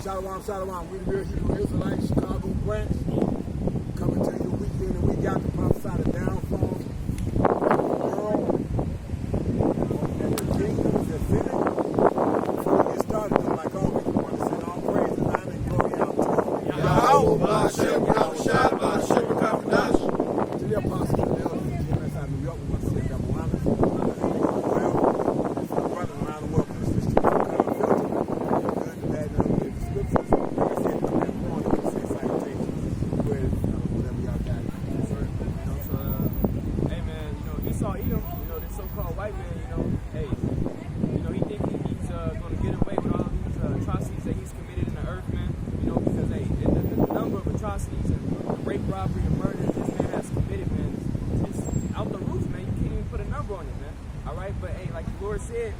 Shalom, shalom. We the Real Hebrew Israelites, Chicago branch, coming to you week in and week out to prophesy the downfall of the world and the kingdoms that's in it. Before we get started, though, like always, we want to send all praise and honor and glory out to Yahweh, Ba'ashem, Yahushua, Ba'ashem, B'Kavnash. To the apostles and elders of GMSI New York. We want to say double honors. Well, to the brothers around the world, because this is the kind of filter. Good, the bad, and the ugly, the scriptures. Like I said, come in on to say salutations. Where, whatever y'all got. Hey man, Esau Edom, this so-called white man, hey, he think he's going to get away with all these atrocities that he's committed in the earth, man. Because hey, the number of atrocities and rape, robbery, and murder this man has committed, man, it's out the roof, man. You can't even put a number on it, man. All right, but hey, like the Lord said,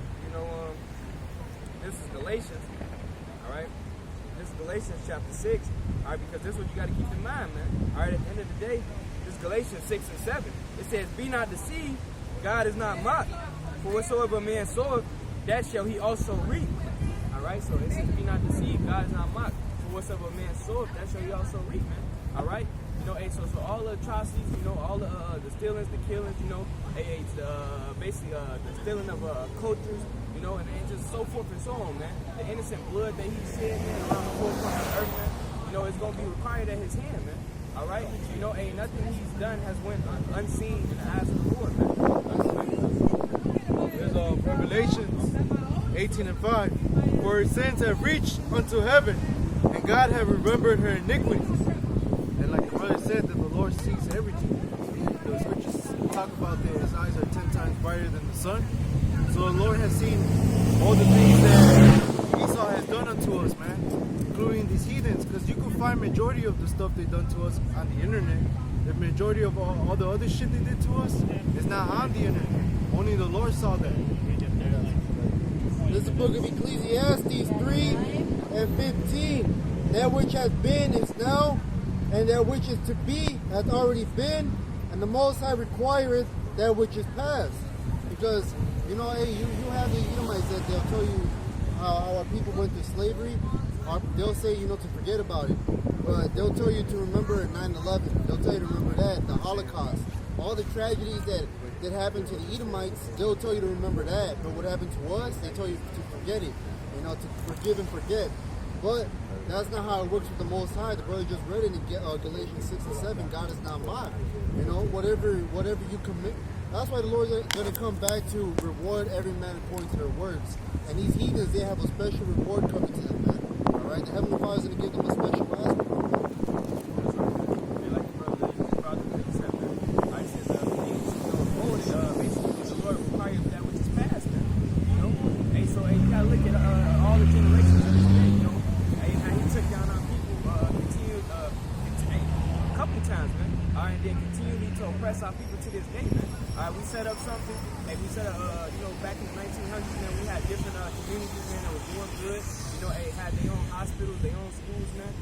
this is Galatians. All right, this is Galatians chapter 6. All right, because this is what you got to keep in mind, man. All right, at the end of the day, this is Galatians 6 and 7. It says, "Be not deceived, God is not mocked. For whatsoever a man soweth, that shall he also reap." All right, so it says, "Be not deceived, God is not mocked. For whatsoever a man soweth, that shall he also reap," man. All right, hey, so all the atrocities, all the stealings, the killings, hey, basically the stealing of cultures, and just so forth and so on, man. The innocent blood that he shed, man, around the whole corner of the earth, man. It's gonna be required at his hand, man. All right, ain't nothing he's done has went unseen in the eyes of the Lord, man. There's Revelations 18 and 5. For her sins have reached unto heaven, and God have remembered her iniquities. And like the brother said, that the Lord sees everything. The scriptures talk about that his eyes are 10 times brighter than the sun. So the Lord has seen all the things that Esau has done unto us, man, including these heathens, because you can find majority of the stuff they done to us on the internet. The majority of all the other shit they did to us is not on the internet. Only the Lord saw that. This is the book of Ecclesiastes 3 and 15. That which has been is now, and that which is to be hath already been, and the Most High requireth that which is past. Because, hey, you have the Edomites that they'll tell you how our people went through slavery. They'll say, to forget about it. But they'll tell you to remember 9/11. They'll tell you to remember that, the Holocaust. All the tragedies that happened to the Edomites, they'll tell you to remember that. But what happened to us, they tell you to forget it. To forgive and forget. But that's not how it works with the Most High. The brother just read it in Galatians 6 and 7. God is not mocked. Whatever you commit. That's why the Lord is going to come back to reward every man according to their works. And these heathens, they have a special reward coming to them, man. All right? The Heavenly Father is going to give them a special blessing. Oppress our people to this day, man. We set up something, and we set up, back in the 1900s, man, we had different communities, man, that were doing good, had their own hospitals, their own schools, man,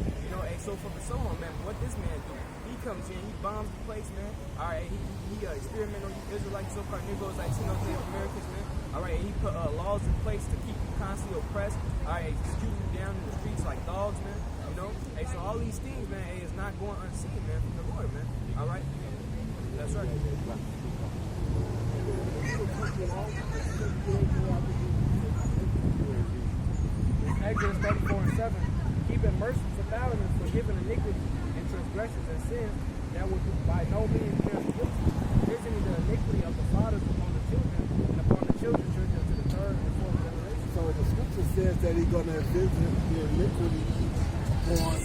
so forth and so on, man. But what this man do? He comes in, he bombs the place, man. All right, he experiment on you Israelites, so-called Negroes, Native Americans, man. All right, and he put laws in place to keep you constantly oppressed. All right, shooting you down in the streets like dogs, man. Hey, so all these things, man, is not going unseen, man, from the Lord, man. All right. That's right. Exodus 34 and 7. Keeping mercy for thousands, forgiving iniquity and transgressions and sins, that would by no means bear guilty, visiting the iniquity of the fathers upon the children, and upon the children's children to the third and fourth generation. So the scripture says that he's going to visit the iniquity on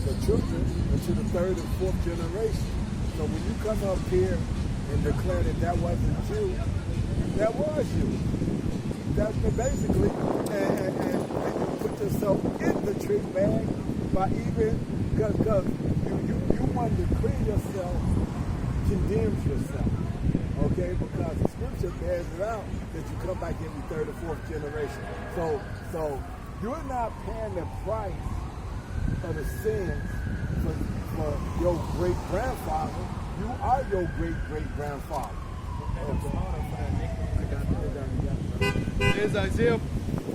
the children into the third and fourth generation. So when you come up here and declare that wasn't you, that was you. That's basically, and you put yourself in the trick bag by even, because you want to clean yourself, condemns yourself, okay? Because the scripture bears it out that you come back every third or fourth generation. So you're not paying the price of the sins for your great-grandfather. You are your great-great-grandfather. There's Isaiah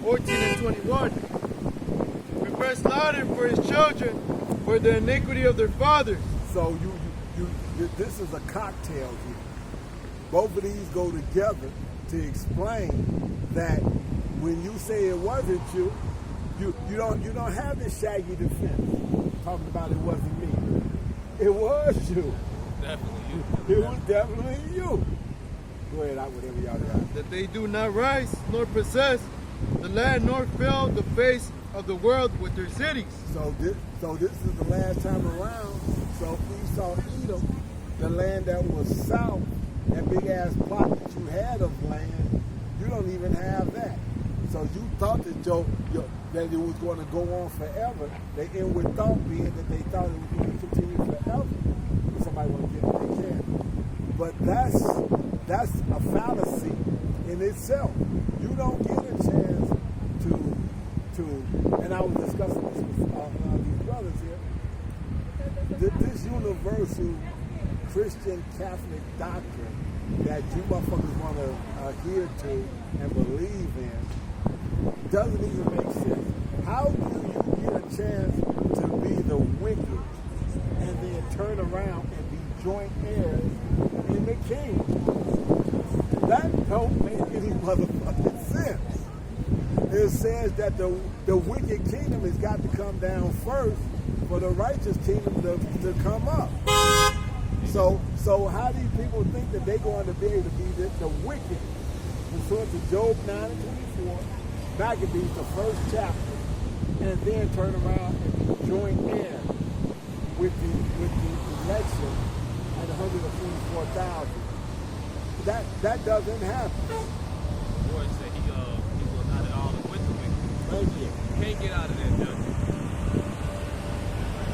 14 and 21. express louder for his children for the iniquity of their fathers. So this is a cocktail here. Both of these go together to explain that when you say it wasn't you, you don't have this shaggy defense talking about it wasn't me. It was you. Definitely you. It was definitely you. Go ahead, out whatever y'all got. That they do not rise nor possess the land nor fill the face of the world with their cities. So this is the last time around. So Esau, Edom, the land that was south, that big ass plot that you had of land, you don't even have that. So you thought that that it was going to go on forever. The inward thought being that they thought it was going to continue forever. Somebody want to get it, they can. But that's a fallacy in itself. You don't get a chance to, and I was discussing this with these brothers here. This universal Christian Catholic doctrine that you motherfuckers want to adhere to and believe in doesn't even make sense. How do you get a chance to be the wicked and then turn around and be joint heirs in the kingdom? That don't make any motherfucking sense. It says that the wicked kingdom has got to come down first for the righteous kingdom to come up. So how do you people think that they're going to be able to be the wicked? Pursuant to Job 9 and 24, Maccabees, the first chapter, and then turn around and be joint heir with the election at 124,000. That doesn't happen. Lord said he was not at all with the wicked. Thank you. You can't get out of that judgment.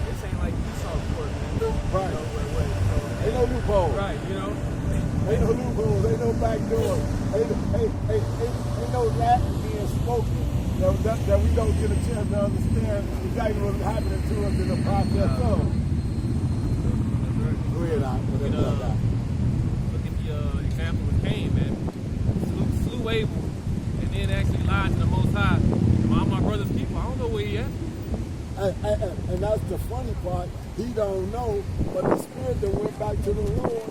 This ain't like Esau's court, man. Right. Wait. Ain't no loophole. Right, you know. Ain't no loopholes. Ain't no back doors. Ain't no Latin being spoken that we don't get a chance to understand exactly what's happening to us in the process of. Go ahead, whatever you got. Look at the example with Cain, man. Slew Abel, and then actually lied to the Most High. All my brother's keeper, I don't know where he at. And that's the funny part. He don't know, but the spirit that went back to the Lord,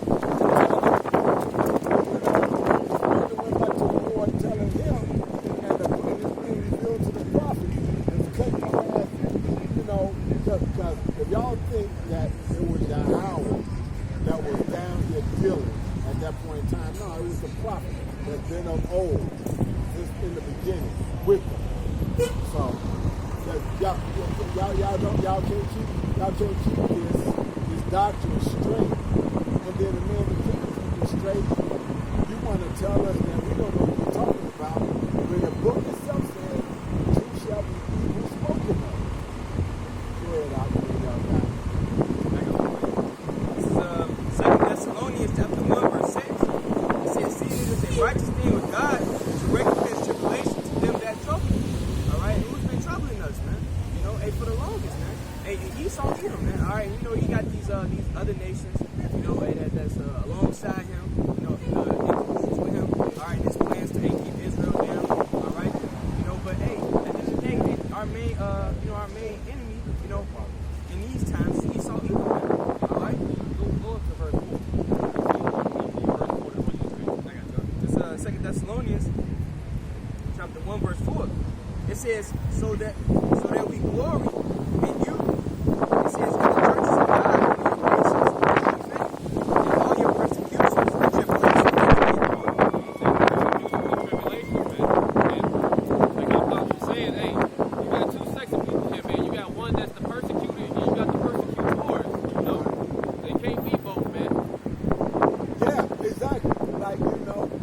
telling him, and it's being revealed to the prophet, is cutting off, because if y'all think that it was Yahweh that was down here dealing at that point in time, no, it was the prophet that's been of old, since in the beginning, with them. So, y'all can't keep this doctrine straight, and then the man that can't keep it straight, you want to tell us that we don't know what we're talking about, when the book itself says, truth shall be evil spoken of. Go ahead, I'll give y'all that. This is 2 Thessalonians chapter 1, verse 6. It says, see, it is a righteous thing with God to recompense tribulation to them that trouble. All right, who's been troubling us, man? For the longest, man. Hey, Esau Edom, man. All right, he got these other nations, that's alongside him, in cahoots with him. All right, his plans to keep Israel down. All right, but hey, at the end of the day, our main enemy, in these times is Esau Edom, man. All right, go up to verse 4. This 2 Thessalonians chapter 1, verse 4. It says, so that we glory in you. It says, in the churches of God, in your graces, in faith, in all your persecutions and tribulations. Like I was saying, hey, you got two sects of people here, man. You got one that's the persecuted, and you got the persecutors. They can't be both, man. Yeah, exactly. Like,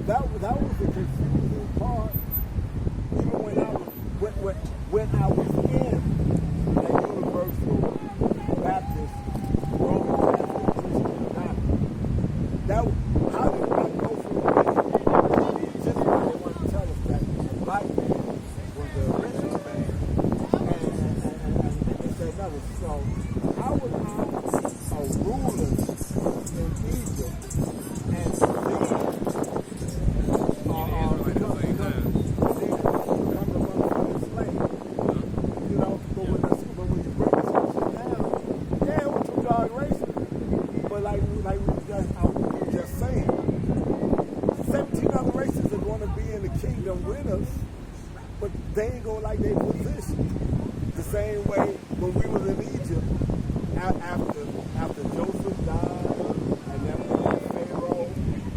that was the confusing part. Even when I was in that universal Baptist, Roman Catholic, Christian doctrine, how did I go from just why they want to tell us that black man was the richest man and they said nothing. So how was I a ruler in Egypt and but when the position. The same way when we was in Egypt, after Joseph died, and then we had Pharaoh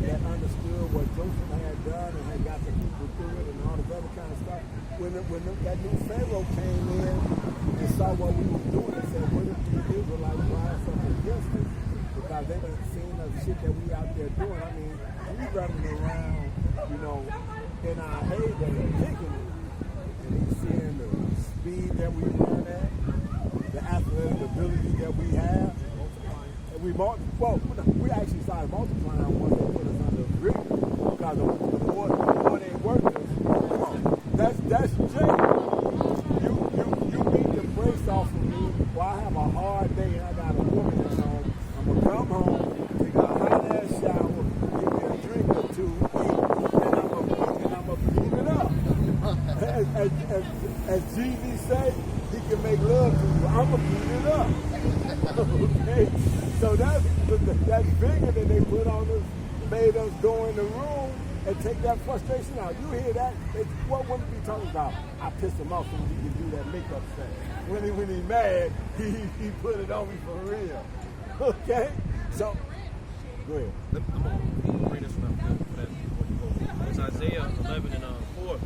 that understood what Joseph had done and had got the people through it and all this other kind of stuff. When that new Pharaoh came in and saw what we were doing and said, what if the Israelites rise up against us? Because they done seen the shit that we out there doing. I mean, we running around, in our heyday, kicking it. And he's seeing the speed that we run at, the athletic ability that we have. And we actually started multiplying once they put us under grip. Because the more they work us, come on, that's Jay. You beat the brakes off of me while I have a hard day and I got a woman at home. I'm going to come home, take a hot ass shower, give me a drink or two, eat, and I'm going to beat it up. As Jeezy say, he can make love to you. I'm going to beat it up. Okay? So that finger that they put on us made us go in the room and take that frustration out. You hear that? What would he be talking about? I pissed him off so he can do that makeup thing. When he mad, he put it on me for real. Okay? So, go ahead. I'm going to bring this one up. It's Isaiah 11 and 4.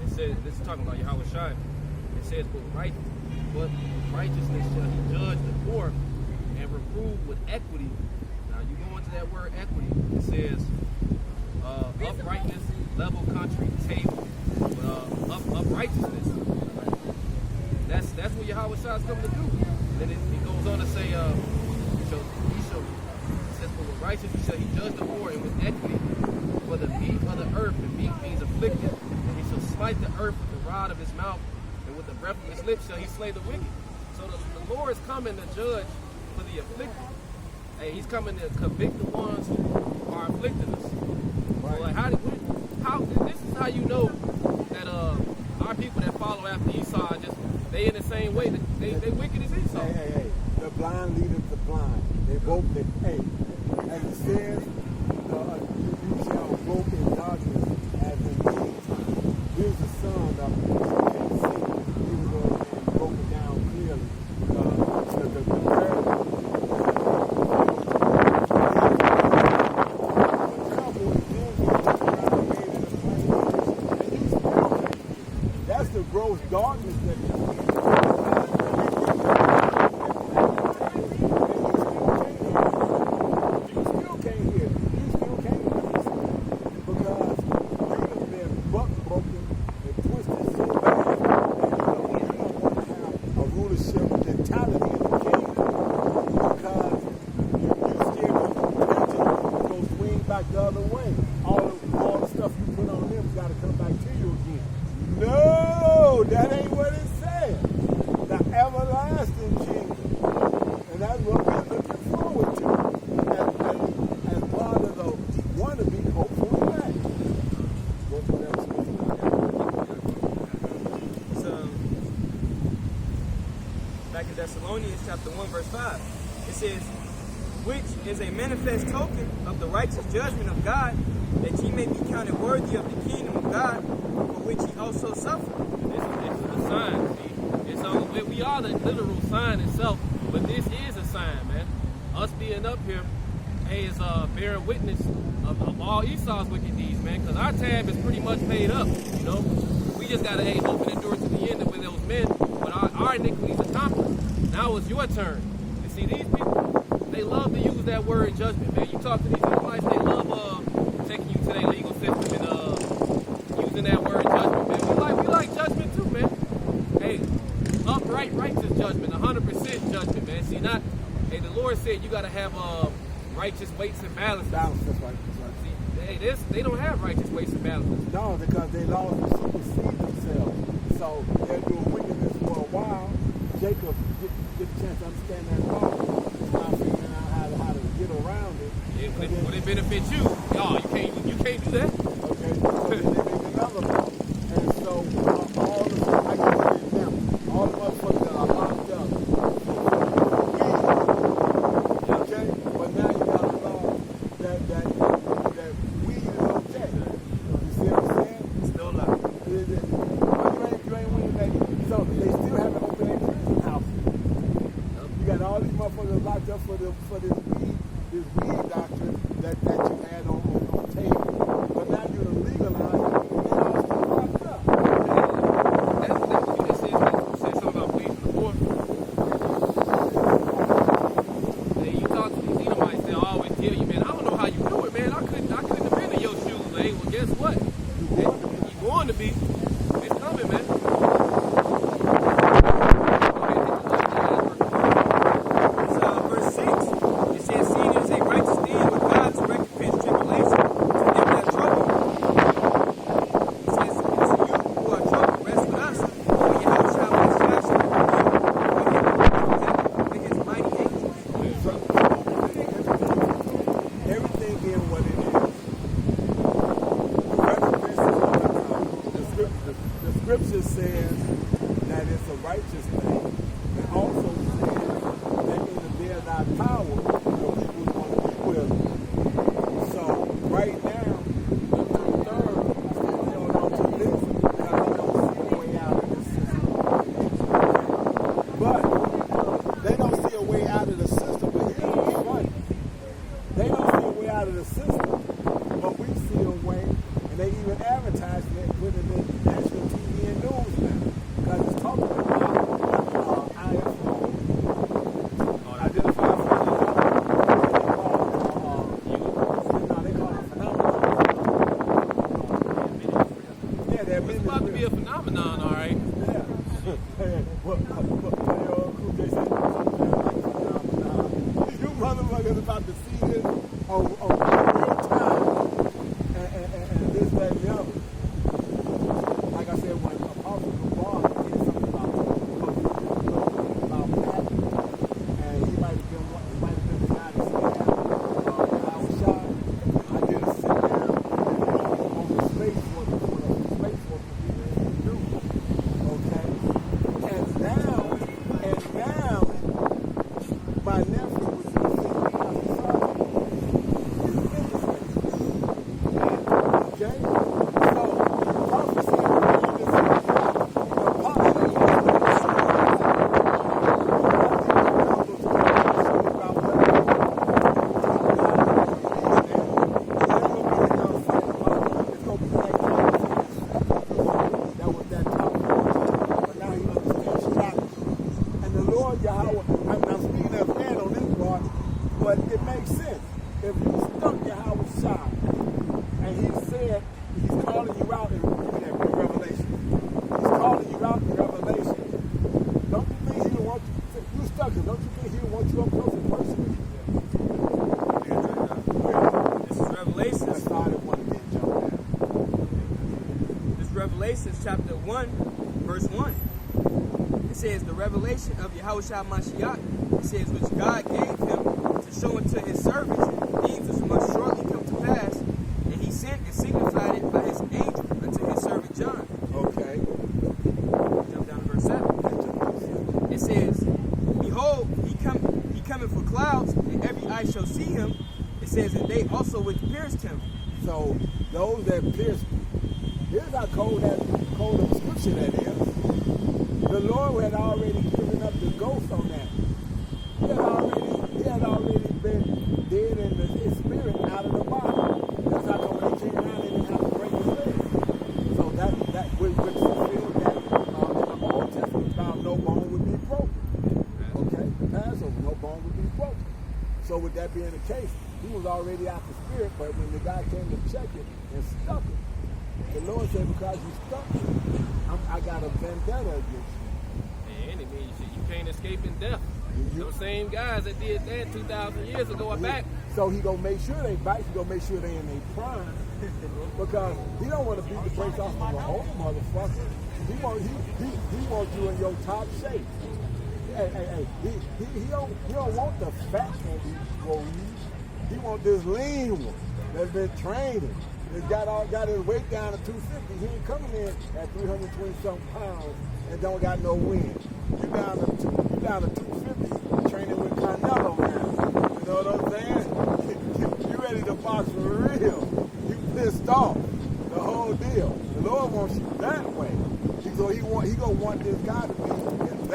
It says, this is talking about Yahweh Shai. It says, but righteousness shall he judge the poor and reprove with equity. Now, you go into that word equity, it says, uprightness, level country, table, uprightness. That's what Yahweh Shai is coming to do. And then it goes on to say, with righteousness shall he judge the poor and with equity for the meek of the earth, and meek means afflicted. And he shall smite the earth with the rod of his mouth, and with the breath of his lips shall he slay the wicked. So the Lord is coming to judge for the afflicted. Hey, he's coming to convict the ones who are afflicting us. Right. So like how this is how you know that our people that follow after Esau they in the same way that they wicked as Esau. Hey. The blind leadeth the blind. As it says, you shall walk in darkness as in daytime. Here's the sun up there. You can't see. He was going and broke it down clearly. The trouble is that's the gross darkness that you're in. Back in Thessalonians chapter 1 verse 5, it says, which is a manifest token of the righteous judgment of God, that ye may be counted worthy of the kingdom of God, for which ye also suffer. This is the sign. See? We are the literal sign itself, but this is a sign, man. Us being up here, is bearing witness of all Esau's wicked deeds, man, because our tab is pretty much paid up, We just got to hope and endure to the end with those men, but our iniquities accomplished. Now it's your turn. And see, these people, they love to use that word judgment, man. You talk to these Israelites, they love taking you to their legal system and using that word judgment, man. We like judgment too, man. Hey, upright, righteous judgment, 100% judgment, man. See, the Lord said you got to have righteous weights and balances. That's right. See, they don't have righteous weights and balances. No, because they lost to supersede themselves. So they're doing wickedness for a while. Jacob get a chance to understand that law. Now figuring out how to get around it. Would it benefit you? No, you can't do that. Okay, so then they make another law. And so all the I can give you an example. All the motherfuckers that are locked up. Okay? But now you got a law that weed is okay. You see what I'm saying? Still alive. You ain't winning that. So they still haven't opened their prison houses. You got all these motherfuckers locked up for this weed doctrine that you had on tape. But now you're legalized it, and they're all still locked up. You just said something about weed before. Hey, you talk to these Edomites, they'll always tell you, man, I don't know how you do it, man. I couldn't have been in your shoes. Hey, well, guess what? You're going to be. It's coming, man. Verse 6. It says, seeing it is a righteous thing with God to recompense tribulation to them that trouble. It says, to you who are troubled, rest with us. For Yahushua Mashiach shall with his mighty angels. Everything being what it is. The scripture says that it's a righteous thing. It also says that in the day of thy power, your people is going to be with you. So right now, the third is still held on to this because they don't see a way out of this system. But they don't see a way out of the system. But here's what's funny. They don't see a way out of the system, but we see a way, and they even advertise it, put it in national TV and news now, because it's talking about IFO, identified they call it phenomenon. Yeah, they're It's about to be a phenomenon, all right. yeah. You motherfuckers about to see this on real time and this, that, and the other. Like I said, when Apostle Gabar did something about Pat, and he might have been the guy that said I was shot. I did a sit down on the space force before the space force was even new. Okay? And now, my nephew was in the city is in the space. Okay? So, prophecy around this I'm speaking as a man on this part, but it makes sense. If you stuck Yahweh Shai, and he said he's calling you out in Revelation. He's calling you out in Revelation. Don't you think he would want you stuck him? Don't you think he would want you up close and personal? This is Revelation. That's why I didn't want to get jumped down. This is Revelation chapter 1, verse 1. It says, the revelation of Yahushua Mashiach, it says, which God gave him to show unto his servants things which must shortly come to pass, and he sent and signified it by his angel unto his servant John. Okay. Jump down to verse 7. It says, behold, he cometh for clouds, and every eye shall see him. It says, and they also which pierced him. So those that pierced, here's how cold of scripture that is. The Lord had already given up the ghost on that. He had already been dead in his spirit out of the body. That's how come when he came out, he didn't have to break his leg. So that which fulfilled that in the Old Testament about no bone would be broken. Okay, the Passover, no bone would be broken. So with that being the case, he was already out the spirit, but when the guy came to check it and stuck it, the Lord said, because you stuck it, I got a vendetta against you. And it means you can't escape in death. Those same guys that did that 2,000 years ago are back. So he gonna make sure they bite. He gonna make sure they in their prime, because he don't want to beat the brakes off of an old motherfucker. He want you in your top shape. Hey, he don't want the fat one. He want this lean one that's been training. He's got his weight down to 250. He ain't coming in at 320-something pounds and don't got no wind. You down to 250 training with Canelo now. You know what I'm saying? You ready to box for real. You pissed off. The whole deal. The Lord wants you that way. So he gonna want this guy to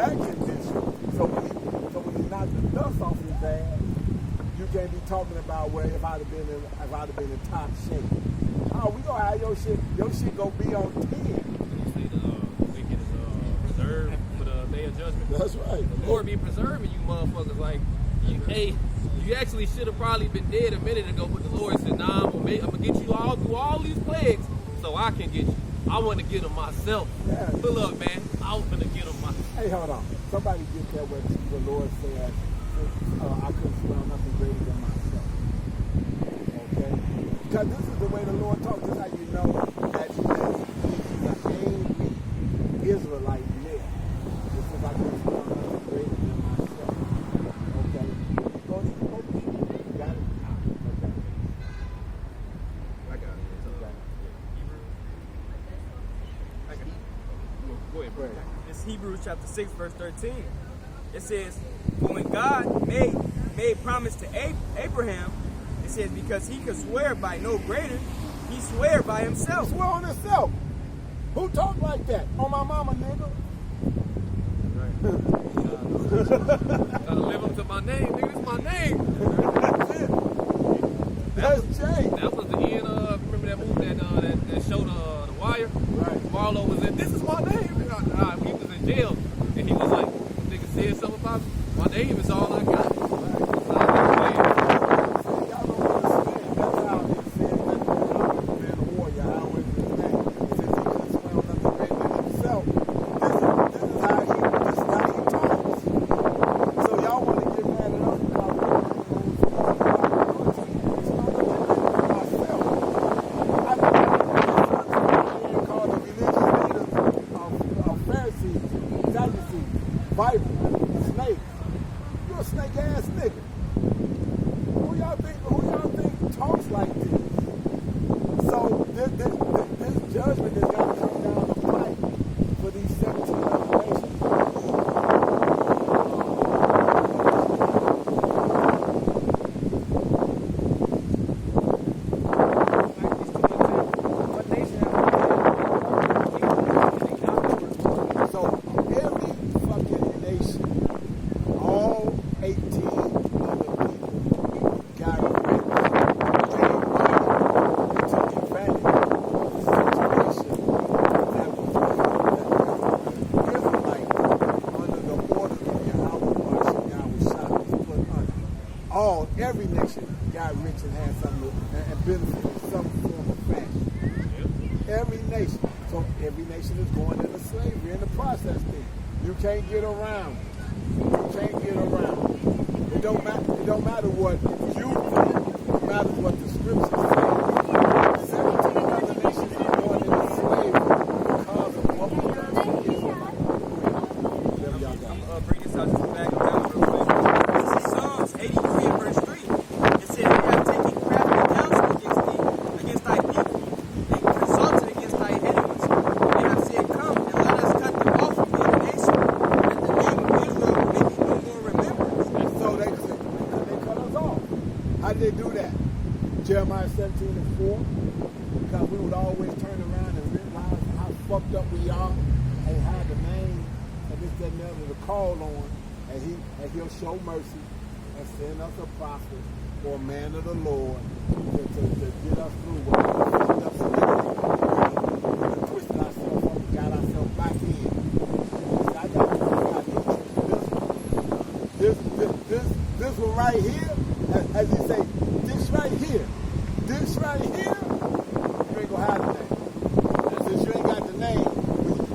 that condition. So when he knocked the dust off his ass, you can't be talking about where if I'd have been in top shape. Oh, we gonna have your shit gonna be on 10. You see the wicked is reserved for the day of judgment. That's right. The Lord be preserving you motherfuckers. Like, you actually should have probably been dead a minute ago, but the Lord said, nah, I'm gonna get you all through all these plagues so I can get you. I want to get them myself. Yeah. But look, man, I was gonna get them myself. Hey, hold on. Somebody get that where the Lord said, I couldn't smell nothing greater than myself. Okay? Because this is the way the Lord talks. This is how you know that he's an angry Israelite man. This is I couldn't smell nothing greater than myself. Okay? Go to you got it? Okay. I got it. I got it. Go ahead, bro. It's Hebrews chapter 6, verse 13. It says, "For when God made promise to Abraham, it says, because he could swear by no greater, he swore by himself." Swear on himself. Who talk like that? On my mama, nigga. Gotta live up to my name, nigga. This is my name. That's Jay. That was the end of, remember that movie that showed The Wire? Right. Marlo was in, this is my name. He was in jail, and he was like, nigga said something about me. My name is all I got. Y'all don't understand. That's how it said that the man of warrior, how was his name? Since he couldn't smell nothing greater than himself. This is how he talks. So y'all want to get mad at us because called the religious leaders of Pharisees, Sadducees, Bible, snakes. You a snake ass nigga. Who y'all think talks like this? So this judgment is gonna come down the pipe for these 17 other nations. What nation So every fucking nation, all 18 other people got rich, paid money, and took advantage of the situation that was Israelites under the order of Yahweh Shah was put under. Every nation got rich and had something and benefited in some form of fashion. Every nation. So every nation is going into slavery in the process thing. You can't get around. You can't get around. It don't matter what you think. It matters what the scriptures say. 17 other nations are going into slavery because of what we done to Israelites. Whatever y'all got. Bring this out just back down real quick. This is Psalms 83 and verse 3. It says, "They have taken crafty counsel against thy people. They consulted against thy enemies. They have said, Come, and let us cut them off from the nation, that the name of Israel may be no more remembered." So they cut us off. How did they do that? Jeremiah 17 and 4. Because we would always turn around and realize how fucked up we are and have the name and this, that, and the other to call on, and he'll show mercy and send us a prophet or a man of the Lord to get us through what we fucked up so we twisted ourselves up and got ourselves back in. See, I got this one right here, as you say, this right here, you ain't gonna have the name. And since you ain't got the name,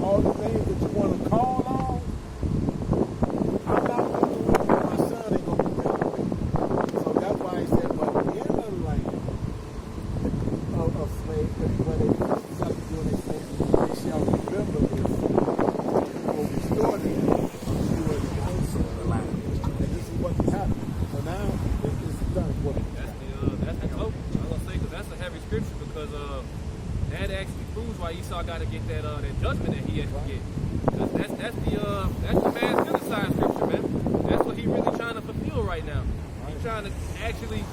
all the names that you want to call on, I'm not going to do it, my son ain't going to do it. So that's why he said, but in the land of slaves, where they start doing their slavery, they shall remember this, will restore them to the counsel of the land. And this is what happened. So now, it's done. What? That's the cloak. I'm gonna say because that's a heavy scripture because that actually proves why Esau got to get that judgment that he has to get. That's the mass genocide scripture, man. That's what he really trying to fulfill right now. He's trying to actually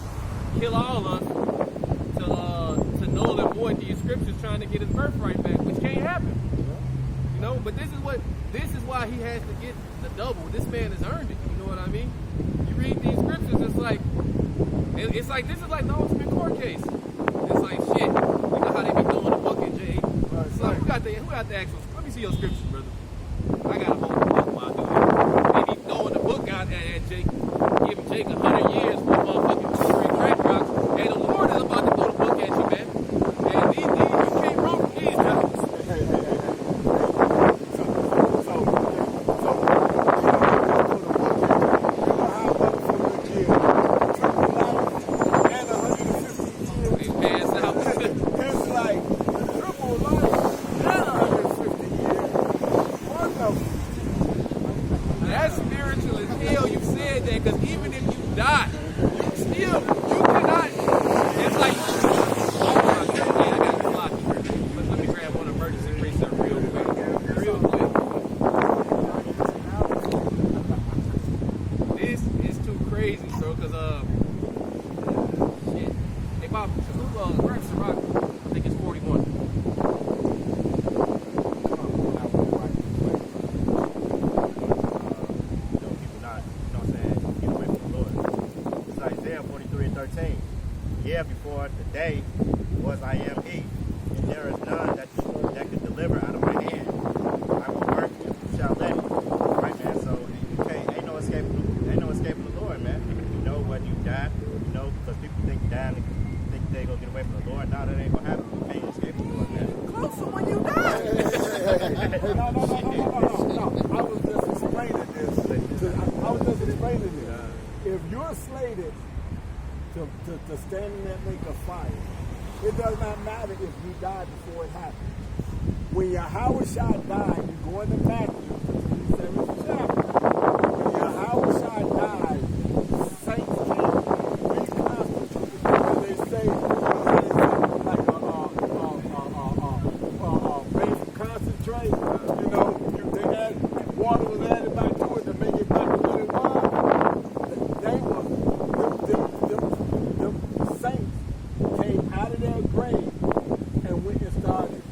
kill all of us to null and void these scriptures, trying to get his birthright back, which can't happen. You know, but this is what this is why he has to get the double. This man has earned it. You know what I mean? You read these scriptures, it's like this is like the ultimate court case. It's like shit. You know how they be throwing the book at Jay. It's like who got the actual? Let me see your scriptures, brother. I got a whole book while I do it. They be throwing the book out at Jake, giving Jake 100 years for motherfucking 2-3 crack rocks. And the Lord is about to throw the book at you, man. And these you can't run from these guys. They pass out. It's like triple life and 150 years. What the That's spiritual as hell. You said that because even if you die, you cannot. It's like, oh my God, man, I got to block you. But let me grab one emergency reset real quick. This is too crazy, bro. Because shit. Hey, Bob, grab Ciroc. I think it's 41. Yeah, before the day was I am he, and there is none that can deliver out of my hand. I will work and shall let it. Right, man. So you can't, ain't no escaping the Lord, man. You know when you die, you know, because people think dying, think they gonna get away from the Lord. No, that ain't gonna happen. You can't escape the Lord, man. closer when you die. No. I was just explaining this. If you're slated to stand in that lake of fire, it does not matter if you die before it happens. When Yahushua died, you go into Matthew, the 7th chapter. When Yahushua died, saints came reconstituted. And they say like made from concentrate. You know, they add water was added back to it to make it back to what it was. They were them saints came out of their grave and went and started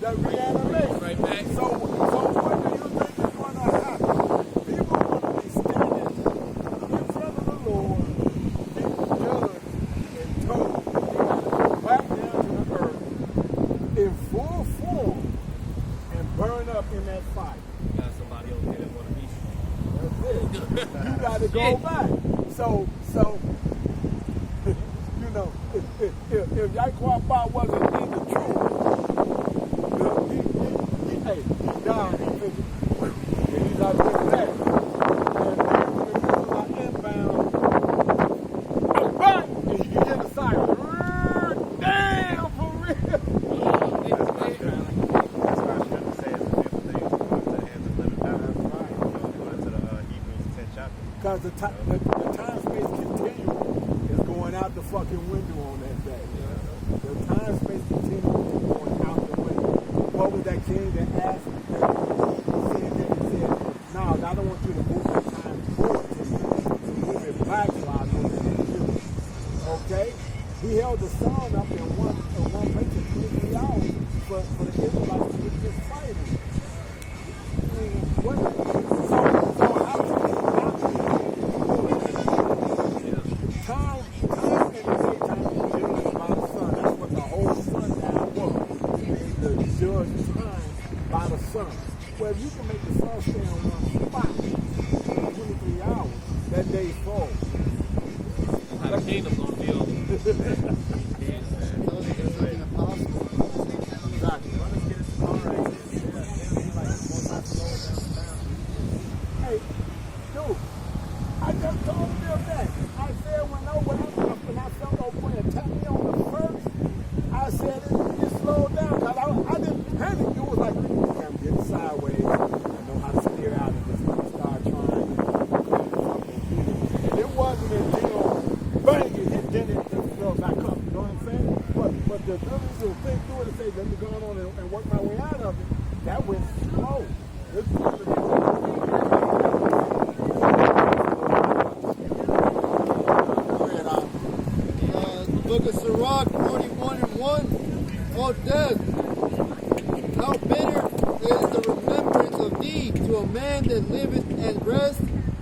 the reanimation. Right back. So what do you think is going to happen? People are going to be standing in front of the Lord, being judged and told they got to go back down to the earth in full form and burn up in that fire. Got somebody over here that want to be. That's it. You got to go back. So you know, if Yaquaba wasn't in the truth, he died. And he's not doing that. And when the people are inbound, I'm back. And you get a silence. Damn, for real. That's why I shouldn't say it's a beautiful thing to go into the hands of living God. That's right. You know, going to the Hebrews 10th chapter. Because the time-space continuum is going out the fucking window on that day. The time-space continuum is going out the window. What was that king that asked? He said, no, I don't want you to move that time forward to me. Move it back so I know that it's you. Okay? He held the sun up in one place for 23 hours for the Israelites to get this fighting. So how can you not be time in the daytime is judged by the sun. That's what the whole sundown was. The judge time by the sun. Well, if you can make the sun stay on one spot for 23 hours, that day's full. How the kingdom gonna feel? Impossible. Exactly. Hey, dude, I just told them that. I said when I felt no point attack me on the first, I said it slowed down. Cause I didn't panic. It was like, I'm getting sideways. I know how to steer out of this. I'm going to start trying to clean something. And it wasn't until bang, it hit, then it just fell back up. You know what I'm saying? But the ability to think through it and say, let me go on and work my way out of it, that went slow. It's Book of Sirach 41:1. Oh, death. no man that liveth and rest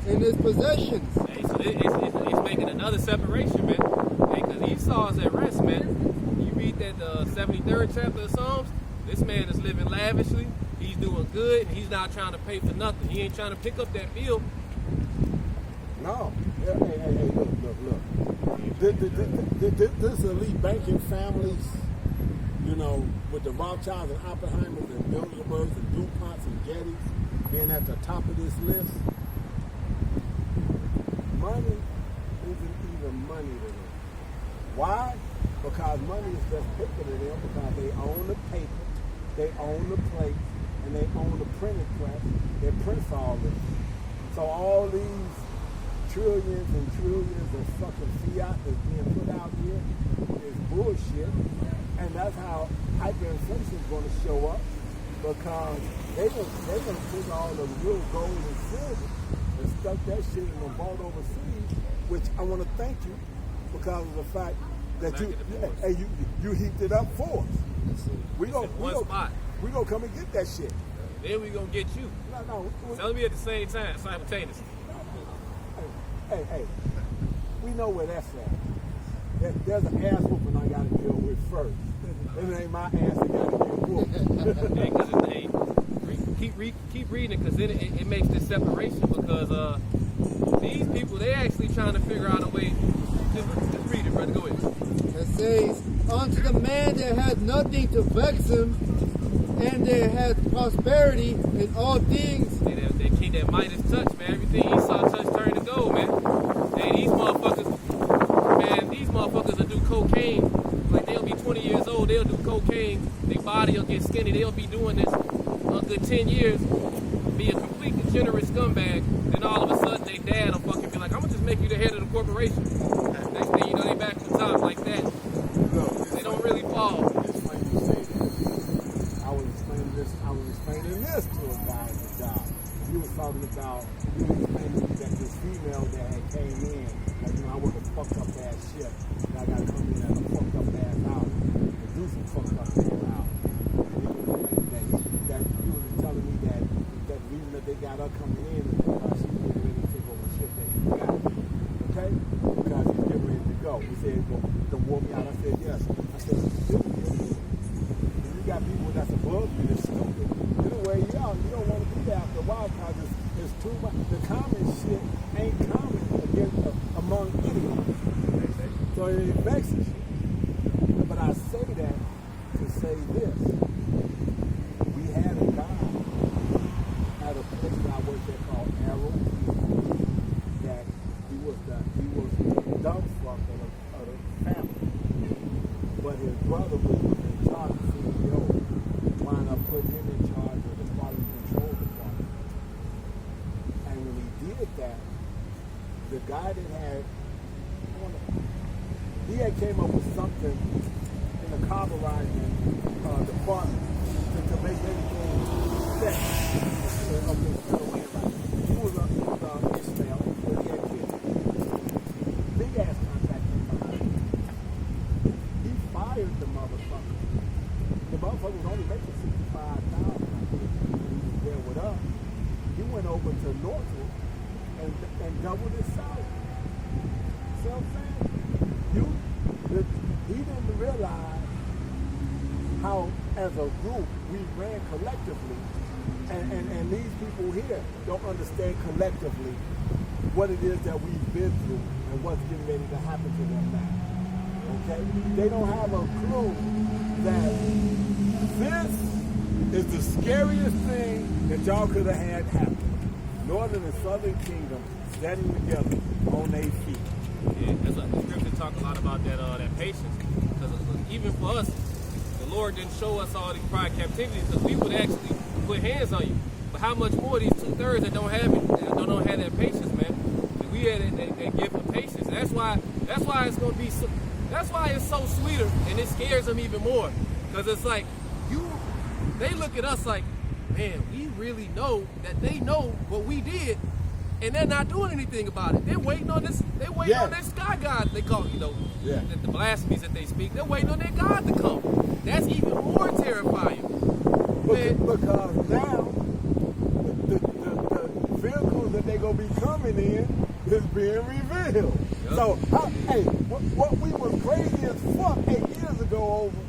in his possessions. Hey, so it's making another separation, man. Hey, because Esau's at rest, man. You read that 73rd chapter of Psalms, this man is living lavishly. He's doing good. And he's not trying to pay for nothing. He ain't trying to pick up that bill. No. Hey, look. This elite banking families, you know, with the Rothschilds and Oppenheimers and Bilderbergs and DuPonts and Gettys being at the top of this list, money isn't even money to them. Why? Because money is just paper to them because they own the paper, they own the plates, and they own the printing press that prints all this. So all these trillions and trillions of fucking fiat that's being put out here is bullshit. And that's how hyperinflation is going to show up, because they gonna take all the real gold and silver and stuck that shit in the vault overseas, which I want to thank you because of the fact that you heaped it up for us. We gonna come and get that shit. Then we gonna get you. No. Tell me at the same time, simultaneously. Hey, we know where that's at. There's an ass whooping I got to deal with first. It ain't my ass that got to get whooped. Hey, 'cause keep reading it, because then it makes this separation, because these people, they actually trying to figure out a way. Just read it, brother. Go ahead. It says, unto the man that has nothing to vex him, and that has prosperity in all things. That king that Midas touch, man. Everything Esau touched turned to gold, man. Hey, these motherfuckers will do cocaine. Like, they'll be 20 years old, they'll do cocaine, their body will get skinny, they'll be doing this a good 10 years, be a complete degenerate scumbag, then all of a sudden their dad will fucking be like, I'm gonna just make you the head of the corporation. Next thing you know, they back on top like that. They don't really fall. It's funny you say that. I was explaining this to a guy at the job. He was explaining that this female that had came in, like, you know, I work a fucked up ass shift, and I gotta come in at a fucked up ass hour and do some fucked up ass hour. And he was telling me that the reason that they got her coming in is because she was getting ready to take over the shift that he got. Okay? Because he's getting ready to go. He said, well, don't wore me out. I said, yes. I said, you got people that's above you that's stupid. Anyway, you don't want to be there after a while because it's too much. The common shit ain't common among idiots. So it vexes you. But I say that to say this. We had a guy at a place that I worked at called Arrow, that he was the dumb fuck of the family. But his brother was in charge of CEO, wound up putting him in charge of the quality control department. And when he did that, the guy that came up with something in the carburizing department to make everything set. He was Ishmael, but he had kids. Big ass contract came behind him. He fired the motherfucker. The motherfucker was only making $65,000 when he was there with us. He went over to Northwood and doubled his salary. See what I'm saying? He didn't realize how, as a group, we ran collectively, and these people here don't understand collectively what it is that we've been through and what's getting ready to happen to them now. Okay? They don't have a clue that this is the scariest thing that y'all could have had happen. Northern and Southern Kingdom standing together on their feet. Yeah, there's a scripture talk a lot about that patience. Because even for us, the Lord didn't show us all these prior captivities because we would actually put hands on you. But how much more these 2/3 that don't have it, don't have that patience, man? And we had that gift of patience. And that's why it's gonna be so. That's why it's so sweeter, and it scares them even more. Because it's like they look at us like, man, we really know that they know what we did. And they're not doing anything about it. They're waiting on this. They're waiting on their sky god. They call the blasphemies that they speak. They're waiting on their God to come. That's even more terrifying. Because now vehicles that they're going to be coming in is being revealed. Yep. So, hey, what we was crazy as fuck 8 years ago over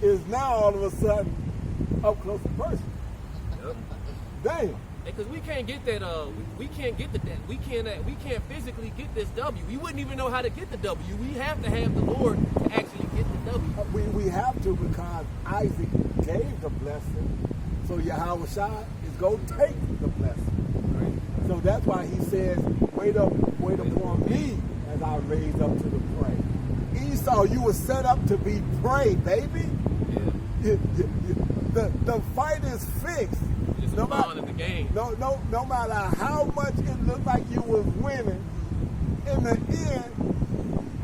is now all of a sudden up close and personal. Yep. Damn. Because we can't get that. We can't get the. We can't physically get this W. We wouldn't even know how to get the W. We have to have the Lord to actually get the W. We have to, because Isaac gave the blessing, so Yahweh Shai is going to take the blessing. Right. So that's why he says, wait upon me as I raise up to the prey. Esau, you were set up to be prey, baby. Yeah. The fight is fixed. Just No no matter, in the game. no matter how much it looked like you was winning, in the end,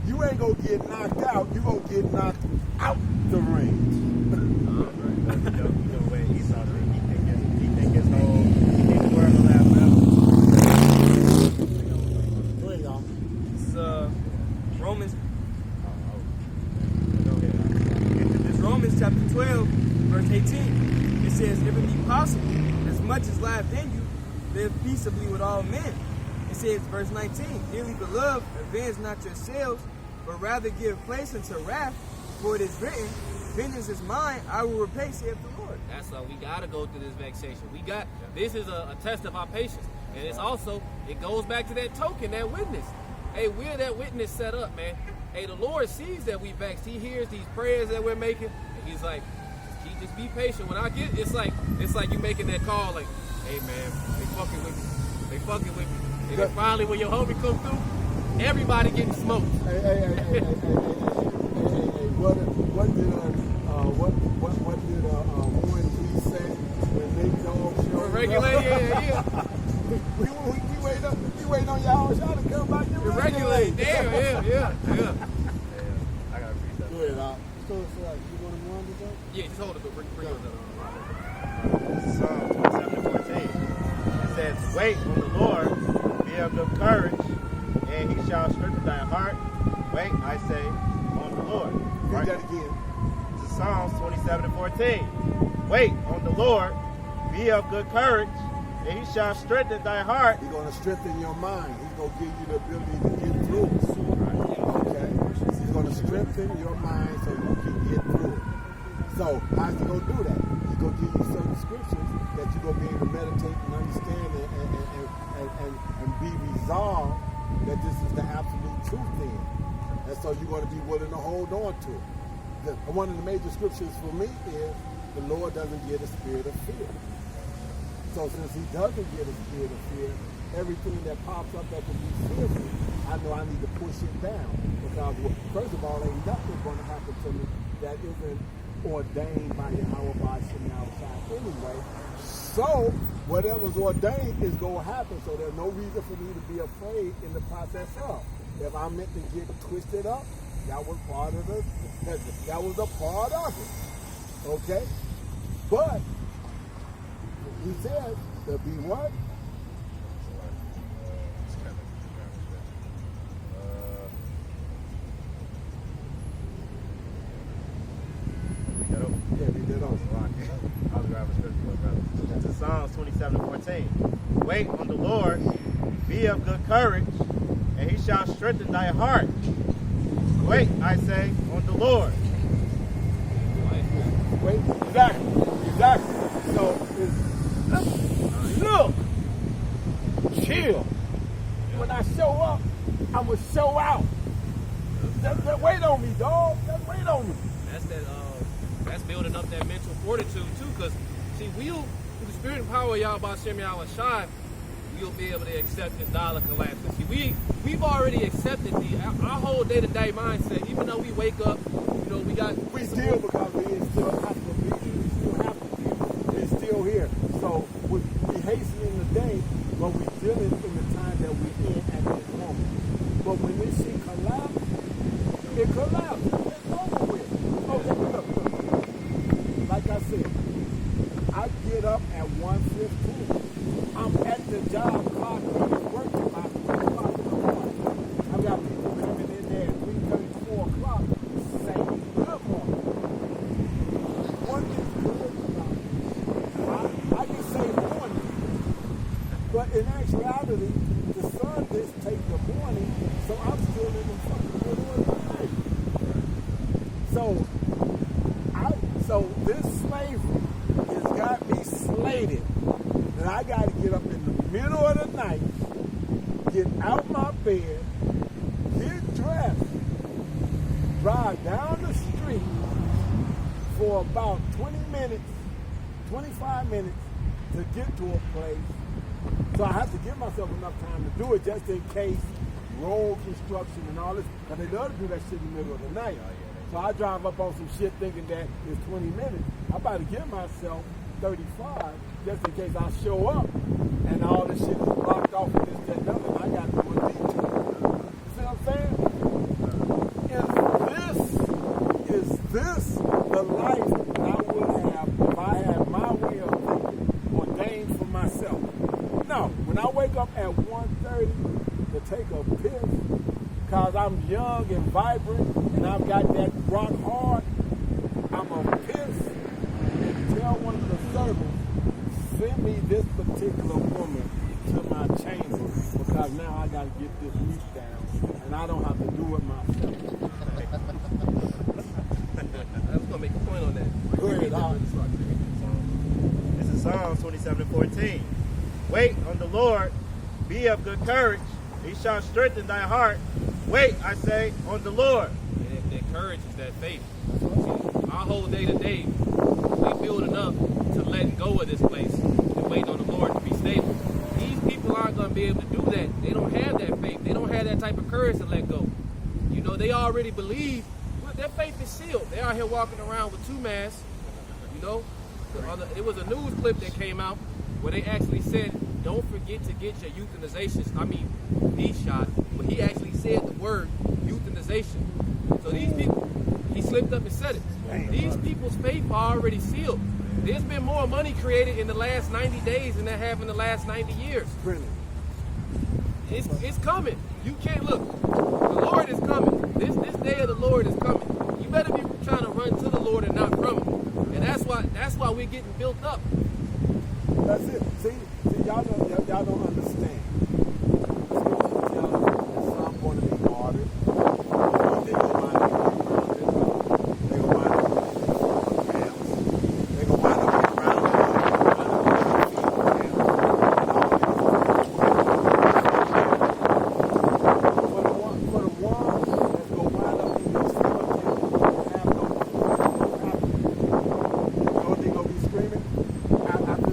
you ain't gonna get knocked out. You gonna get knocked out the ring. The way Esau he think his the world will last forever. Go ahead, y'all. It's Romans. Go ahead. It's Romans chapter 12, verse 18. It says, if it be possible, as much as lieth in you, live peaceably with all men. It says, verse 19, dearly beloved, avenge not yourselves, but rather give place unto wrath, for it is written, vengeance is mine, I will repay, saith the Lord. That's we gotta go through this vexation. This is a test of our patience, and it's also it goes back to that token, that witness. Hey, we're that witness set up, man. Hey, the Lord sees that we vexed. He hears these prayers that we're making, and He's like, just be patient. When I get, it's like you making that call, like, hey man, they fucking with me. They fucking with me. And then finally, when your homie come through, everybody getting smoked. Hey, what did Warren G say when they don't show Regulate, yeah. we wait on y'all trying to come back and Regulate, damn, yeah. I got to read that. Go ahead, So you want to go on to that? Yeah, just hold it, but bring it up. Psalm 27:14. It says, wait on the Lord, be of good courage, and he shall strengthen thy heart. Wait, I say, on the Lord. Read that again. This is Psalms 27:14. Wait on the Lord, be of good courage, and he shall strengthen thy heart. He's going to strengthen your mind. He's going to give you the ability to get through it. Okay? He's going to strengthen your mind so you can get through it. So, how's he going to do that? He's going to give you certain scriptures that you're going to be able to meditate and understand and be resolved that this is the absolute truth in. And so you're going to be willing to hold on to it. One of the major scriptures for me is the Lord doesn't give a spirit of fear. So since he doesn't give a spirit of fear, everything that pops up that can be fearful, I know I need to push it down. Because first of all, ain't nothing going to happen to me that isn't ordained by Yahweh by Shemi outside anyway. So whatever's ordained is going to happen. So there's no reason for me to be afraid in the process of. If I'm meant to get twisted up, that was part of it. That was a part of it. Okay? But he says there'll be what? Yeah, we did also. I was grabbing scripture, brother. This is Psalms 27:14. Wait on the Lord, be of good courage, and he shall strengthen thy heart. Wait, I say, on the Lord. Wait, exactly. So, look, chill. When I show up, I'm going to show out. Just wait on me, dog. Just wait on me. That's building up that mental fortitude too, because see, through the spirit and power of Yahweh Shem Yahweh Shai, we'll be able to accept this dollar collapse. See, we've already accepted our whole day-to-day mindset. Even though we wake up, We still, because we still have to be. We still have to be. It's still here. So we hastening the day, but we dealing in the time that we're in at this moment. But when this shit collapses, it collapses. It's over with. Okay, look. Like I said, I get up at 1:15. I'm at the job clock working my 3 o'clock in the morning. I got people coming in there at 3:30, 4 o'clock saying, good morning. One thing's good about it. I can say morning, but in actuality, the sun dictates the morning, so I'm still in the fucking middle of the night. So this slavery has got me slated that I got to get up in the middle of the night, get out my bed, get dressed, drive down the street for about 20 minutes, 25 minutes to get to a place. So I have to give myself enough time to do it just in case road construction and all this, because they love to do that shit in the middle of the night. So I drive up on some shit thinking that it's 20 minutes. I'm about to give myself 35 just in case I show up and all this shit is blocked off with this, that, and other, and I got to do a detour. You see what I'm saying? Is this the life I would have if I had my way of thinking ordained for myself? No. When I wake up at 1:30 to take a piss, because I'm young and vibrant and I've got that rock hard, I'm a piss and tell one of the servants, send me this particular woman to my chamber because now I got to get this meat down and I don't have to do it myself. I was gonna make a point on that. Go ahead, This is Psalms 27:14. Wait on the Lord, be of good courage. He shall strengthen thy heart. Wait, I say, on the Lord. And that courage is that faith. See, our whole day to day, we building up to letting go of this place and waiting on the Lord to be stable. These people aren't going to be able to do that. They don't have that faith. They don't have that type of courage to let go. You know, they already believe, well, their faith is sealed. They're out here walking around with 2 masks. You know, it was a news clip that came out where they actually said, don't forget to get your knee shot, but he actually said the word euthanization. So these people, he slipped up and said it. These people's faith are already sealed. There's been more money created in the last 90 days than there have in the last 90 years. It's coming. You can't look. The Lord is coming. This day of the Lord is coming. You better be trying to run to the Lord and not from him. And that's why we're getting built up. That's it. See, y'all don't understand. I'm going to be martyred. They go wind up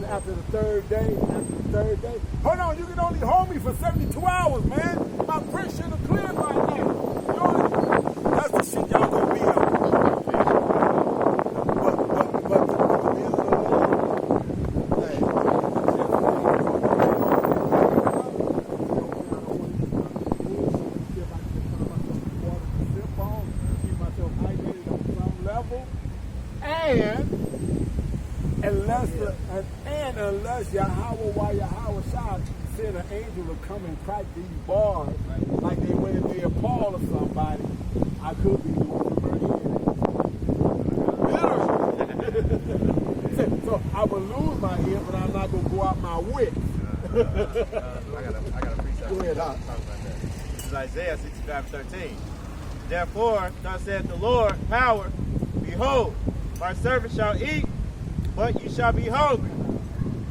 after the third day, hold on, you can only hold me for 72 hours, man. My print should have cleared by now. That's the shit y'all gonna be on. But the end of the day, keep myself hydrated on some level, and unless Yahweh Shah send an angel to come and crack these bars, like they went and did Paul or somebody, I could be losing my head. Literally. So I would lose my head, but I'm not going to go out my wit. I got a precept. Go ahead, Talk about that. This is Isaiah 65:13. Therefore, thus saith the Lord, power, behold, my servant shall eat, but ye shall be hungry.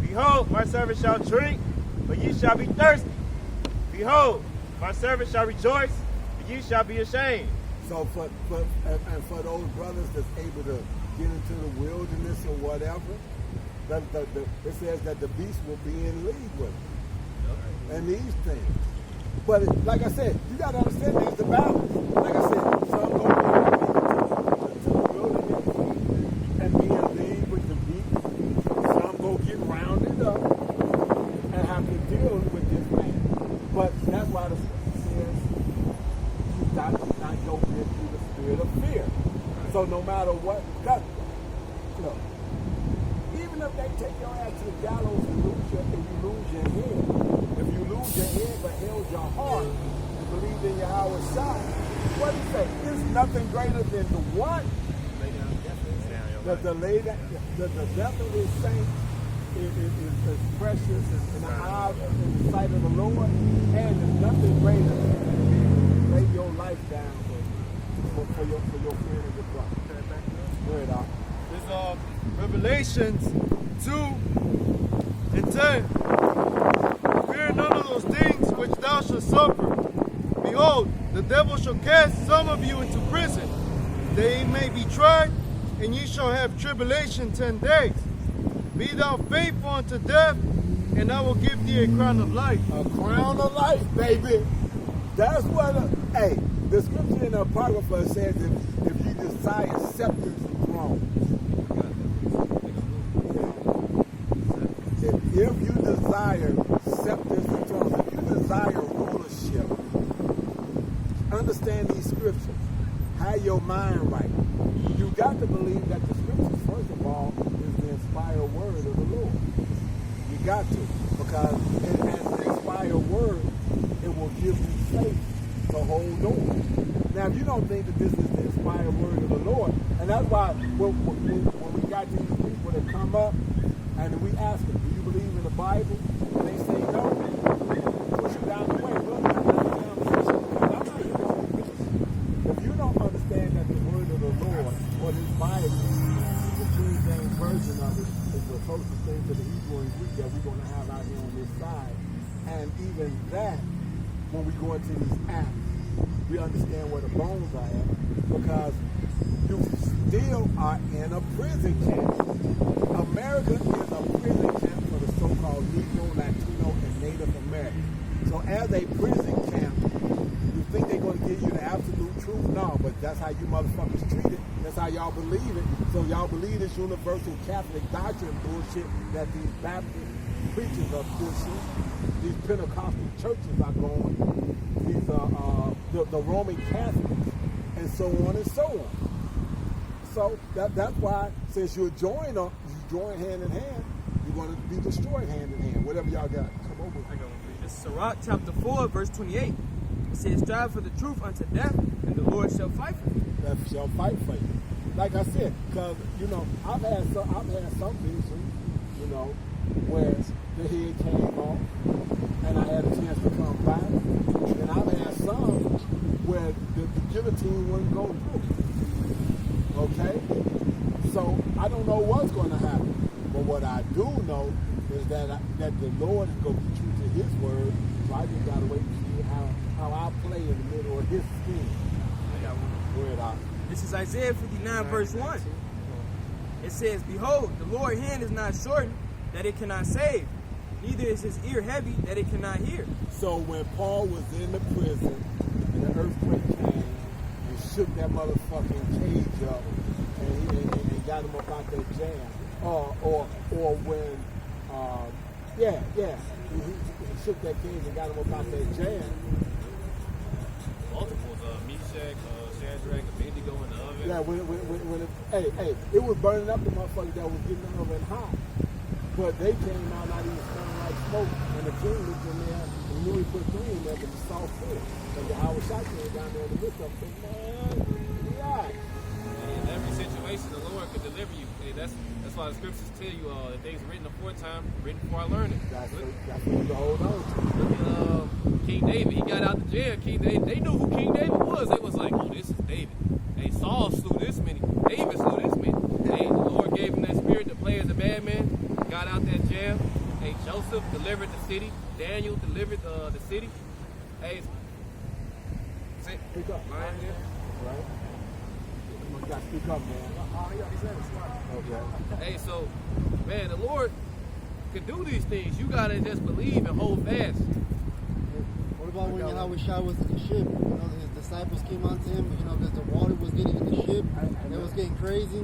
Behold, my servant shall drink, but ye shall be thirsty. Behold, my servant shall rejoice, but ye shall be ashamed. So for those brothers that's able to get into the wilderness or whatever, it says that the beast will be in league with them. And these things. But like I said, you got to understand there's the balance. Like I said, some go to the wilderness and be in league with the beast. Some go get rounded up and have to deal with this man. But that's why the scripture says you got to not go into the spirit of fear. So no matter what, look, even if they take your ass to the gallows and you lose your head, if you lose your head but held your heart and believed in Yahweh Shah, what do you say? There's nothing greater than the what? The death of his saints is precious in the eyes, in the sight of the Lord, and there's nothing greater than lay your life down for your friend and your brother. Word out. This Revelations 2 and 10. Fear none of those things which thou shalt suffer. Behold, the devil shall cast some of you into prison, that ye may be tried, and ye shall have tribulation 10 days. Be thou faithful unto death, and I will give thee a crown of life. A crown of life, baby. That's what, hey, the scripture in the Apocrypha says if you desire scepters and thrones. If you desire scepters and thrones, if you desire rulership, understand these scriptures. Have your mind right. You got to believe that the scriptures, first of all, is the inspired word of the Lord. You got to, because as the inspired word, it will give you faith to hold on. Now, if you don't think that this is the inspired word of the Lord, and that's why when we got these people that come up and we ask them, do you believe in the Bible? And they say no, push them down the way. Well, I'm not here to do this. If you don't understand that the word of the Lord, or this Bible, the King James version of it, is the closest thing to the Hebrew and Greek that we're going to have out here on this side. And even that, when we go into these apps, we understand where the bones are at, because you still are in a prison camp. America is a prison camp for the so-called Negro, Latino, and Native American. So as a prison camp, you think they're going to give you the absolute truth? No, but that's how you motherfuckers treat it. That's how y'all believe it. So y'all believe this universal Catholic doctrine bullshit that these Baptist preachers are pushing, these Pentecostal churches are going, these the Roman Catholics, and so on and so on. So that's why, since you join hand in hand, you're going to be destroyed hand in hand. Whatever y'all got, come over. This is Sirach chapter 4, verse 28. It says, strive for the truth unto death, and the Lord shall fight for you. That shall fight for you. Like I said, because, I've had some visions, where the head came off, and I had a chance to come back. And I've had some where the guillotine wouldn't go through. Okay? So I don't know what's going to happen. But what I do know is that the Lord is going to be true to his word. So I just got to wait and see how I play in the middle of his scheme. Word out. This is Isaiah 59, verse 1. It says, behold, the Lord's hand is not shortened, that it cannot save, neither is his ear heavy, that it cannot hear. So when Paul was in the prison and the earthquake came and shook that motherfucking cage up and got him up out that jam, or when he shook that cage and got him up out that jam. Multiples, Meshach, Shadrach, Abednego in the oven. Yeah, when it was burning up the motherfuckers that was getting the oven hot. But they came out not even smelling like smoke. And the king looked in there and knew he put three in there, but he saw four. And the Howard shot came down there in the midst of them and said, man, relax. In every situation, the Lord could deliver you. Hey, that's why the scriptures tell you the things written aforetime, written before I learned it. That's what you hold on to. Look at King David. He got out the jail. King David. They knew who King David was. They was like, oh, this is David. Hey, Saul slew this many. David slew this many. Hey, the Lord gave him that spirit to play as a madman. Got out that jail. Hey, Joseph delivered the city. Daniel delivered the city. Hey, Speak up. Lion there. Right? You got to speak up, man. Okay. Hey, so, man, the Lord could do these things. You gotta just believe and hold fast. What about when Yahweh was in the ship? His disciples came onto him, because the water was getting in the ship, and it was getting crazy.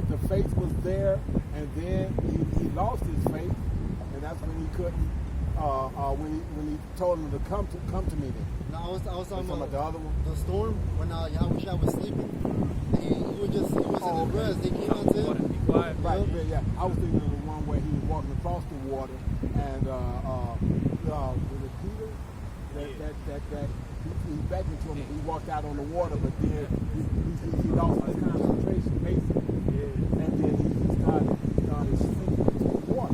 The faith was there, and then he lost his faith, and that's when he couldn't. When he told him to come to me. Then. No, I was talking about the other one. The storm when Yahweh was sleeping. He was in the breast. They came onto him. Be quiet. Right. Yeah. I was thinking of the one where he was walking across the water, and was it Peter? That he beckoned to him, and he walked out on the water, but then he lost his concentration, basically. And then he started sinking into the water.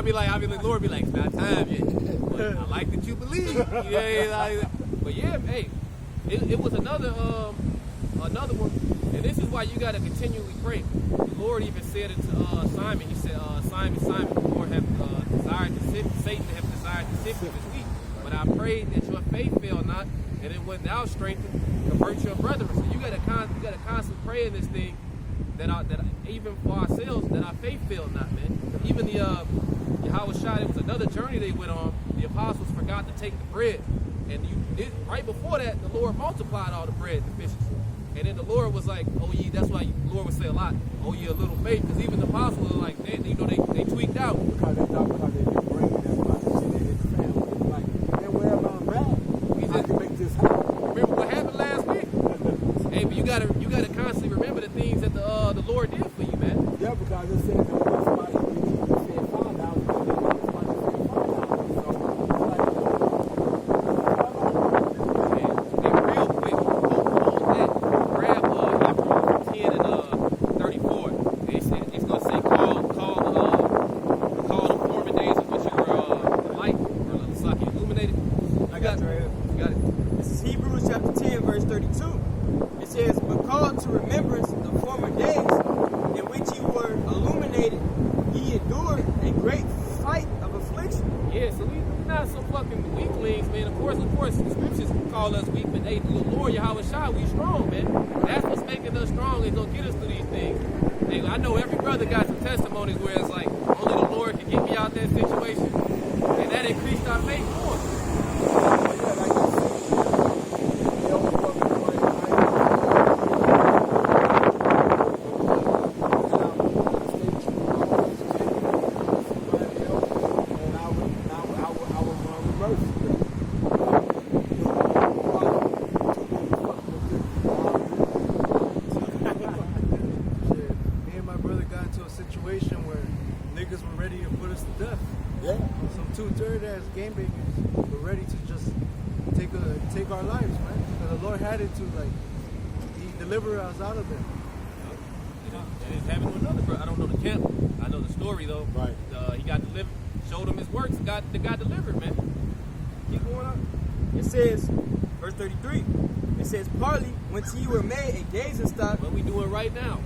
be like, the Lord be like, it's not time yet. But I like that you believe. But yeah, hey, it was another one. And this is why you got to continually pray. The Lord even said it to Simon. He said, Simon, Simon, the Lord have desired to sift, Satan have desired to sift you this week. But I prayed that your faith fail not, and it when thou strengthened, convert your brethren. So you got to constantly pray in this thing that even for ourselves, that our faith fail not, man. Even the Yahweh Shai, it was another journey they went on. The apostles forgot to take the bread. And right before that, the Lord multiplied all the bread and the fishes. And then the Lord was like, oh, ye, that's why the Lord would say a lot, oh, ye a little faith. Because even the apostles were like, they tweaked out. Because they thought because they didn't bring it, that's why they did the family. It's like, man, wherever I'm at, I can make this happen. Remember what happened last week? Hey, but you gotta constantly remember the things that the Lord did for you, man. Yeah, because it says that when somebody said $5, somebody said $5. So it's like, Hey, real quick, on that, grab Hebrews 10 and 34. It's gonna say call the former days in which you were light or illuminated. I got you right here. You got it. This is Hebrews chapter 10, verse 32. It says, but call to remembrance the former days in which you were illuminated, ye endured a great fight of affliction. Yeah, so we're not some fucking weaklings, man. Of course, the scriptures call us weak, but hey, the Lord Yahweh Shai, we strong, man. That's what's making us strong. It's gonna get us through these things. Hey, I know every brother got some testimonies where it's like, only the Lord can get me out that situation, and that increased our faith more. Take our lives, man. Because the Lord had it to, like, He delivered us out of there. And it's happened to another brother. I don't know the camp. I know the story though. Right. He got delivered. Showed him his works. Got delivered, man. Keep going on. It says, verse 33, it says, partly when ye were made a gazing stock. What we doing right now?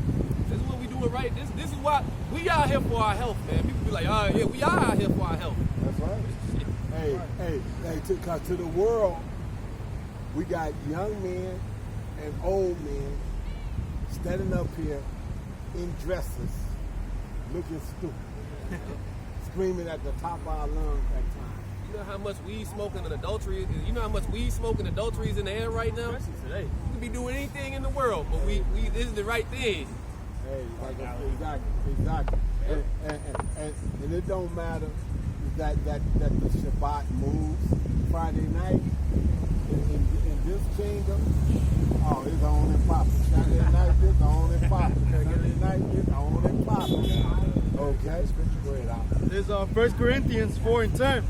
This is what we doing right. This is why we out here for our health, man. People be like, oh yeah, we are out here for our health. That's right. Hey, because to the world, we got young men and old men standing up here in dresses, looking stupid, screaming at the top of our lungs at times. You know how much weed smoking and adultery is? You know how much weed smoking and adultery is in the air right now? Especially today. You could be doing anything in the world, but this is the right thing. Hey, exactly. And it don't matter that the Shabbat moves Friday night in this kingdom. Oh, it's on and popping. Saturday night, it's on and popping. Saturday night, it's on and popping. Okay, go ahead out. This is 1 Corinthians 4 and 10.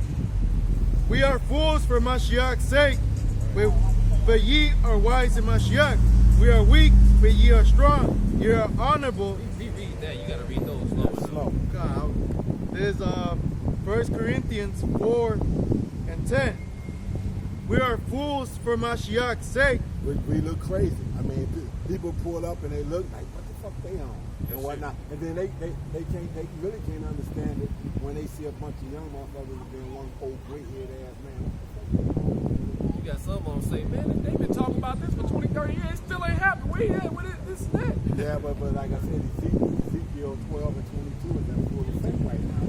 We are fools for Mashiach's sake, but ye are wise in Mashiach. We are weak, but ye are strong. Ye are honorable. Read that. You gotta read those slow. God, this is 1 Corinthians 4 and 10. We are fools for Mashiach's sake. We look crazy. I mean, people pull up and they look like, what the fuck they on? And whatnot. And then they really can't understand it when they see a bunch of young motherfuckers being one old gray head ass man. You got some of them say, man, they've been talking about this for 20, 30 years. It still ain't happened. Where you at with it? This and that. Yeah, but like I said, Ezekiel 12 and 22 is in full effect right now.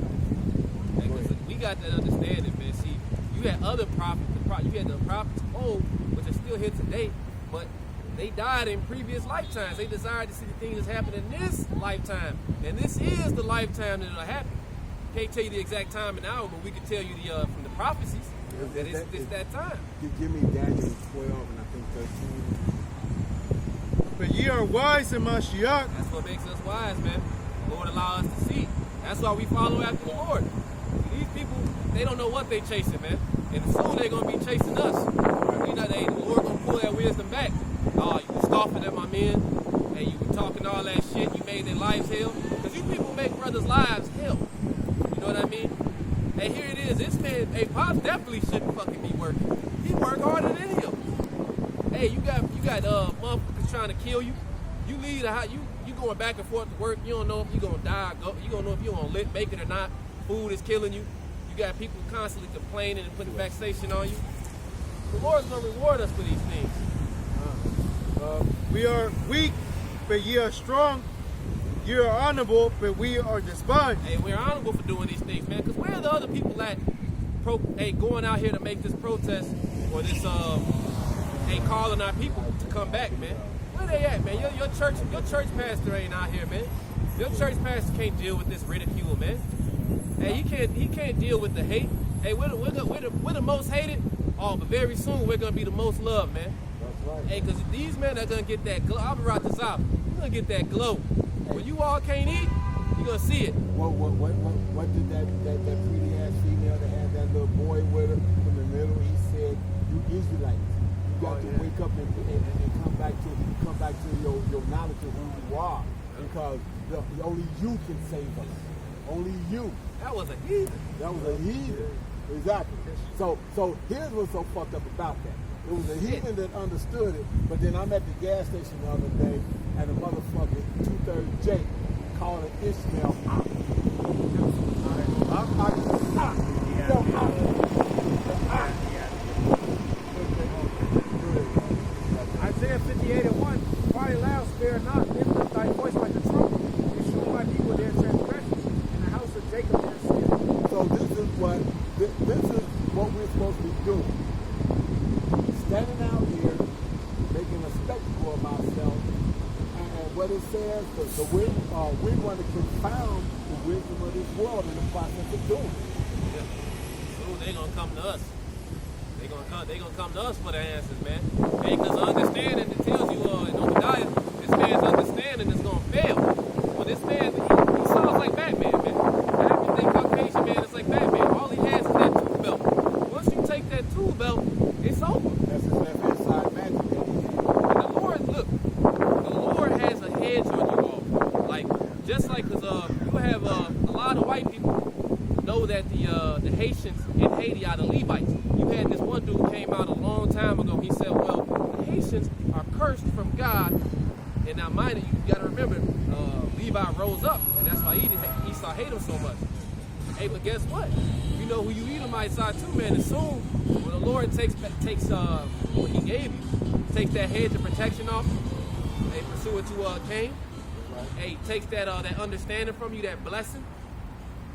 We got that understanding, man. See, you had other prophets. You had the prophets of old, which are still here today, but they died in previous lifetimes. They desired to see the things that's happening in this lifetime, and this is the lifetime that it'll happen. Can't tell you the exact time and hour, but we can tell you from the prophecies that it's that time. Give me Daniel 12 and I think 13. But ye are wise in Mashiach. That's what makes us wise, man. The Lord allow us to see. That's why we follow after the Lord. These people, they don't know what they chasing, man. And soon they're gonna be chasing us. You know, the Lord gonna pull that wisdom back. Oh, you were scoffing at my men, and you were talking all that shit. You made their lives hell. Because you people make brothers' lives hell. You know what I mean? Hey, here it is. This man, hey, Pops definitely shouldn't fucking be working. He work harder than him. Hey, you got motherfuckers trying to kill you. You leave the house, you going back and forth to work. You don't know if you gonna die. You don't know if you gonna make it or not. Food is killing you. You got people constantly complaining and putting vexation on you. The Lord's gonna reward us for these things. We are weak, but ye are strong. Ye are honorable, but we are despised. Hey, we're honorable for doing these things, man. Because where are the other people at? Going out here to make this protest or this calling our people to come back, man. Where they at, man? Your church pastor ain't out here, man. Your church pastor can't deal with this ridicule, man. Hey, he can't deal with the hate. Hey, we're the most hated. Oh, but very soon we're gonna be the most loved, man. That's right. Hey, because these men are gonna get that glow. I'm gonna write this out. You're gonna get that glow. When you all can't eat, you're gonna see it. What did that pretty ass female that had that little boy with her in the middle? He said, "You Israelites, you got to wake up and come back to your knowledge of who you are, because only you can save us. Only you." That was a heathen. That was a heathen. Exactly. So here's what's so fucked up about that. It was a heathen that understood it, but then I'm at the gas station the other day, and a motherfucker 230 Jake called an Ishmael out. Isaiah 58:1. Cry loud, spare not, lift up thy voice like a trumpet. Ensure my people their transgressions, and the house of Jacob their sin. So this is what we're supposed to be doing. Standing out here, making a spectacle of ourselves, and what it says, we're going to confound the wisdom of this world in the process of doing it. Soon they're gonna come to us. They gonna come to us for the answers, man. Hey, because understanding, it tells you in Obadiah, this man's understanding is gonna fail. Well, this man, he sounds like Batman, man. Everything Caucasian man is like Batman. All he has is that tool belt. Once you take that tool belt, it's over. That's his left hand side magic. And the Lord has a hedge on you all. Like, just like, because you have a lot of white people know that the Haitians in Haiti are the Levites. You had this one dude who came out a long time ago. He said, well, the Haitians are cursed from God. And now, mind you, you got to remember, Levi rose up, and that's why Esau hate him so much. Hey, but guess what? You know who you Edomites are too, man. And soon, when the Lord takes what he gave you, takes that hedge of protection off, hey, pursue it to Cain. Hey, takes that understanding from you, that blessing.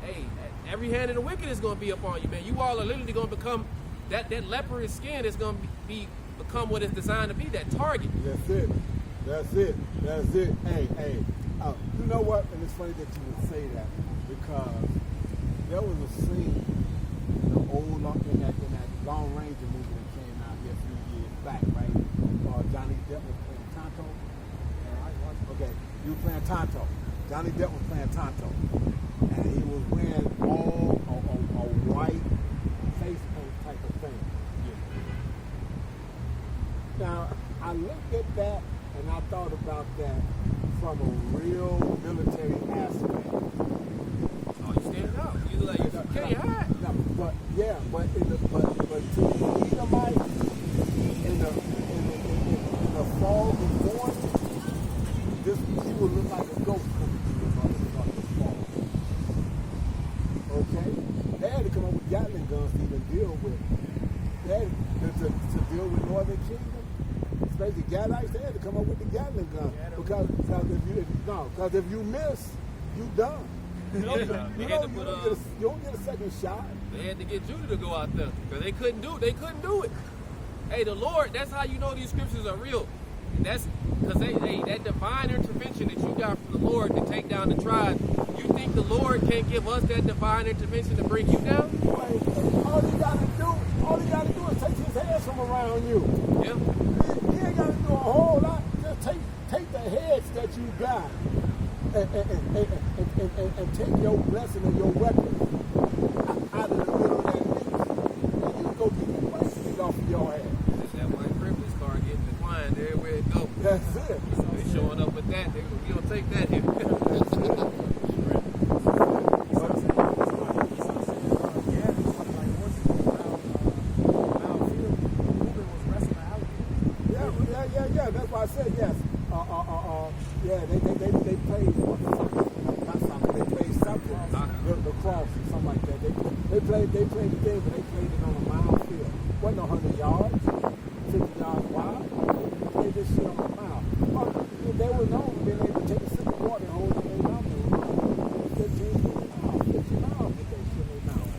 Hey, every hand of the wicked is going to be upon you, man. You all are literally going to become that leprous skin is going to become what it's designed to be, that target. That's it. Hey. You know what? And it's funny that you would say that, because there was a scene in the in that Lone Ranger movie that came out here a few years back, right? Johnny Depp was playing Tonto. Okay, you were playing Tonto. Johnny Depp was playing Tonto, and he was wearing all a white face paint type of thing. Now, I looked at that and I thought about that from a real military aspect. Oh, you standing up. You look like you can't hide. No, but to the Edomites in the fall before, he would look like a ghost coming through the motherfucking fall. Okay? They had to come up with Gatling guns to even deal with it. They had to deal with Northern Kingdom. Especially Gadites, they had to come up with the Gatling gun, because if you miss, you done. You don't get a second shot. They had to get Judah to go out there because they couldn't do it. Hey, the Lord, that's how you know these scriptures are real. That's because that divine intervention that you got from the Lord to take down the tribe. You think the Lord can't give us that divine intervention to bring you down? All he gotta do is take his hands from around you. Yeah. He ain't gotta do a whole lot. Just take the heads that you got and take your blessing and your weapon out of the middle of that mix. And you go get the blessing off of your head. It's that white privilege card getting declined everywhere it goes. That's it. They showing up with that. We don't take that here. yeah. That's why I said yes. Yeah, they played something. Not something. They played something. The cross or something like that. They played the game, but they played it on a mile field. Wasn't 100 yards, 50 yards wide. They played this shit on a mile. They were known for being able to take a sip of water and hold it in their mouth. 50 miles with that shit in their mouth.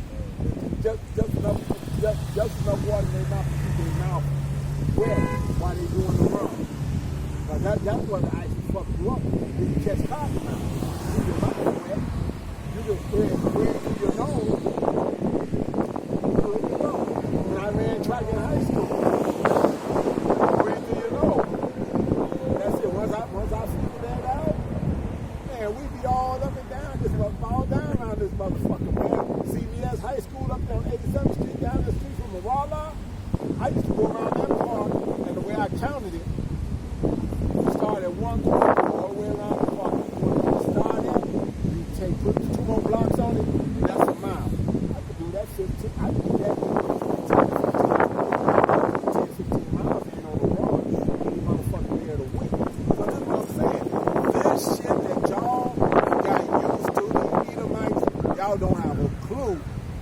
Just enough water in their mouth to keep their mouth wet while they doing the run. But that's what actually fuck you up. When you catch cotton now, you get mouth wet. You just spread through your nose. Through your nose. When I ran track in high school, spread through your nose. That's it. Once I figured that out, man, we be all up and down this all down around this motherfucker, man. CBS High School up there on 87th Street, down the street from Mawala. I used to go around that park, and the way I counted it, you start at one corner, all the way around the park. When you start at, you put 2 more blocks on it, and that's a mile. I could do that shit. I could do that 10, 15 miles in on the road. You motherfucker there to win. So that's what I'm saying. This shit that y'all got used to, the Edomites, y'all don't have a clue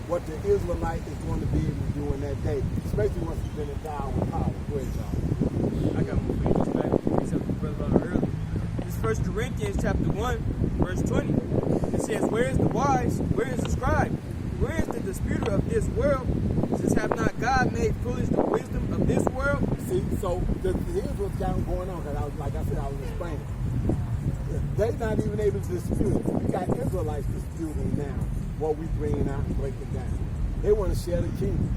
what the Israelite is going to be able to do in that day, especially once he's been endowed with power. Go ahead, y'all. I got one for you just back. Something brother brought up earlier. This is 1 Corinthians chapter 1, verse 20. It says, "Where is the wise? Where is the scribe? Where is the disputer of this world? Since have not God made foolish the wisdom of this world?" See, so here's what's kind of going on, because I was explaining. They're not even able to dispute it. We got Israelites disputing now what we bring out and break it down. They want to share the kingdom.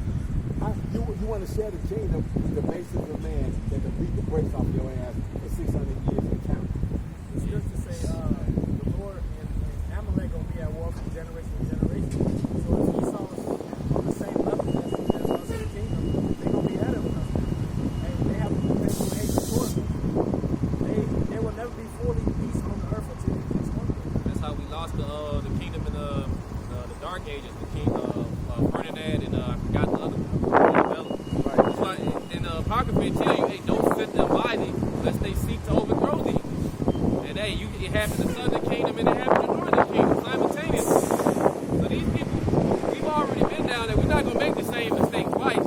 You want to share the kingdom with the basis of man that can beat the brakes off your ass for 600 years and count. It's just to say, the Lord and Amalek gonna be at war from generation to generation. So if Esau is on the same level as us in the kingdom, they gonna be at it with us. And they have a perpetual hate towards them. There will never be fully peace on the earth until they peace one. That's how we lost the kingdom in the Dark Ages. The king Ferdinand and I forgot the other one. That's why in the Apocrypha it tell you, hey, don't set them by thee, lest they seek to overthrow thee. And hey, it happened in the southern kingdom and it happened in the northern kingdom simultaneously. So these people, we've already been down there. We're not gonna make the same mistake twice.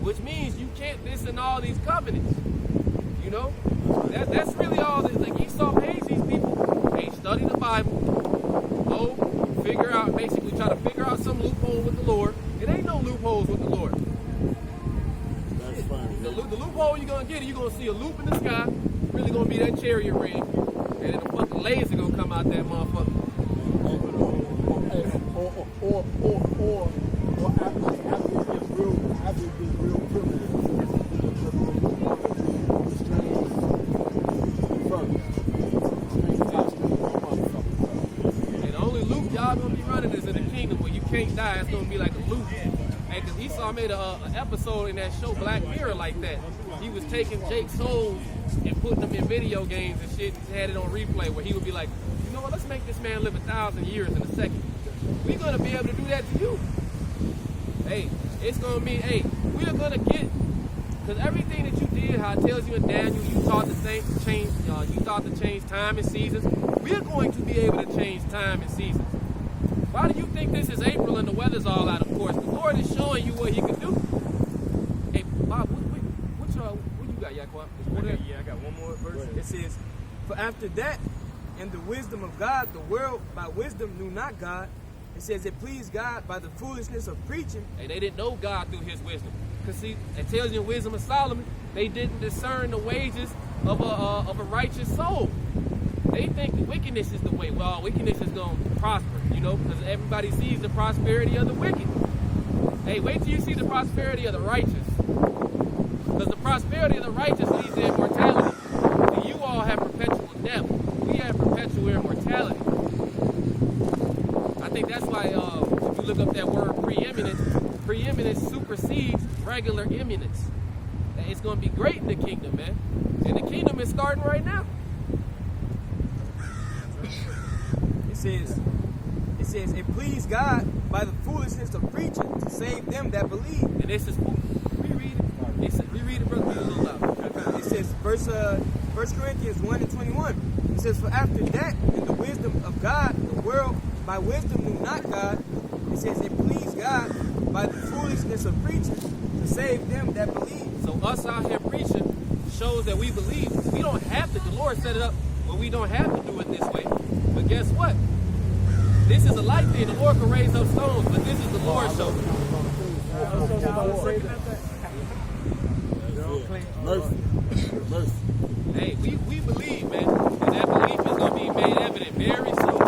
Which means you can't listen to all these covenants. You know? That's really all that, like Esau pays these people. They study the Bible. Go figure out, basically try to figure out some loophole with the Lord. It ain't no loopholes with the Lord. That's fine. The loophole you're gonna get, you're gonna see a loop in the sky, really gonna be that chariot ring, and then the fucking laser gonna come out that motherfucker. Or after it gets real primitive, And the only loop y'all gonna be running is in the kingdom where you can't die. It's gonna be like a loop. Hey, cause Esau made an episode in that show Black Mirror like that. He was taking Jake's souls and putting them in video games and shit. He had it on replay where he would be like, you know what? Let's make this man live 1,000 years in a second. We're gonna be able to do that to you. Hey, it's gonna mean, hey, we are gonna get, because everything that you did, how it tells you in Daniel, you taught to change time and seasons. We are going to be able to change time and seasons. Why do you think this is April and the weather's all out? Of course, the Lord is showing you what He can do. Hey, Bob, what you got, Yaquan? I got one more verse. It says, "For after that, in the wisdom of God, the world by wisdom knew not God. It says it pleased God by the foolishness of preaching." And they didn't know God through His wisdom. Because see, it tells you in Wisdom of Solomon, they didn't discern the wages of a righteous soul. They think the wickedness is the way. Well, wickedness is going to prosper, you know, because everybody sees the prosperity of the wicked. Hey, wait till you see the prosperity of the righteous. Because the prosperity of the righteous leads to immortality. And you all have perpetual death. We have perpetual perpetual immortality. I think that's why if you look up that word preeminence supersedes regular eminence. It's going to be great in the kingdom, man. And the kingdom is starting right now. It says, it pleased God by the foolishness of preaching to save them that believe. And this is, reread it. Reread it, brother. Read it a little louder. It says, 1 Corinthians 1:21. It says, for after that, in the wisdom of God, the world by wisdom knew not God. It says, it pleased God by the foolishness of preaching to save them that believe. So us out here preaching shows that we believe. We don't have to. The Lord set it up where we don't have to do it this way. But guess what? This is a light thing. The Lord can raise up stones, but this is the Lord's show. Mercy. Mercy. Hey, we believe, man. And that belief is going to be made evident very soon.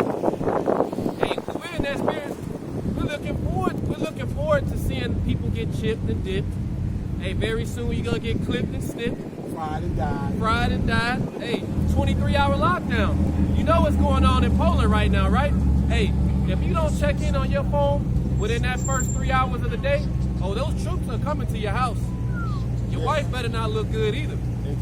Hey, because we're in that spirit. We're looking forward to seeing people get chipped and dipped. Hey, very soon you're going to get clipped and snipped. Fried and died. Hey, 23-hour lockdown. You know what's going on in Poland right now, right? Hey, if you don't check in on your phone within that first 3 hours of the day, oh, those troops are coming to your house. Your wife better not look good either. And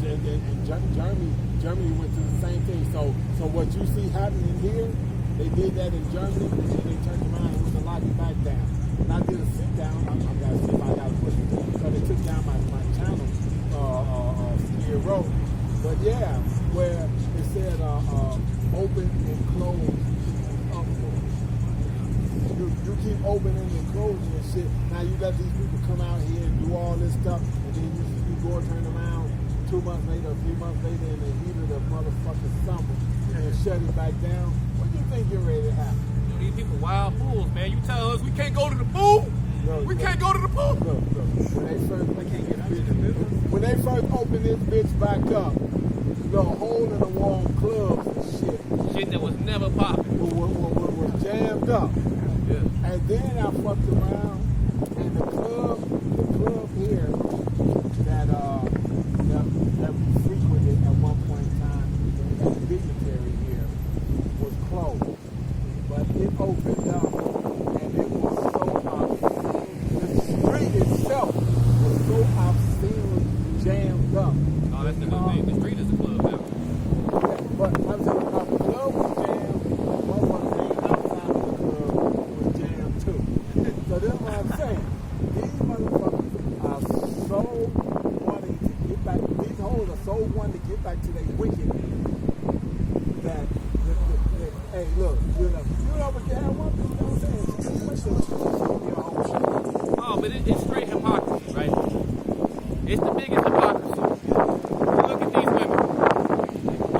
Germany went through the same thing. So what you see happening here, they did that in Germany, and then they turned around and went to lock it back down. And I did a sit down. I'm gonna see if I got to push it. So they took down my channel, Skid Row. But yeah, where it said open and close. You keep opening and closing and shit. Now you got these people come out here and do all this stuff, and then you go and turn around 2 months later, 3 months later, in the heat of the motherfucking summer, and shut it back down. What do you think you're ready to happen? These people wild fools, man. You tell us we can't go to the pool. We can't go to the pool. Look. When they first opened this bitch back up, the hole in the wall clubs and shit. Shit that was never popping. Was jammed up. Yeah. And then I fucked around, and the club here that we frequented at one point in time, the dignitary here, was closed. But it opened up, and it was so obscene. The street itself was so obscenely jammed up. Oh, that's the new thing. The street is a club now. But I'm saying about the club was jammed, motherfuckers hanging outside of the club was jammed too. So that's what I'm saying. These motherfuckers are so wanting to get back, these hoes are so wanting to get back to their wickedness that, hey, look, you know, but you have one thing, you know what I'm saying? Oh, but it's straight hypocrisy, right? It's the biggest hypocrisy. You look at these women.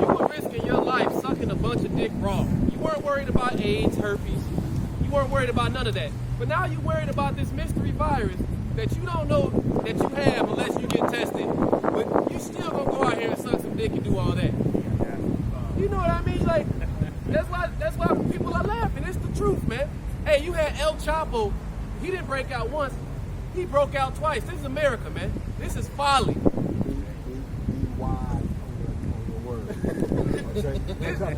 You were risking your life sucking a bunch of dick raw. You weren't worried about AIDS, herpes. You weren't worried about none of that. But now you're worried about this mystery virus that you don't know that you have unless you get tested. But you still gonna go out here and suck some dick and do all that. You know what I mean? Like, that's why people are laughing. It's the truth, man. Hey, you had El Chapo. He didn't break out once. He broke out twice. This is America, man. This is folly. Be wise on your word.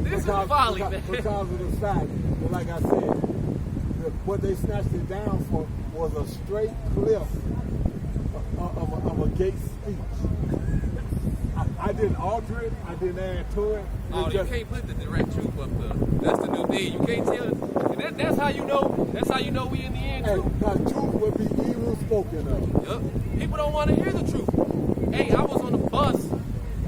This is folly, man. Because of the fact that, like I said, what they snatched it down for was a straight clip of a gay speech. I didn't alter it. I didn't add to it. Oh, you can't put the direct truth up there. That's the new thing. You can't tell. That's how you know. That's how you know we in the end. Hey, Truth. now truth will be evil spoken of. Yup. People don't want to hear the truth. Hey, I was on the bus.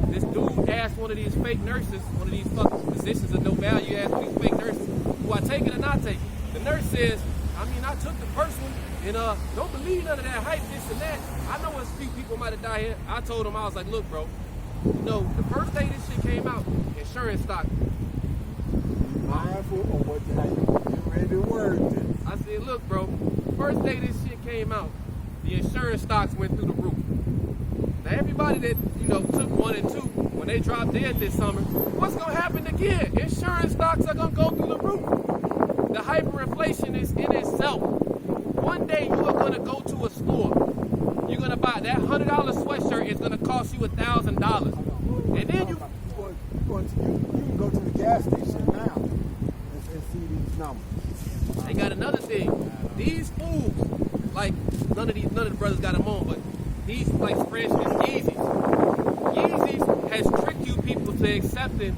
This dude asked one of these fake nurses, one of these fucking physicians of no value, asked one of these fake nurses, do I take it or not take it? The nurse says, I took the first one, and don't believe none of that hype, this and that. I know a few people might have died here. I told him, I was like, look, bro, you know, the first day this shit came out, insurance stock. Mindful of what how you get ready to word this. I said, look, bro, first day this shit came out, the insurance stocks went through the roof. Now, everybody that, you know, took 1 and 2, when they dropped dead this summer, what's going to happen again? Insurance stocks are going to go through the roof. The hyperinflation is in itself. One day you are going to go to a store. You're going to buy that $100 sweatshirt. It's going to cost you $1,000. And then you can go to the gas station numbers. They got another thing. These fools, like none of the brothers got them on, but these, like for instance, Yeezys has tricked you people to accepting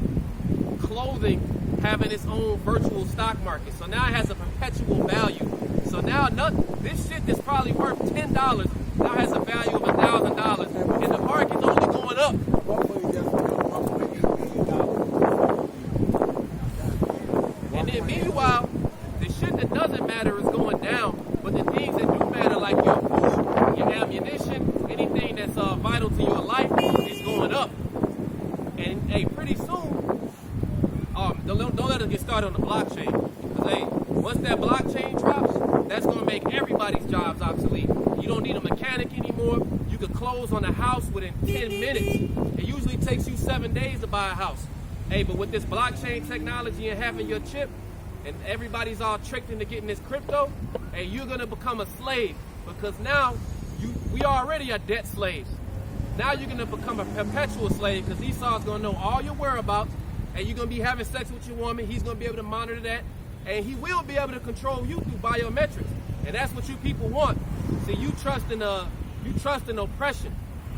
clothing having its own virtual stock market. So now it has a perpetual value. So now this shit that's probably worth $10 now has a value of $1,000, and the market's only going up. And then meanwhile, the shit that doesn't matter is going down, but the things that do matter, like your food, your ammunition, anything that's vital to your life, is going up. And hey, pretty soon, don't let us get started on the blockchain. Because hey, once that blockchain drops, that's going to make everybody's jobs obsolete. You don't need a mechanic anymore. You could close on a house within 10 minutes. It usually takes you 7 days to buy a house. Hey, but with this blockchain technology and having your chip, and everybody's all tricked into getting this crypto, hey, you're going to become a slave. Because now, we already are debt slaves. Now you're going to become a perpetual slave because Esau's going to know all your whereabouts, and you're going to be having sex with your woman. He's going to be able to monitor that, and he will be able to control you through biometrics. And that's what you people want. See, you trust in oppression.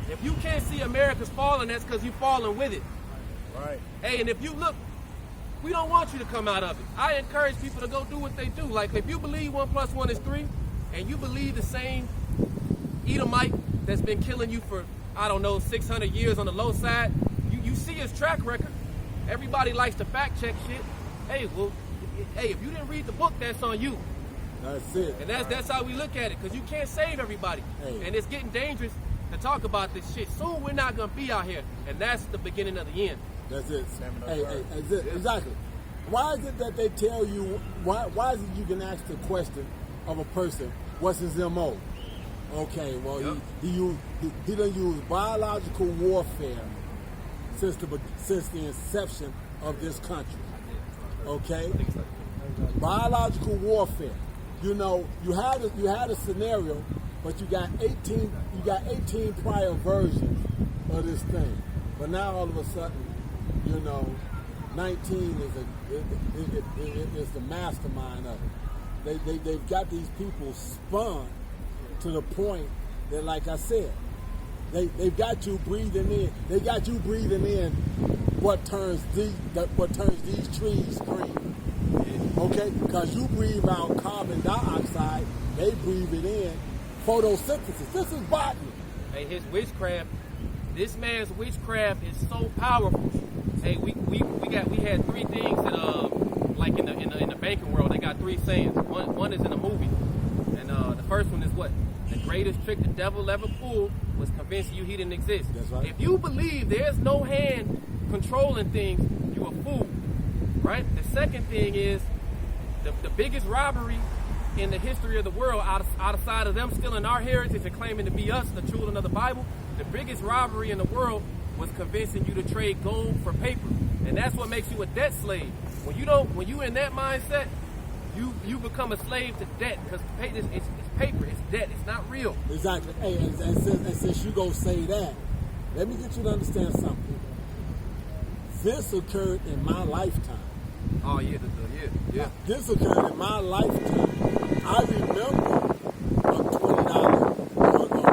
If you can't see America's falling, that's because you're falling with it. Right. Hey, and if you look, we don't want you to come out of it. I encourage people to go do what they do. Like, if you believe 1 + 1 is 3, and you believe the same Edomite that's been killing you for, I don't know, 600 years on the low side, you see his track record. Everybody likes to fact check shit. Hey, well, hey, if you didn't read the book, that's on you. That's it. And that's how we look at it, because you can't save everybody. Hey. And it's getting dangerous to talk about this shit. Soon we're not going to be out here, and that's the beginning of the end. That's it. Hey, that's it. Exactly. Why is it that they tell you, why is it you can ask the question of a person, what's his MO? Okay, well, Yep. he done used biological warfare since the inception of this country. Okay? Biological warfare. You know, you had a scenario, but you got 18 prior versions of this thing. But now all of a sudden, you know, 19 is the mastermind of it. They've got these people spun to the point that, like I said, they've got you breathing in. They got you breathing in what turns these trees green. Okay, because you breathe out carbon dioxide, they breathe it in. Photosynthesis. This is botany. Hey, his witchcraft, this man's witchcraft is so powerful. Hey, we had 3 things that like in the banking world, they got 3 sayings. One is in a movie, and the first one is what? The greatest trick the devil ever pulled was convincing you he didn't exist. That's right. If you believe there's no hand controlling things, you're a fool, right? The second thing is the biggest robbery in the history of the world, outside of them stealing our heritage and claiming to be us, the children of the Bible. The biggest robbery in the world was convincing you to trade gold for paper, and that's what makes you a debt slave. When you in that mindset, you become a slave to debt, because it's paper, it's debt, it's not real. Exactly. Hey, and since you gonna say that, let me get you to understand something. This occurred in my lifetime. Oh yeah. This occurred in my lifetime. I remember a $20 or a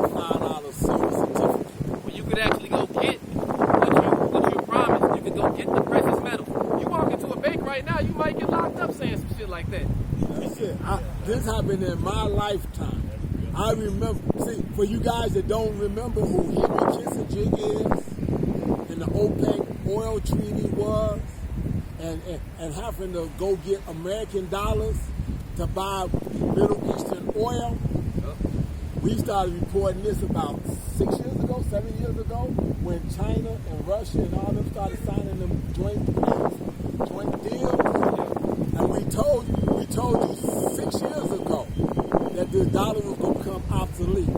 $5 silver certificate. When you could actually go get what you promised, you could go get the precious metals. You walk into a bank right now, you might get locked up saying some shit like that. That's it. This happened in my lifetime. I remember. See, for you guys that don't remember who Henry Kissinger is, and the OPEC oil treaty was, and having to go get American dollars to buy Middle Eastern oil. We started reporting this about 6 years ago, 7 years ago, when China and Russia and all them started signing them joint deals. And we told you 6 years ago that this dollar was going to become obsolete.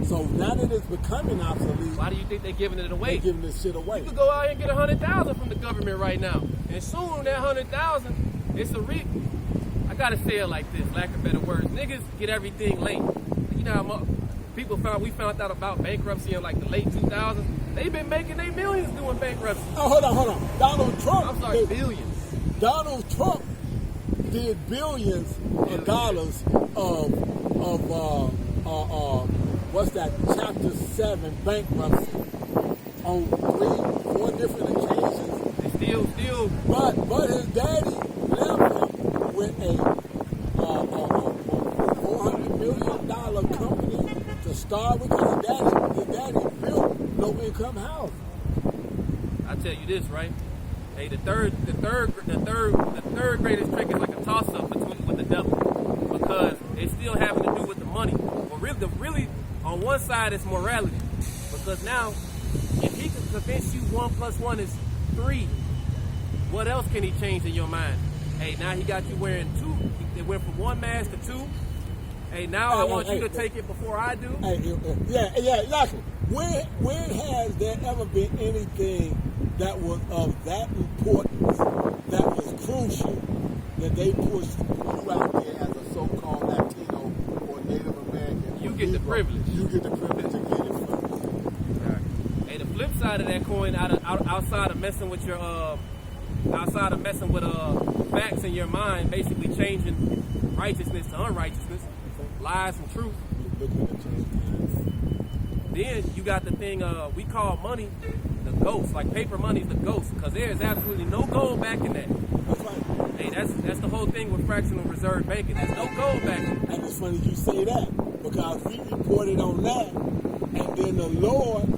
So now that it's becoming obsolete, Why do you think they're giving it away? they're giving this shit away. You could go out and get 100,000 from the government right now, and soon that 100,000, it's a I gotta say it like this, lack of better words. Niggas get everything late. You know how we found out about bankruptcy in like the late 2000s. They've been making their millions doing bankruptcy. Oh, hold on. Donald Trump. I'm sorry, billions. Donald Trump did billions of dollars of what's that, Chapter 7 bankruptcy on 3, 4 different occasions. Still. But his daddy left him with a $400 million company to start with, because his daddy built low-income housing. I tell you this, right? Hey, the third greatest trick is like a toss-up with the devil, because it's still having to do with the money. But really, on one side it's morality, because now if he can convince you 1 + 1 is 3, what else can he change in your mind? Hey, now he got you wearing 2. It went from 1 mask to 2. Hey, now I want you to take it before I do. Yeah, exactly. When has there ever been anything that was of that importance, that was crucial, that they pushed you out there as a so-called Latino or Native American? You get the privilege. You get the privilege to get it first. Hey, the flip side of that coin, outside of messing with your facts in your mind, basically changing righteousness to unrighteousness, lies from truth. Then you got the thing we call money the ghost, like paper money is the ghost, because there is absolutely no gold backing that. That's right. Hey, that's the whole thing with fractional reserve banking. There's no gold backing. And it's funny you say that, because we reported on that, and then the Lord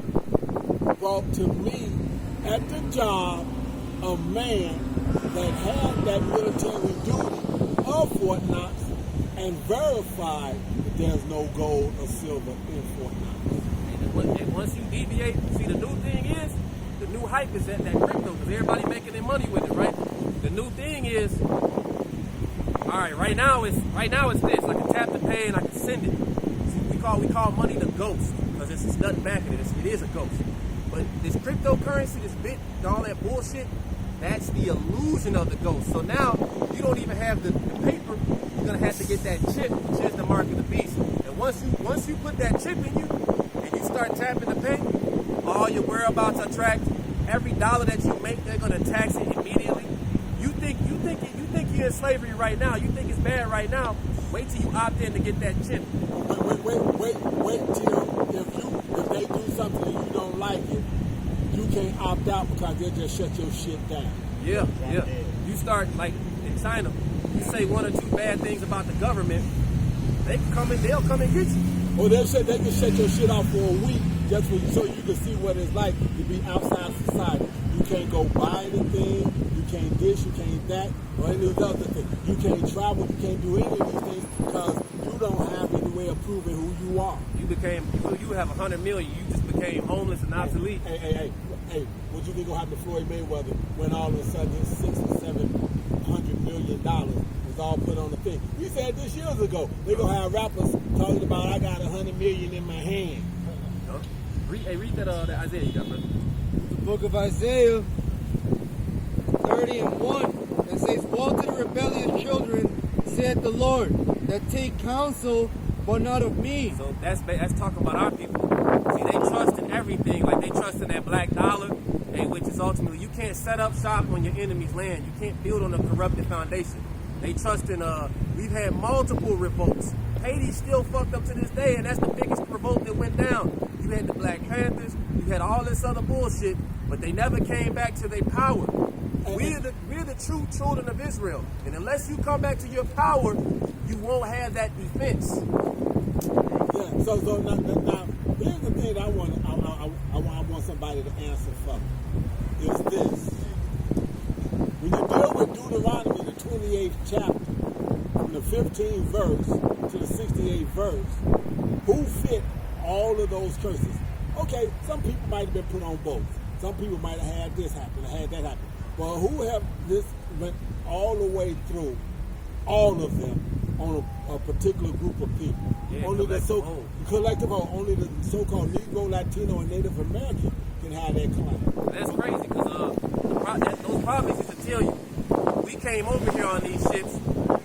brought to me at the job a man that had that military duty of Fort Knox and verified that there's no gold or silver in Fort Knox. And once you deviate, see, the new thing is, the new hype is at that crypto, because everybody making their money with it, right? The new thing is, all right, right now it's this. I can tap to pay and I can send it. See, we call money the ghost, because it's nothing backing it. It is a ghost. But this cryptocurrency, this bit, all that bullshit, that's the illusion of the ghost. So now you don't even have the paper. You're gonna have to get that chip, which is the mark of the beast. And once you put that chip in you, start tapping the pay, all your whereabouts are tracked. Every dollar that you make, they're gonna tax it immediately. You think you're in slavery right now. You think it's bad right now. Wait till you opt in to get that chip. Wait till if they do something and you don't like it, you can't opt out, because they'll just shut your shit down. Yeah. You start like in China. You say 1 or 2 bad things about the government, they'll come and get you. Or they can shut your shit off for a week just so you can see what it's like to be outside society. You can't go buy anything, you can't this, you can't that, or any of these other things. You can't travel, you can't do any of these things because you don't have any way of proving who you are. You have 100 million, you just became homeless and obsolete. Hey, what do you think will happen to Floyd Mayweather when all of a sudden his $600 or $700 million was all put on the thing? We said this years ago. They're going to have rappers talking about, I got 100 million in my hand. Huh? Read that Isaiah you got, brother. The book of Isaiah 30:1 that says, woe to the rebellious children, saith the Lord, that take counsel, but not of me. So that's talking about our people. See, they trust in everything, like they trust in that black dollar, which is ultimately, you can't set up shop on your enemy's land. You can't build on a corrupted foundation. They trust in, we've had multiple revolts. Haiti's still fucked up to this day, and that's the biggest revolt that went down. You had the Black Panthers, you had all this other bullshit, but they never came back to their power. We're the true children of Israel, and unless you come back to your power, you won't have that defense. Yeah. So now here's the thing I want somebody to answer for is this: when you deal with Deuteronomy, the 28th chapter, from the 15th verse to the 68th verse, who fit all of those curses? Okay, some people might have been put on both. Some people might have had this happen, had that happen. But who have this went all the way through all of them on a particular group of people? Yeah, only the collective whole. Only the so-called Negro, Latino, and Native American can have that claim. That's crazy, because those prophecies will tell you, we came over here on these ships,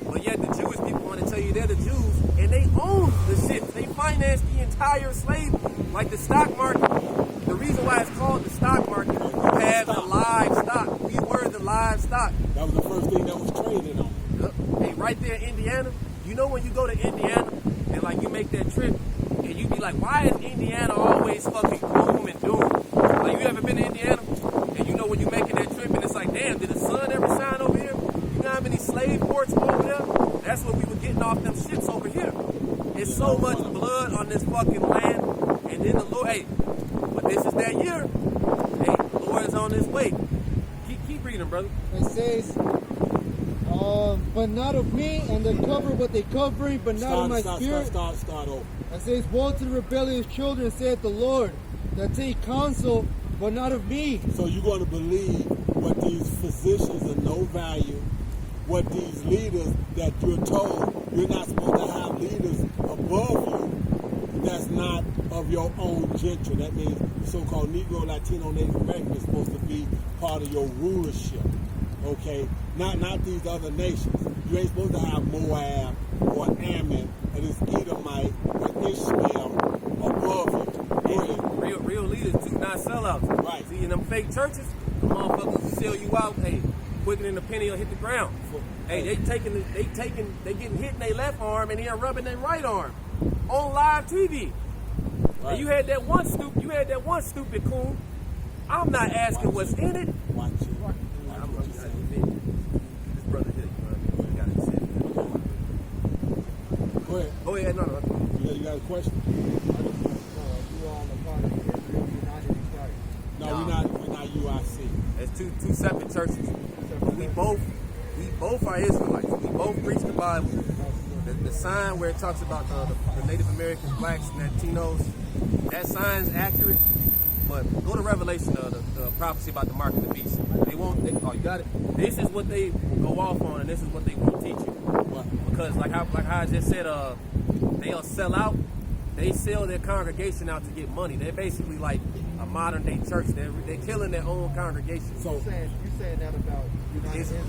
but yet the Jewish people want to tell you they're the Jews, and they own the ships. They finance the entire slavery, like the stock market. The reason why it's called the stock market, you have the livestock. We were the livestock. That was the first thing that was traded on. Hey, right there in Indiana. You know when you go to Indiana and like you make that trip and you be like, why is Indiana always fucking gloom and doom? Like you ever been to Indiana? And you know when you making that trip and it's like, damn, did the sun ever shine over here? You know how many slave ports over there? That's what we were getting off them ships over here. It's so much blood on this fucking land. And then the Lord, hey, but this is that year. Hey, the Lord is on his way. Keep reading, brother. It says, but not of me, and they cover what they covering, but not of my spirit. Start over. It says, woe to the rebellious children, saith the Lord, that take counsel, but not of me. So you're going to believe what these physicians of no value, what these leaders that you're told you're not supposed to have leaders above you that's not of your own gentry. That means so-called Negro, Latino, Native American is supposed to be part of your rulership. Okay? Not these other nations. You ain't supposed to have Moab or Ammon or this Edomite or Ishmael above you. Go ahead. Real leaders do not sell out. Right. See, in them fake churches, the motherfuckers sell you out, hey, quicker than the penny will hit the ground. Hey, they getting hit in their left arm and they're rubbing their right arm on live TV. Right. And you had that one stupid coon. I'm not asking what's in it. Watch it. I'm gonna say this brother here, you know what I mean? He got it. Go ahead. Go ahead, no. You got a question? You all are part of Israel United in Christ. No, we're not UIC. It's two separate churches. We both are Israelites. We both preach the Bible. The sign where it talks about the Native Americans, blacks, Latinos, that sign's accurate. But go to Revelation, the prophecy about the mark of the beast. Oh, you got it? This is what they will go off on, and this is what they won't teach you. What? Because like how I just said, they'll sell out. They sell their congregation out to get money. They're basically like a modern day church. They're killing their own congregation. So You saying that about United It's- Israel?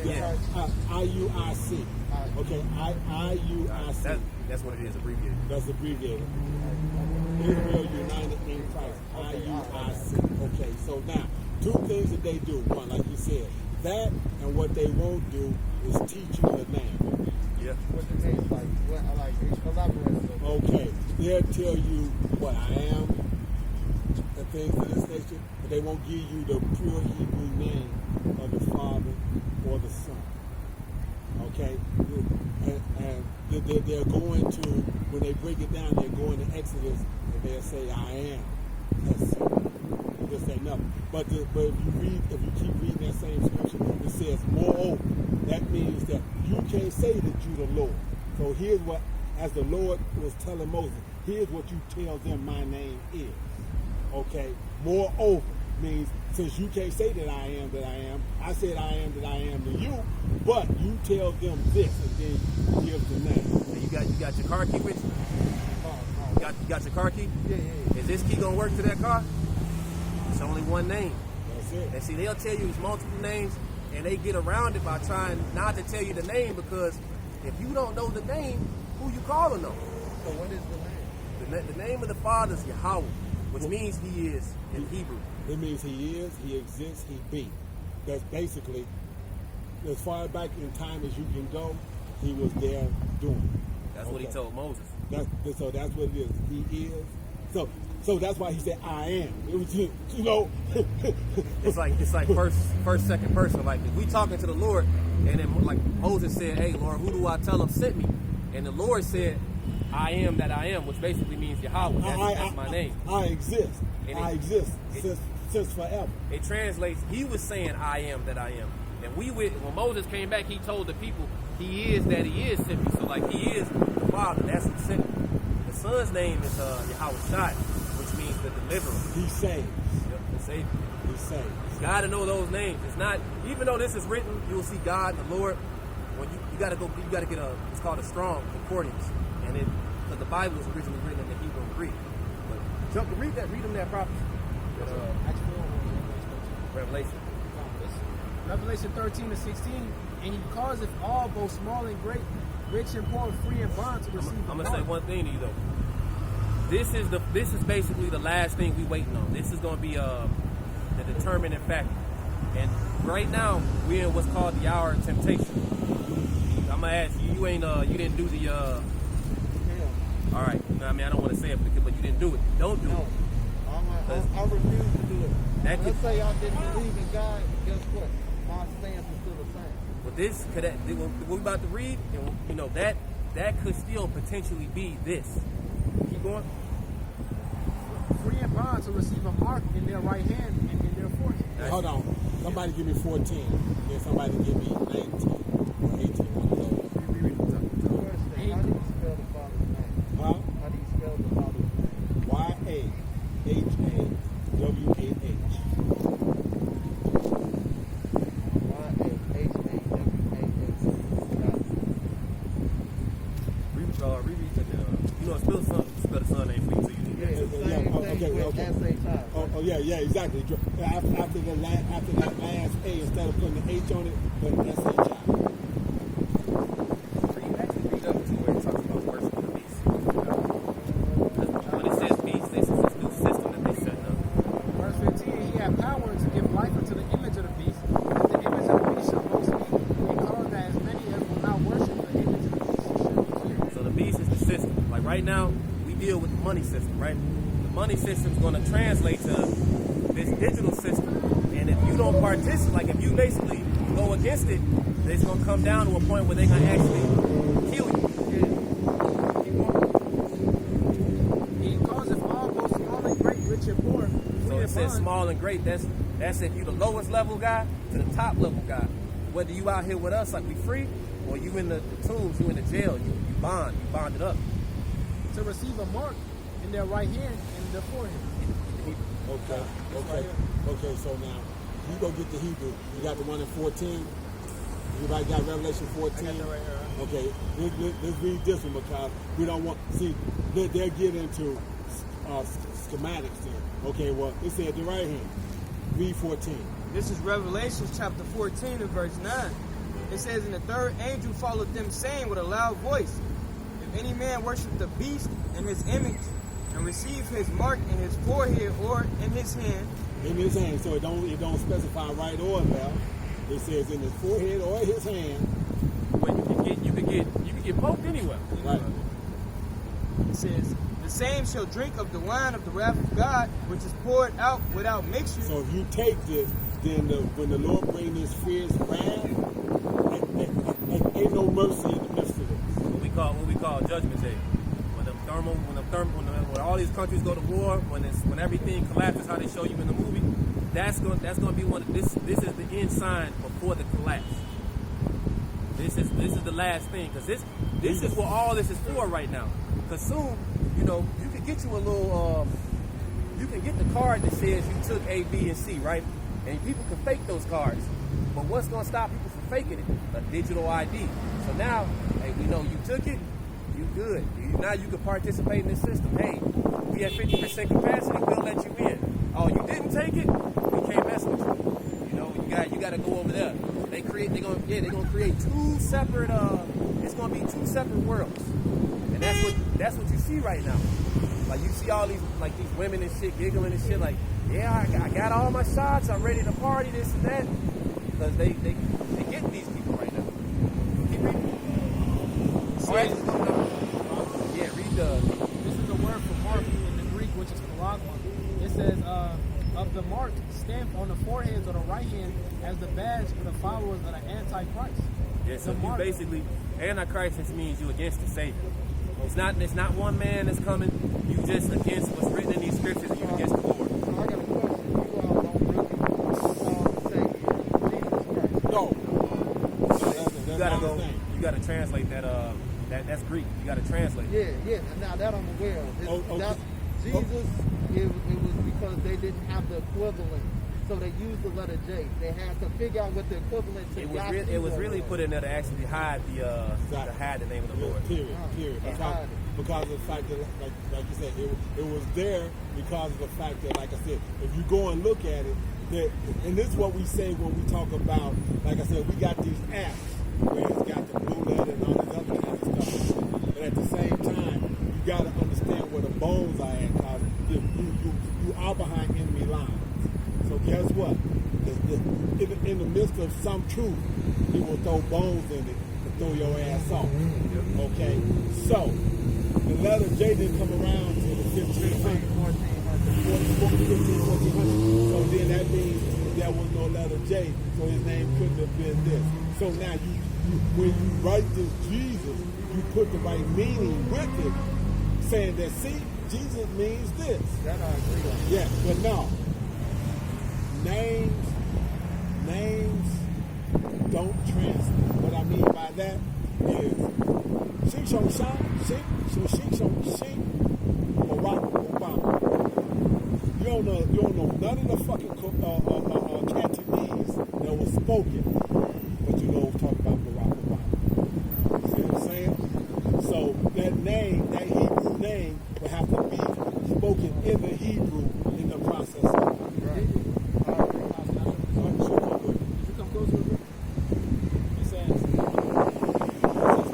Yeah. IUIC. Okay, IUIC. That's what it is, abbreviated. That's abbreviated. Israel United in Christ. IUIC. Okay, so now, two things that they do. One, like you said, that and what they won't do is teach you the name. Yeah. What the name like? What I like? Elaborate a little bit. Okay, they'll tell you what I am, the things of this nature, but they won't give you the pure Hebrew name of the Father or the Son. Okay? And they're going to, when they break it down, they're going to Exodus and they'll say, I am. That's this ain't nothing. But if you keep reading that same scripture, it says, moreover, that means that you can't say that you're the Lord. So here's what, as the Lord was telling Moses, here's what you tell them my name is. Okay? Moreover means, since you can't say that I am, I said I am that I am to you, but you tell them this, and then give the name. And you got your car key with you? You got your car key? Yeah. Is this key gonna work to that car? It's only one name. That's it. And see, they'll tell you it's multiple names, and they get around it by trying not to tell you the name, because if you don't know the name, who you calling on? So what is the name? The name of the Father is Yahweh, which means He is in Hebrew. It means he is, he exists, he be. That's basically, as far back in time as you can go, he was there doing it. That's what He told Moses. So that's what it is. He is. So that's why he said, I am. It was, you know. It's like first, second person. Like if we talking to the Lord, and then like Moses said, "Hey Lord, who do I tell him sent me?" And the Lord said, "I am that I am," which basically means Yahweh. That's my name. I exist. And I exist since forever. It translates. He was saying, "I am that I am." And when Moses came back, he told the people, "He is that He is sent me." So like He is the Father. That's who sent me. The Son's name is Yahweh Shai, which means the Deliverer. He saves. Yep, the Savior. He saves. You gotta know those names. It's not, even though this is written, you will see God, the Lord. When you gotta get it's called a strong concordance, and because the Bible was originally written in the Hebrew and Greek. But read them that prophecy. Revelation. Revelation 13-16, and He causeth all, both small and great, rich and poor, free and bond, to receive the I'm gonna say mark. one thing to you though. This is basically the last thing we waiting on. This is gonna be the determining factor. And right now we're in what's called the hour of temptation. I'm I'm gonna ask you. You ain't you didn't do the All right. No, I mean I don't want to say it, but you didn't do it. Don't do it. I refuse to do it. That Let's could- say I didn't believe in God. Guess what? My stance is still the same. But this could what we about to read, and you know that could still potentially be this. Keep going. Free and bond to receive a mark in their right hand and in their forehead. Hold on. Somebody give me 14. Then somebody give me 19 or 18. One of those. Question, how do you spell the Father's name? Huh? How do you spell the Father's name? Y-A-H-A-W-A-H. Reread the you know spell the son name for you so you Yeah, need the that. same Yeah, thing okay, with okay. S-H-I. Oh, yeah, exactly. After that last A, instead of putting the H on it, put an S-H-I. Read up to where it talks about worshiping the beast. When it says beast, this is this new system that they set up. Verse 15, he had power to give life unto the image of the beast. The image of the beast shall both speak, and cause that as many as will not worship the image of the beast shall be killed. So the beast is the system. Like right now, we deal with the money system, right? The money system is going to translate to this digital system, and if you don't participate, like if you basically go against it, it's going to come down to a point where they're going to actually kill you. He causeth all, both small and great, rich and poor, So free it and says bond. small and great. That's if you the lowest level guy to the top level guy. Whether you out here with us like we free, or you in the tombs, you in the jail, you bonded up. To receive a mark in their right hand and their forehead. Okay, so now, you go get the Hebrew. You got the one in 14? Everybody got Revelation 14? I got that right here. Okay, let's read this one because we don't want, see, they're getting into schematics here. Okay, well, it said the right hand. Read 14. This is Revelation chapter 14 and verse 9. It says, and the third angel followed them, saying with a loud voice, if any man worship the beast and his image, and receive his mark in his forehead or in his hand. In his hand, so it don't specify right or left. It says in his forehead or his hand. But you could get poked anywhere. Right. It says, the same shall drink of the wine of the wrath of God, which is poured out without mixture. So if you take this, then when the Lord brings his fierce wrath, ain't no mercy in the midst of this. What we call Judgment Day. When all these countries go to war, when everything collapses, how they show you in the movie, that's going to be one of this is the end sign before the collapse. This is the last thing, because this is what all this is for right now. Because soon, you know, you can get you a little you can get the card that says you took A, B, and C, right? And people can fake those cards. But what's going to stop people from faking it? A digital ID. So now, hey, we know you took it, you good. Now you can participate in this system. Hey, we at 50% capacity, we'll let you in. Oh, you didn't take it? We can't mess with you. You know, you got to go over there. They're gonna create two separate it's gonna be two separate worlds. And that's what you see right now. Like you see all these women and shit giggling and shit like, yeah, I got all my shots, I'm ready to party, this and that. Because they get these people right now. Keep reading. Read This is the word for mark in the Greek, which is charagma. It says, of the mark stamped on the foreheads of the right hand as the badge for the followers of the Antichrist. Yeah, so The you mark- basically, Antichrist just means you against the Savior. It's not one man that's coming, you just against what's written in these scriptures, and you against the Lord. So I got a question. You all don't really call the Savior Jesus Christ. No. You gotta go. You gotta translate that. That's Greek. You gotta translate. Yeah. Now that I'm aware of. Okay. Jesus, it was because they didn't have the equivalent. So they used the letter J. They had to figure out what the equivalent to It was really put in there to actually hide the name of the Lord. Period. Because of the fact that, like you said, it was there because of the fact that, like I said, if you go and look at it, and this is what we say when we talk about, like I said, we got these apps where it's got the blue letter and all this other kind of stuff. But at the same time, you got to understand where the bones are at, because you are behind enemy lines. So guess what? In the midst of some truth, he will throw bones in it to throw your ass off. Okay? So, the letter J didn't come around to the 1500s. 1400. So then that means there was no letter J, so his name couldn't have been this. So now when you write this Jesus, you put the right meaning with it, saying that, see, Jesus means this. That I agree on. Yeah, but no. Names don't translate. What I mean by that is Shing Shong Shang, Shing Shong Shing, Obama. You don't know none of the fucking Cantonese that was spoken, but you know talk about Barack Obama. See what I'm saying? So that name, that Hebrew name, would have to be spoken in the Hebrew in the process of it. Right. You come closer to it. It says,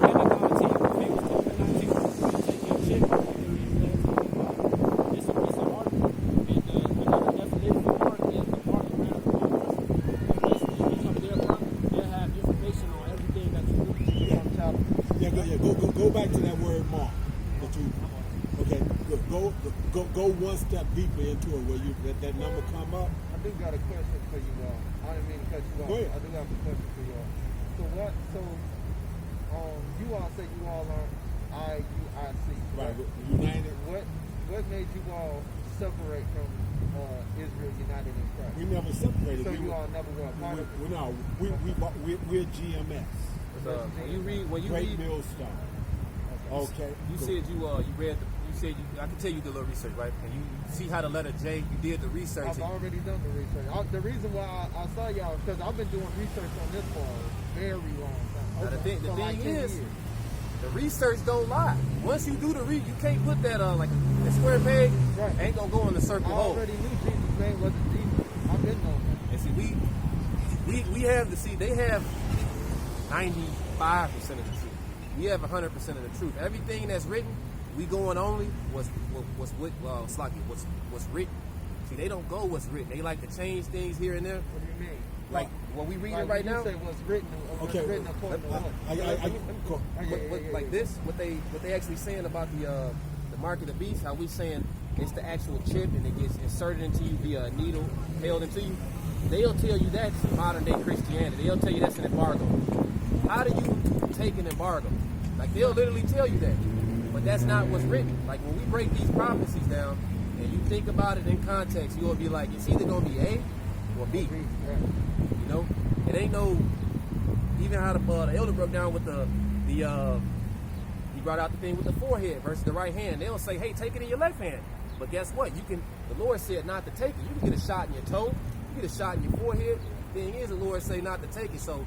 "Many God team, they was talking 19, taking shit, it's a piece of art, and another definition of art is the art around the person. Basically, you come there, they'll have information on everything that you do. Go back to that word mark. Okay, go one step deeper into it where you that number come up. I do got a question for you all. I didn't mean to cut you off. Go ahead. I do have a question for you all. So you all say you all are IUIC. Right, united. What made you all separate from Israel United in Christ? We never separated. So you all never were a part of it? We're GMS. When you Great read, Millstone. Okay. you said you read. I can tell you did a little research, right? And you see how the letter J, you did the research. I've already done the research. The reason why I saw y'all because I've been doing research on this for a very long time. Now, the thing For like 10 is, years. the research don't lie. Once you do the you can't put that like a square peg. Right. Ain't gonna go in the circle I hole. already knew Jesus' name wasn't Jesus. I've been knowing that. And see, we have to see they have 95% of the truth. We have 100% of the truth. Everything that's written, we going only what's written. See, they don't go what's written. They like to change things here and there. What do you mean? Like what we reading Like right when now. you say what's written, Okay. written according to what? Go. Like this, what they actually saying about the mark of the beast, how we saying it's the actual chip and it gets inserted into you via a needle, held into you. They'll tell you that's modern day Christianity. They'll tell you that's an embargo. How do you take an embargo? Like they'll literally tell you that. But that's not what's written. Like when we break these prophecies down and you think about it in context, you'll be like, it's either gonna be A or B. You know? It ain't no even how the elder broke down with he brought out the thing with the forehead versus the right hand. They'll say, hey, take it in your left hand. But guess what? The Lord said not to take it. You can get a shot in your toe, you get a shot in your forehead. Thing is, the Lord say not to take it. So,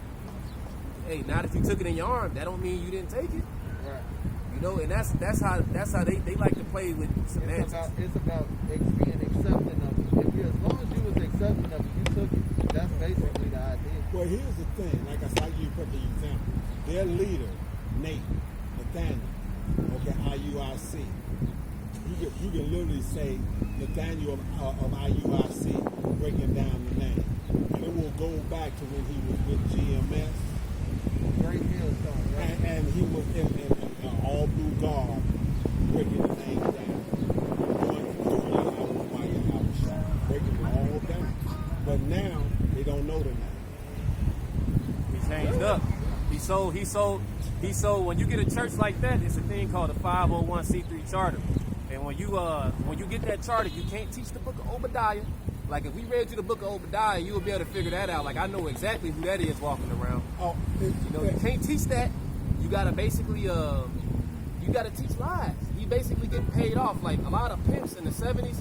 hey, now that you took it in your arm, that don't mean you didn't take it. Right. You know, and that's how they like to play with semantics. It's about being accepting of it. As long as you was accepting of it, you took it. That's basically the idea. Well, here's the thing. Like I said, I'll give you a perfect example. Their leader, Nathaniel, okay, IUIC. You can literally say Nathaniel of IUIC, breaking down the name. And it will go back to when he was with GMS. Great Millstone, right? And he was in all blue garb, breaking the name down. Breaking it all down. But now, they don't know the name. He changed up. He sold. When you get a church like that, it's a thing called a 501c3 charter. And when you get that charter, you can't teach the book of Obadiah. Like if we read you the book of Obadiah, you will be able to figure that out. Like I know exactly who that is walking around. You can't teach that. You gotta basically you gotta teach lies. You basically get paid off. Like a lot of pimps in the 70s,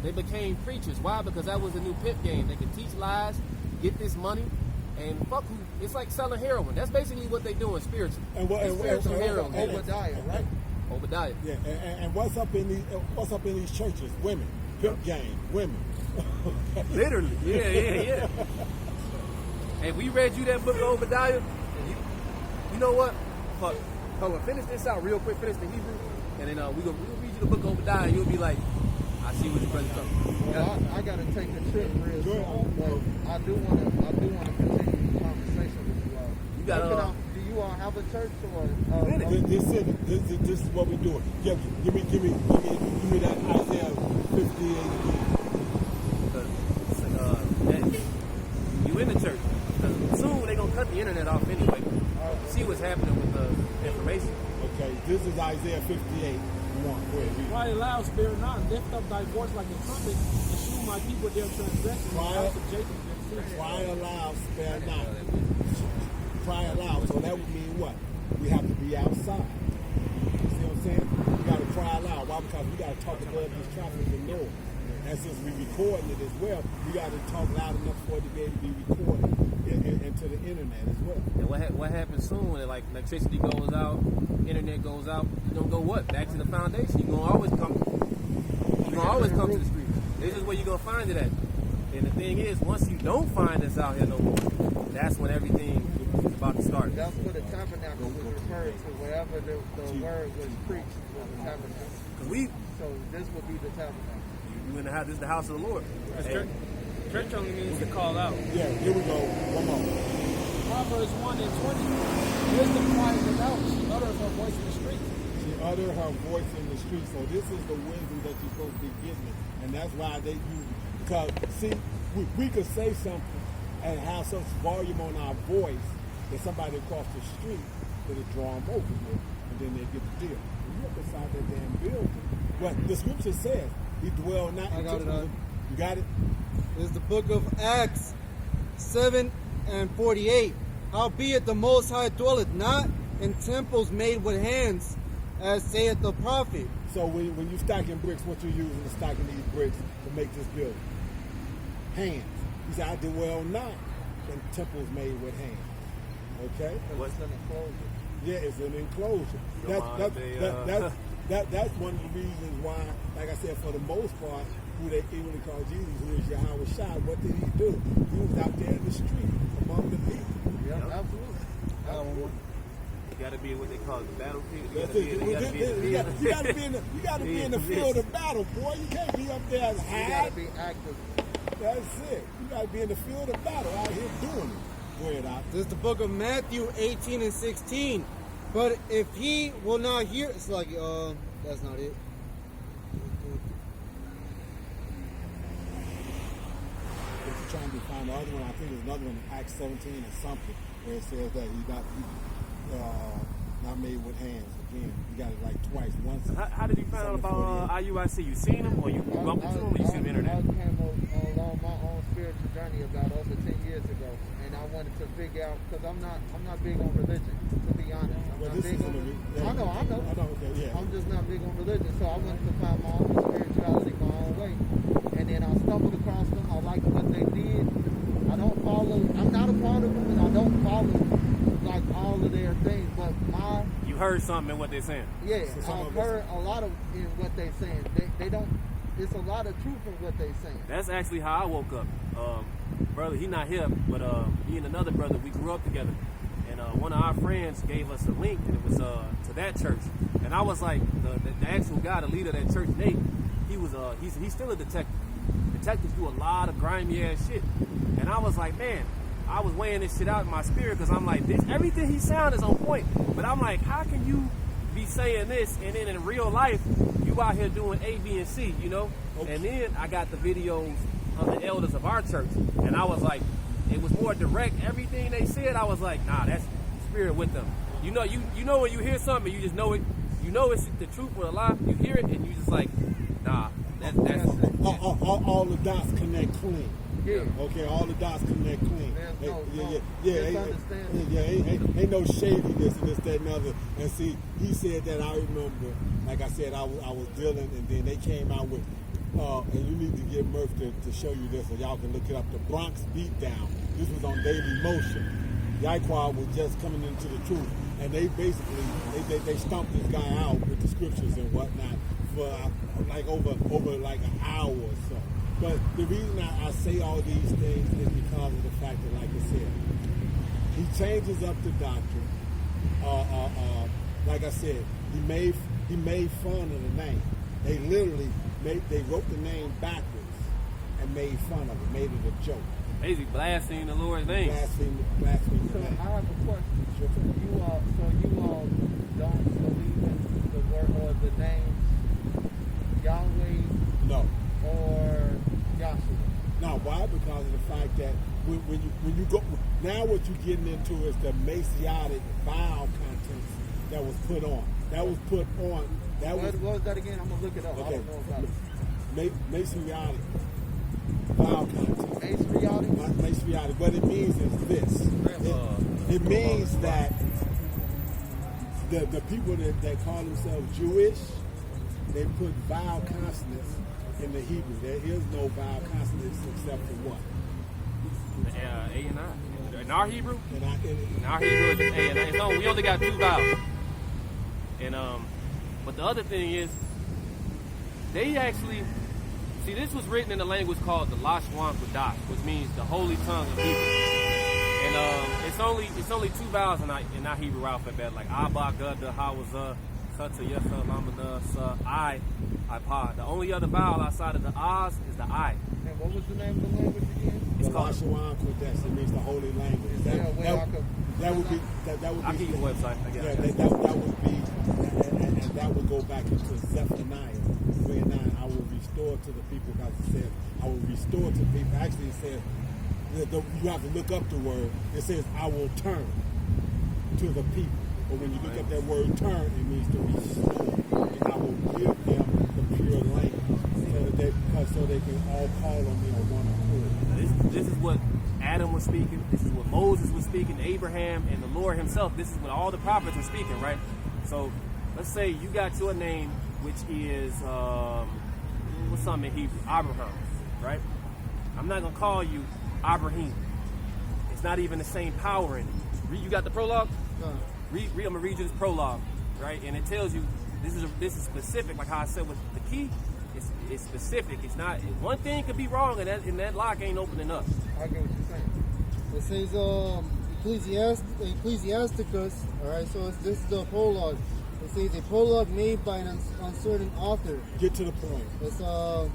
they became preachers. Why? Because that was the new pimp game. They could teach lies, get this money, and fuck who. It's like selling heroin. That's basically what they doing spiritually. Spiritual heroin. Obadiah, right? Obadiah. Yeah, and what's up in these churches? Women, pimp game, women. Literally, yeah. And we read you that book of Obadiah. And you know what? Fuck. Hold on, finish this out real quick. Finish the Hebrew, and then we'll read you the book of Obadiah. And you'll be like, I see what your brother's talking about. Well, I got to take a trip real soon, but I do want to continue the conversation with you all. You got Do you you all have a church or? This is what we doing. Give me that Isaiah 58 again. You in the church. 'Cause soon they're going to cut the internet off anyway. See what's happening with the information. Okay, this is Isaiah 58. Go ahead, read. Cry aloud, spare not, lift up thy voice like a trumpet, and shew my people their transgressions, and the house of Jacob their sins. Cry aloud, spare not. Cry aloud. So that would mean what? We have to be outside. You see what I'm saying? We got to cry aloud. Why? Because we got to talk above this traffic and noise. And since we're recording it as well, we got to talk loud enough for it to be able to be recorded into the internet as well. And what happens soon when like electricity goes out, internet goes out, you're gonna go what? Back to the foundation. You're gonna always come to the street. This is where you're gonna find it at. And the thing is, once you don't find us out here no more, that's when everything is about to start. That's what the tabernacle was referred to. Wherever the word was preached was the tabernacle. So this would be the tabernacle. You in the house. This is the house of the Lord. Church, church only means to call out. Yeah, here we go. One more. Proverbs 1:20. Wisdom cries aloud. She utters her voice in the streets. She uttered her voice in the street. So this is the wisdom that you're supposed to be getting. And that's why they use it. Because, see, we could say something and have such volume on our voice that somebody across the street could have drawn over here, and then they get the deal. When you're up inside that damn building. Well, the scripture says, he dwell not I in got it, temples. You got it? This is the book of Acts 7:48. Howbeit the Most High dwelleth not in temples made with hands, as saith the prophet. So when you're stacking bricks, what you're using to stacking these bricks to make this building? Hands. He said, I dwell not in temples made with hands. Okay? What's an enclosure? Yeah, it's an enclosure. That's one of the reasons why, like I said, for the most part, who they even call Jesus, who is Yahweh Shai, what did he do? He was out there in the street among the people. Yeah, absolutely. You got to be in what they call the battlefield. You got to be in the field of battle, boy. You can't be up there as You high. got to be active. That's it. You got to be in the field of battle out here doing it. Go ahead, Doc. This is the book of Matthew 18:16. But if he will not hear, it's like, that's not it. If you're trying to find the other one, I think there's another one, Acts 17 or something, where it says that he not made with hands. Again, you got it like twice. Once. How did you find out about IUIC? You seen them, or you bumped into them, or you seen them on the internet? I came along my own spiritual journey about over 10 years ago, and I wanted to figure out, because I'm not big on religion, to be honest. Well, I'm this not big is on a I know. Okay, yeah. I'm just not big on religion, so I wanted to find my own spirituality my own way. And then I stumbled across them. I liked what they did. I don't follow. I'm not a part of them, and I don't follow like all of their things. But You heard something in what they're saying. yeah, I've heard a lot of in what they're saying. They don't. It's a lot of truth in what they're saying. That's actually how I woke up. Brother, he not here, but me and another brother, we grew up together. And one of our friends gave us a link, and it was to that church. And I was like, the actual guy, the leader of that church, Nate, he's still a detective. Detectives do a lot of grimy ass shit. And I was like, man, I was weighing this shit out in my spirit, because I'm like, everything he sound is on point. But I'm like, how can you be saying this, and then in real life, you out here doing A, B, and C, you know? Okay. And then I got the videos of the elders of our church, and I was like, it was more direct. Everything they said, I was like, nah, that's spirit with them. You know when you hear something, you just know it. You know it's the truth or a lie. You hear it, and you just like, nah, that's all the dots connect clean. Yeah. Okay, all the dots connect clean. Ain't no shadiness and this, that, and other. And see, he said that. I remember, like I said, I was dealing, and then they came out with, and you need to get Murph to show you this, so y'all can look it up. The Bronx Beatdown. This was on Daily Motion. Yaiquad was just coming into the truth, and they basically they stumped this guy out with the scriptures and whatnot for like over like an hour or so. But the reason I say all these things is because of the fact that, like I said, he changes up the doctrine. Like I said, he made fun of the name. They wrote the name backwards and made fun of it, made it a joke. And basically blaspheming the Lord's name. Blaspheme So the I name. have a question. You all don't believe in the word or the name Yahweh No. or Yahshua? Now, why? Because of the fact that when you go now, what you're getting into is the Messianic vowel contents that was put on. That was put on. That was What was that again? I'm gonna look it up. I okay. don't know about it. Messianic vowel contents. Ace Not Messianic. What it means is this. It means that the people that call themselves Jewish, they put vowel consonants in the Hebrew. There is no vowel consonants except for what? A and I. In our Hebrew, And I, in our Hebrew it's A and I. It's only, we only got 2 vowels. And but the other thing is, they actually see this was written in a language called the Lashon Kodash, which means the holy tongue of Hebrew. And it's only 2 vowels in our Hebrew alphabet, like Abba, Gada, Hawaza, Sata, Yesa, Lamana, Sa, I, Pa. The only other vowel outside of the Oz is the I. And what was the name of the language again? the It's called. Lashon Kodesh, it means the holy language. Is there a way I could? That would be that would I'll be give you the website. I guess. yeah, that would be and that would go back into Zephaniah 3:9. I will restore to the people, because it says I will restore to people. Actually, it says you have to look up the word. It says I will turn to the people. But when you look up that word turn, it means to restore. And I will give them the pure language so they can all call on me on one accord. Now this is what Adam was speaking. This is what Moses was speaking. Abraham and the Lord Himself. This is what all the prophets were speaking, right? So let's say you got your name, which is what's something in Hebrew? Abraham, right? I'm not gonna call you Abraham. It's not even the same power in it. You got the prologue? I'm gonna read you this prologue, right? And it tells you this is specific, like how I said with the key. It's specific. It's not one thing could be wrong, and that lock ain't opening up. I get what you're saying. It says Ecclesiasticus. All right, so this is the prologue. It says a prologue made by an uncertain author. Get to the point. It's want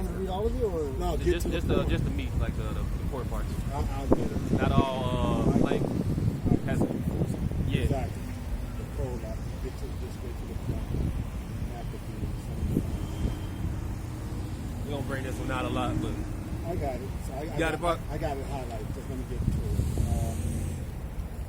to read all of it or No, get Just to the point. just the meat, like the important parts. I'll get it. Not all like has yeah. Exactly. The prologue. Just get to the point. We don't bring this one out a lot, but I got it. So I got it, Buck? I got it highlighted. Just let me get to it.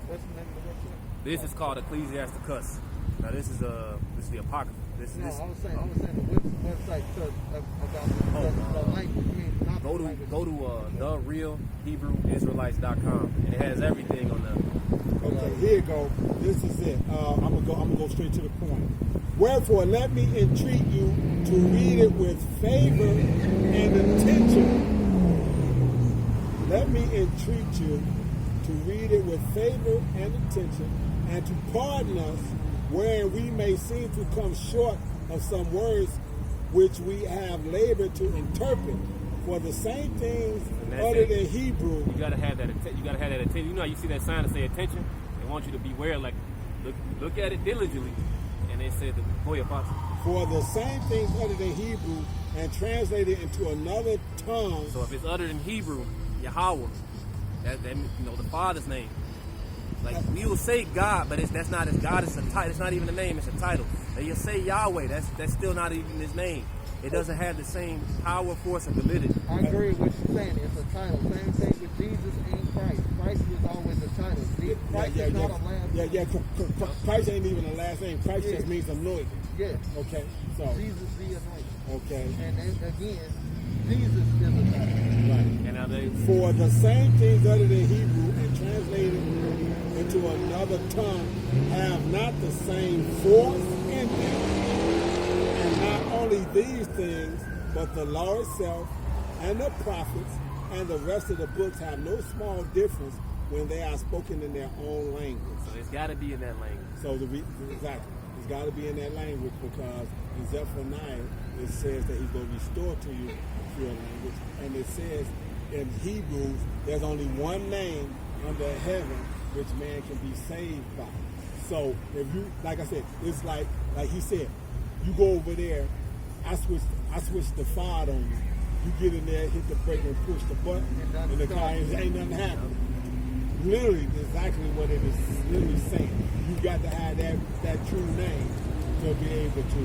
What's the name of the website? this is called Ecclesiasticus. Now this is the Apocrypha. This No, is I was saying the website about the language. I mean, not go the to language. therealhebrewisraelites.com, and it has everything on there. Okay, here you go. This is it. I'm gonna go straight to the point. Wherefore, let me entreat you to read it with favor and attention. Let me entreat you to read it with favor and attention, and to pardon us where we may seem to come short of some words which we have labored to interpret. For the same things uttered in Hebrew. You gotta have that. You gotta have that attention. You know how you see that sign that say attention? They want you to beware. Like look at it diligently. And they said, "Go ahead, Pops." For the same things uttered in Hebrew and translated into another tongue. So if it's uttered in Hebrew, Yahweh, that the Father's name. Like we will say God, but that's not His God. It's a title. It's not even a name. It's a title. And you say Yahweh. That's still not even His name. It doesn't have the same power, force, and validity. I agree with what you're saying. It's a title. Same thing with Jesus and Christ. Christ was always a title. Christ is not a last name. Christ ain't even a last name. Christ just means anointed. Yes. Okay, so Jesus the anointed. okay, And then again, Jesus is a title. right. And now they For the same things uttered in Hebrew and translated into another tongue have not the same force in them. And not only these things, but the law itself and the prophets and the rest of the books have no small difference when they are spoken in their own language. so it's got to be in that language. So exactly, it's got to be in that language, because in Zephaniah it says that He's going to restore to you a pure language, and it says in Hebrews there's only one name under heaven which man can be saved by. So if you, like I said, it's like he said, you go over there, I switch the FOD on you. You get in there, hit the brake, and push the button, and the car ain't nothing happening. Literally, exactly what it is literally saying. You got to have that true name to be able to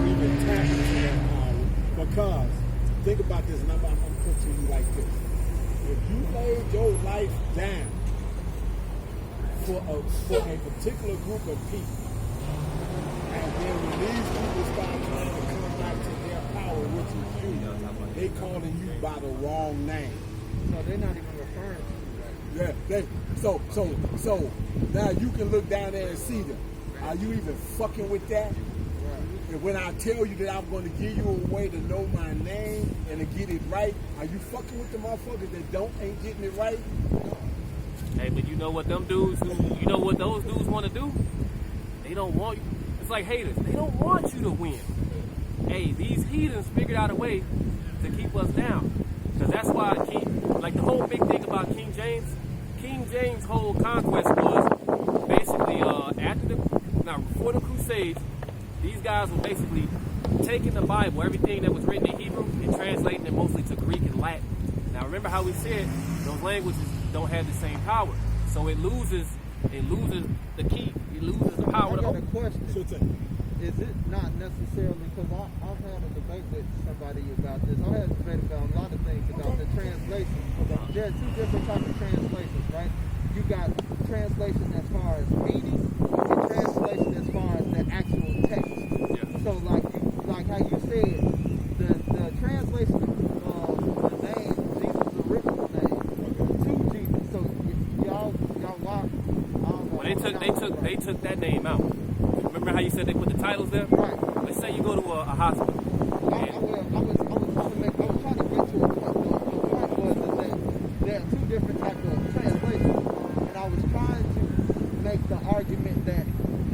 even tap into that power. Because think about this, and I'm going to put to you like this: if you laid your life down for a particular group of people, and then when these people start trying to come back to their power, which is you, they calling you by the wrong name. So they're not even referring to you. Yeah, so now you can look down there and see them. Are you even fucking with that? And when I tell you that I'm going to give you a way to know my name and to get it right, are you fucking with the motherfuckers that ain't getting it right? Hey, but you know what them dudes, you know what those dudes want to do? They don't want you. It's like haters. They don't want you to win. Hey, these heathens figured out a way to keep us down. Because that's why the whole big thing about King James' whole conquest was basically before the Crusades, these guys were basically taking the Bible, everything that was written in Hebrew, and translating it mostly to Greek and Latin. Now remember how we said those languages don't have the same power. So it loses the key, it loses the power. I got a question. Is it not necessarily, because I've had a debate with somebody about this. I had a debate about a lot of things about the translation. There are two different types of translations, right? You got translation as far as meaning and translation as far as the actual text. Yeah. So like how you said, the translation of the name, Jesus' original name, to Jesus. So y'all why? Well, they took that name out. Remember how you said they put the titles there? Right. Let's say you go to a hospital. I was trying to get to a point. The point was that there are two different types of translations, and I was trying to make the argument that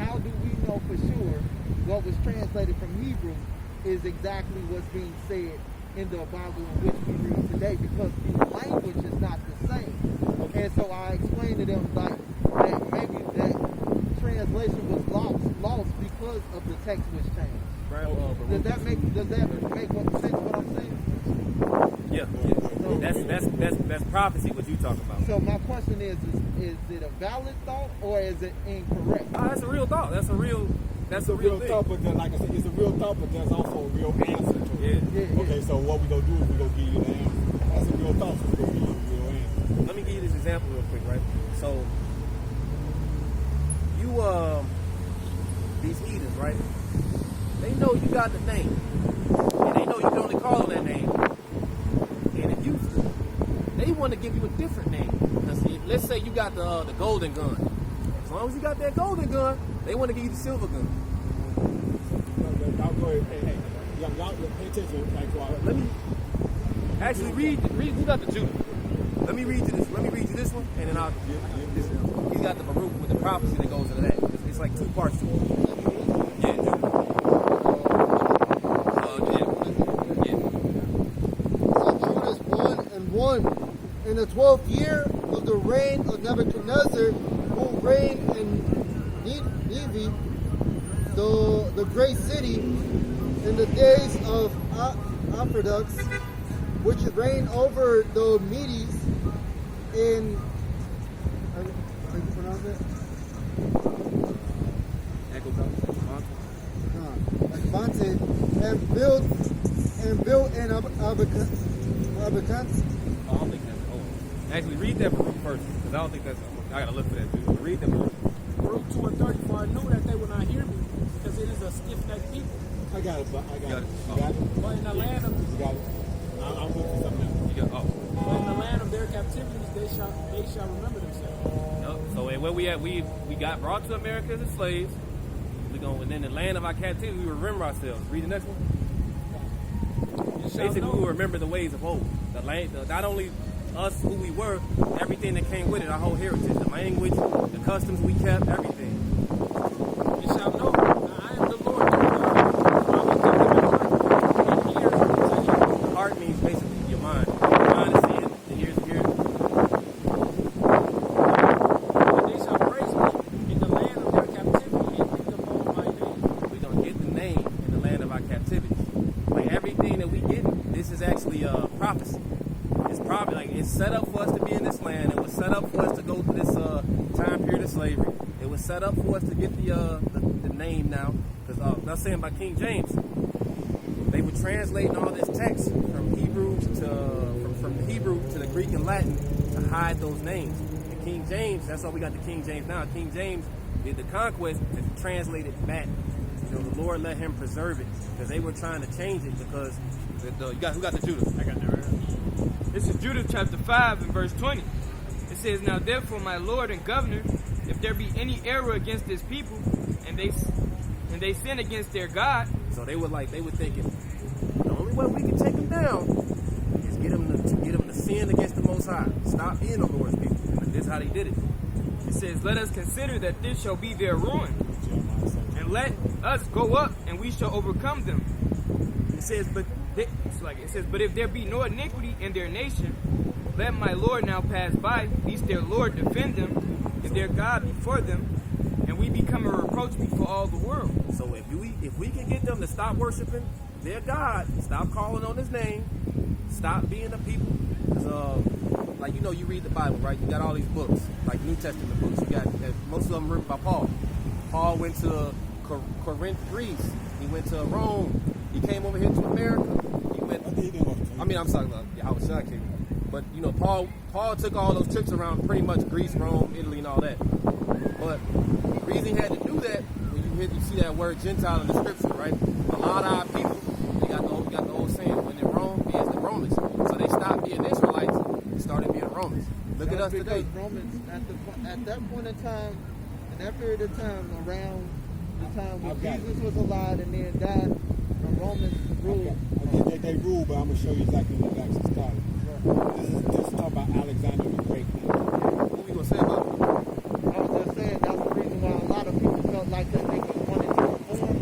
how do we know for sure what was translated from Hebrew is exactly what's being said in the Bible in which we read today, because the language is not the same. And so I explained to them that maybe that translation was lost because of the text was changed. Right. Does that make what sense what I'm saying? Yeah. So, that's prophecy. What you talking about? So my question is it a valid thought or is it incorrect? That's a real thought. That's a real thought, but then, like I said, it's a real thought, but there's also a real answer to it. Yeah. Okay, so what we're going to do is we're going to give you the answer. That's a real thought, so we're going to give you a real answer. Let me give you this example real quick, right? So, these heathens, right? They know you got the name. And they know you can only call on that name. And if they want to give you a different name. Now see, let's say you got the golden gun. As long as you got that golden gun, they want to give you the silver gun. Y'all go ahead. Hey, y'all pay attention. Let me actually read who got the Judah. Let me read you this one, and then I'll. He's got the Baruch with the prophecy that goes into that. It's like two parts to it. Yeah, Judah. So Judas 1:1. In the 12th year of the reign of Nebuchadnezzar, who reigned in Nineveh, the great city, in the days of Arphaxad, which reigned over the Medes in how do you pronounce it? And built in Abakan. I don't think that's actually read that Baruch first, because I don't think that's. I gotta look for that too. Read that Baruch. Baruch 2:30, for I knew that they would not hear me, because it is a stiff-necked people. I got it, but I got it. Oh. You got it? But in the land of You got it? I'm looking for something else. You got but in the land of their captivities, they shall remember themselves. Yep. So where we at? We got brought to America as slaves. And in the land of our captivity, we remember ourselves. Read the next one. Basically, we will remember the ways of old. The land, not only us, who we were, everything that came with it, our whole heritage, the language, the customs we kept, everything. You shall know that I am the Lord your God. I will give you the heart, and ears to hear. The heart means basically your mind. Your mind is seeing, the ears hear. And they shall praise me in the land of their captivity and think upon my name. We're going to get the name in the land of our captivity. Like everything that we get, into slavery. It was set up for us to get the name now. Because I'm saying by King James, they were translating all this text from Hebrew to the Greek and Latin to hide those names. And King James, that's why we got the King James now. King James did the conquest and translated it back. You know, the Lord let him preserve it because they were trying to change it because who got the Judah? I got that right. This is Judah chapter 5 and verse 20. It says, "Now therefore, my Lord and Governor, if there be any error against this people, and they sin against their God." So they were thinking, the only way we can take them down is get them to sin against the Most High. Stop being the Lord's people. And this is how they did it. It says, "Let us consider that this shall be their ruin, and let us go up, and we shall overcome them." It says, but if there be no iniquity in their nation, let my Lord now pass by, lest their Lord defend them, and their God before them, and we become a reproach before all the world. So if we can get them to stop worshiping their God, stop calling on His name, stop being a people, because you read the Bible, right? You got all these books, like New Testament books. You got most of them written by Paul. Paul went to Corinth, Greece. He went to Rome. He came over here to America. I'm sorry about Yahweh Shai came. But Paul took all those trips around pretty much Greece, Rome, Italy, and all that. But the reason he had to do that, when you see that word Gentile in the scripture, right? A lot of our people, they got the old saying, when in Rome, be as the Romans. So they stopped being Israelites and started being Romans. Look at us today. Romans, at that point in time, in that period of time, around the time when Jesus was alive and then died, the Romans ruled. Okay, they ruled, but I'm going to show you exactly when it actually started. This is talking about Alexander the Great. What we going to say about it? I was just saying that's the reason why a lot of people felt like that they wanted to reform.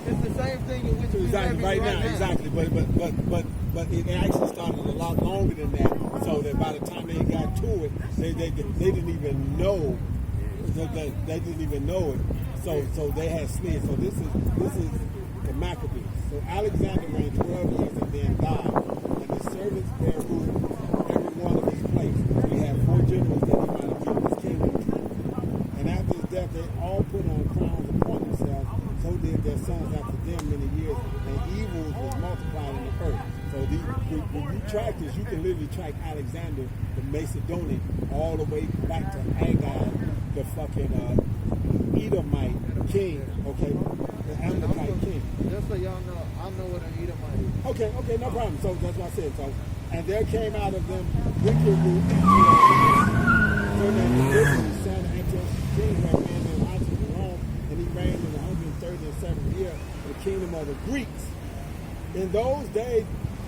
It's the same thing in which we're having right now. Exactly, but it actually started a lot longer than that. So that by the time they got to it, they didn't even know. They didn't even know it. So they had smeared. So this is the Maccabees. So Alexander reigned 12 years and then died. And his servants bare rule every one of his places. We have 4 generals that he might have given his kingdom to. And after his death, they all put on crowns upon themselves. So did their sons after them many years. And evils was multiplied in the earth. So when you track this, you can literally track Alexander, the Macedonian, all the way back to Agag, the fucking Edomite king, okay? The Amalekite king. Just so y'all know, I know what an Edomite is. Okay, no problem. So that's what I said. So, and there came out of them wicked root, so that the son of Antiochus, king, who had been in Rome, and he reigned in the 137th year in the kingdom of the Greeks. In those days,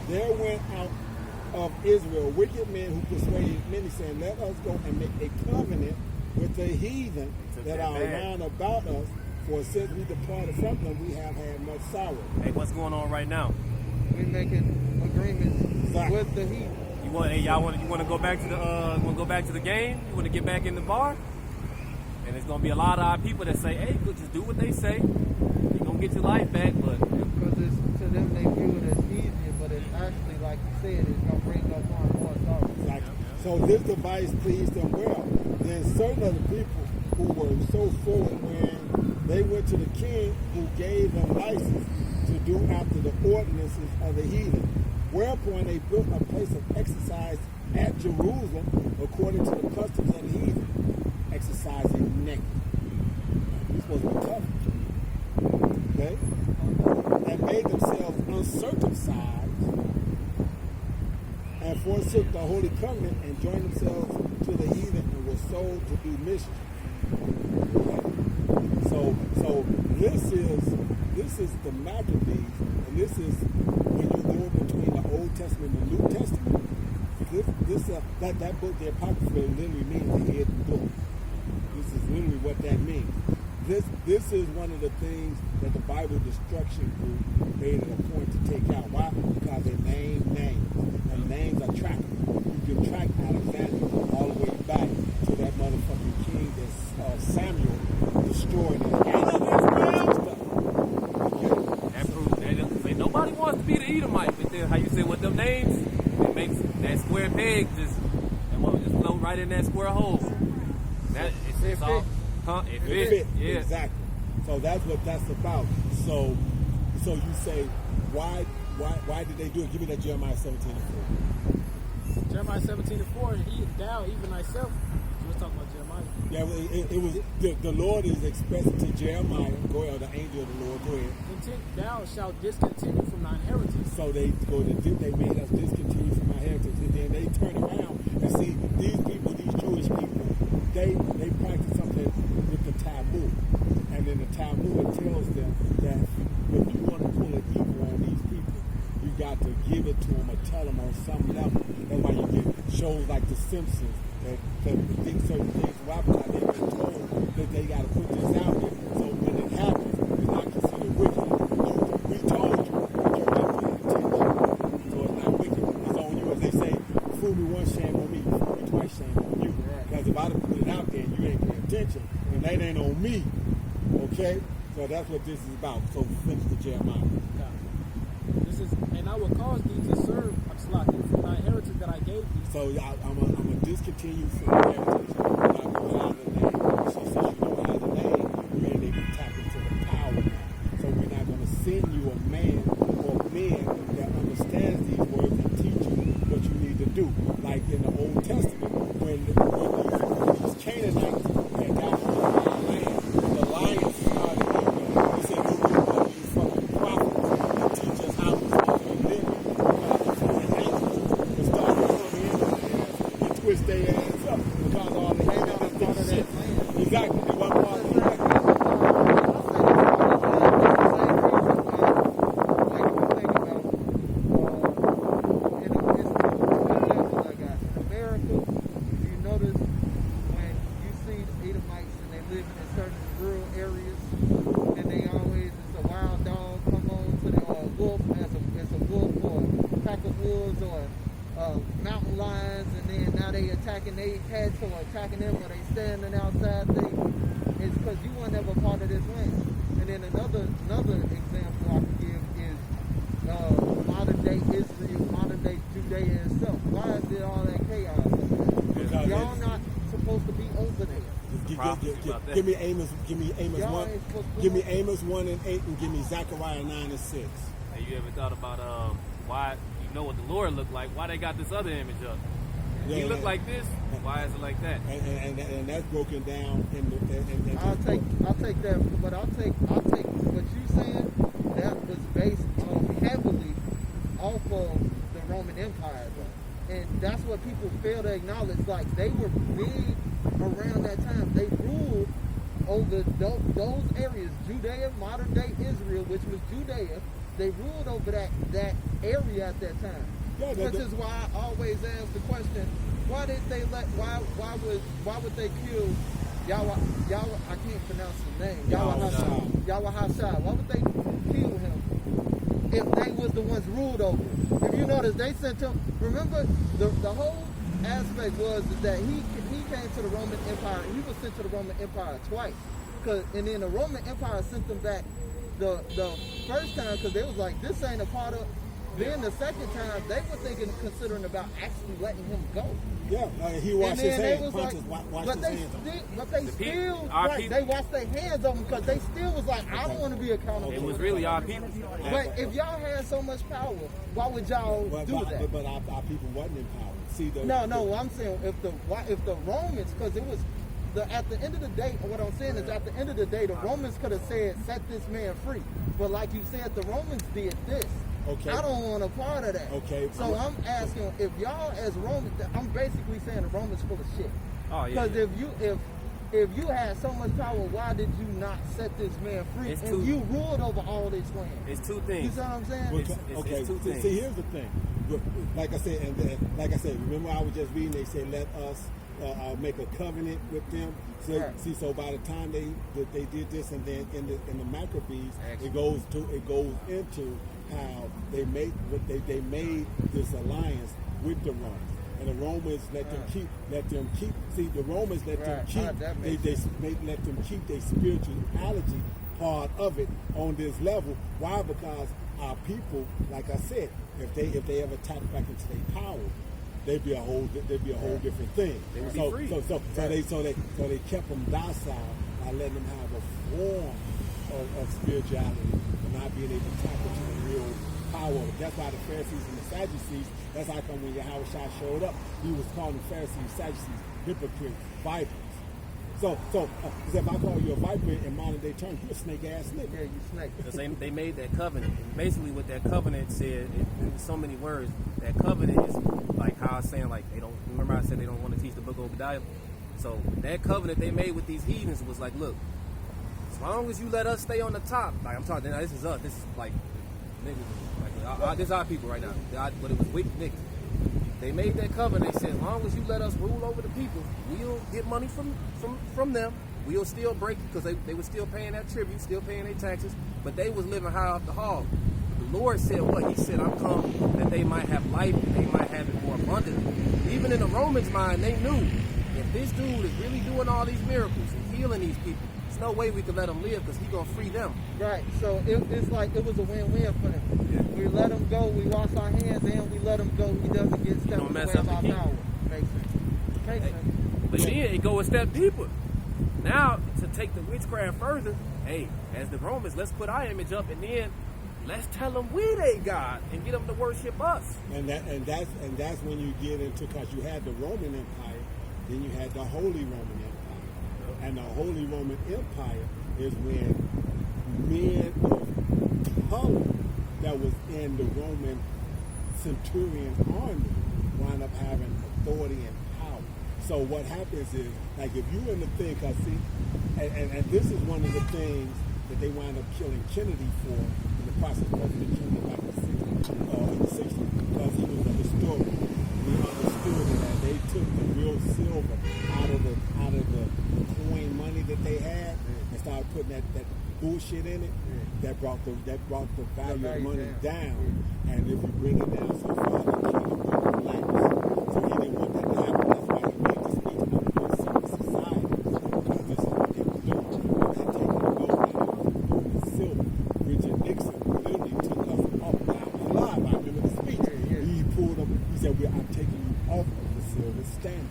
there went out of Israel wicked men who persuaded many, saying, "Let us go and make a covenant with the heathen that are round about us, for since we departed from them, we have had much sorrow." Hey, what's going on right now? We're making agreements with the heathen. You want to go back to the game? You want to get back in the bar? And there's gonna be a lot of our people that say, "Hey, good, just do what they say. You're gonna get your life back." But because to them they view it as easier, but it's actually, like you said, it's gonna bring us on more sorrow. Exactly. So this device pleased them well. Then certain of the people who were so forward when they went to the king, who gave them license to do after the ordinances of the heathen. Whereupon they built a place of exercise at Jerusalem according to the customs of the heathen, exercising naked. You're supposed to be covered. Okay? And made themselves uncircumcised and forsook the holy covenant and joined themselves to the heathen and were sold to do mischief. Okay? So this is the Maccabees, and this is when you go between the Old Testament and the New Testament. That book, the Apocrypha, literally means the hidden book. This is literally what that means. This is one of the things that the Bible Destruction Group made it a point to take out. Why? Because they name names, and names are trackable. You can track Alexander all the way back to that motherfucking king that Samuel destroyed. that proves that nobody wants to be the Edomite. But then, how you say with them names, it makes that square peg just float right in that square hole. That it's all, huh? It It fit. fit. Yeah. Exactly. So that's what that's about. So you say, why did they do it? Give me that Jeremiah 17:4. Jeremiah 17:4, and thou, even thyself. We're talking about Jeremiah. Yeah, it was the Lord is expressing to Jeremiah. Go ahead, the angel of the Lord. Go ahead. Thou shalt discontinue from thine heritage. So they made us discontinue from our heritage, and then they turn around and see these people, these Jewish people, they practice something with the Talmud, and in the Talmud it tells them that if you want to pull an evil on these people, you got to give it to them or tell them on some level. That's why you get shows like The Simpsons that think certain things. Why? Because they've been told that they got to put this out there, so when it happens, it's not considered wicked. We told you, but you didn't pay attention. So it's not wicked. It's on you. As they say, fool me once, shame on me. Fool me twice, shame on you. Because if I done put it out there and you ain't paying attention, then that ain't on me. Okay? So that's what this is about. So finish the Jeremiah. This is, and I will cause thee to serve from thy heritage that I gave thee. So I'm going to discontinue from the heritage. I'm not going to have the name. So since you don't have the name, you ain't able to tap into the power now. So we're not going to send you a man or men that understands these words and teach you what you need to do. Like in the Old Testament, when these Canaanites had got into the land, the lions started eating them. He said, "Go get one of these fucking prophets and teach us how we're supposed to live." Twist their ass up because all the hang out is part of that land. Exactly. They want part of that. America, you notice when you see the Edomites and they live in certain rural areas, and they always, it's a wild dog come on to the wolf as a wolf or a pack of wolves or mountain lions, and then now they attacking their pets or attacking them or they standing outside. It's because you weren't ever part of this land. And then another example I can give is modern day Israel, modern day Judea itself. Why is there all that chaos? Because Y'all not supposed to be over there. Give me Amos. Give me Amos Y'all 1. ain't supposed to Give me be Amos 1:8, and give me Zechariah 9:6. Hey, you ever thought about why you know what the Lord looked like? Why they got this other image up? He look like this. Why is it like that? And that's broken down in the. I'll take that, but I'll take what you saying. That was based heavily off of the Roman Empire, though. And that's what people fail to acknowledge. Like, they were big around that time. They ruled over those areas, Judea, modern day Israel, which was Judea. They ruled over that area at that time. Yeah, Which is why I always ask the question: why did they why would they kill Yahweh? I can't pronounce his name. Yahweh Hashai. Why would they kill him if they was the ones ruled over? If you notice, they sent him. Remember, the whole aspect was that he came to the Roman Empire. He was sent to the Roman Empire twice, and then the Roman Empire sent them back the first time because they was like, this ain't a part of. Then the second time, they were considering about actually letting him go. Yeah, he washed his hands. But they still washed their hands of him because they still was like, I don't want to be accountable. It was really our people. But if y'all had so much power, why would y'all do that? But our people wasn't in power. See, I'm saying if the Romans, because it was. At the end of the day, what I'm saying is at the end of the day, the Romans could have said, set this man free. But like you said, the Romans did this. Okay. I don't want a part of that. Okay. So I'm asking, if y'all as Romans, I'm basically saying the Romans full of shit. Oh yeah. Because if you had so much power, why did you not set this man free? You ruled over all this land. It's two things. You see what I'm saying? It's two things. See, here's the thing. Like I said, remember I was just reading. They said, let us make a covenant with them. So, right. See, so by the time they did this, and then in the Maccabees, it goes into how they made this alliance with the Romans, and the Romans let them keep. See, the Romans let them keep. Let them keep their spirituality part of it on this level. Why? Because our people, like I said, if they ever tap back into their power, they'd be a whole different thing. They would be so, free. so they kept them docile by letting them have a form of spirituality, but not being able to tap into the real power. That's why the Pharisees and the Sadducees, that's how come when Yahushua showed up, he was calling the Pharisees, Sadducees, hypocrites, vipers. So if I call you a viper in modern day terms, you're a snake ass nigga. Yeah, you snake. Because they made that covenant. And basically what that covenant said, in so many words, that covenant is like how I was saying, like, they don't, remember I said they don't want to teach the book of Obadiah? So that covenant they made with these heathens was like, look, as long as you let us stay on the top, like I'm talking, now this is us, this is like, niggas, like, this is our people right now. But it was wicked niggas. They made that covenant. They said, as long as you let us rule over the people, we'll get money from them. We'll still break it because they were still paying that tribute, still paying their taxes, but they was living high off the hog. The Lord said what? He said, I'm come that they might have life and they might have it more abundantly. Even in the Romans' mind, they knew if this dude is really doing all these miracles and healing these people, there's no way we could let him live because he's going to free them. Right. So it's like it was a win-win for them. Yeah. We let him go, we wash our hands, and we let him go. He doesn't get stepped Don't mess away up of our the key. power. Makes sense. Makes sense. But then it go a step deeper. Now, to take the witchcraft further, hey, as the Romans, let's put our image up and then let's tell them we they God and get them to worship us. And that's when you get into, because you had the Roman Empire, then you had the Holy Roman Empire, and the Holy Roman Empire is when men of color that was in the Roman centurion army wound up having authority and power. So what happens is, like if you in the thing, cause see, and this is one of the things that they wound up killing Kennedy for in the process of President Kennedy back in the 60s, because he was a historian. And he understood that they took the real silver out of the coin money that they had and started putting that bullshit in it. That brought the value of money down. And if you bring it down so far, the kingdom would relax. So he didn't want that to happen. That's why he made the speech about the most secret society. Because this is what they were doing. They had taken the gold out of the silver. Richard Nixon literally took us off down alive. I remember the speech. He pulled up, he said, I'm taking you off of the silver standard.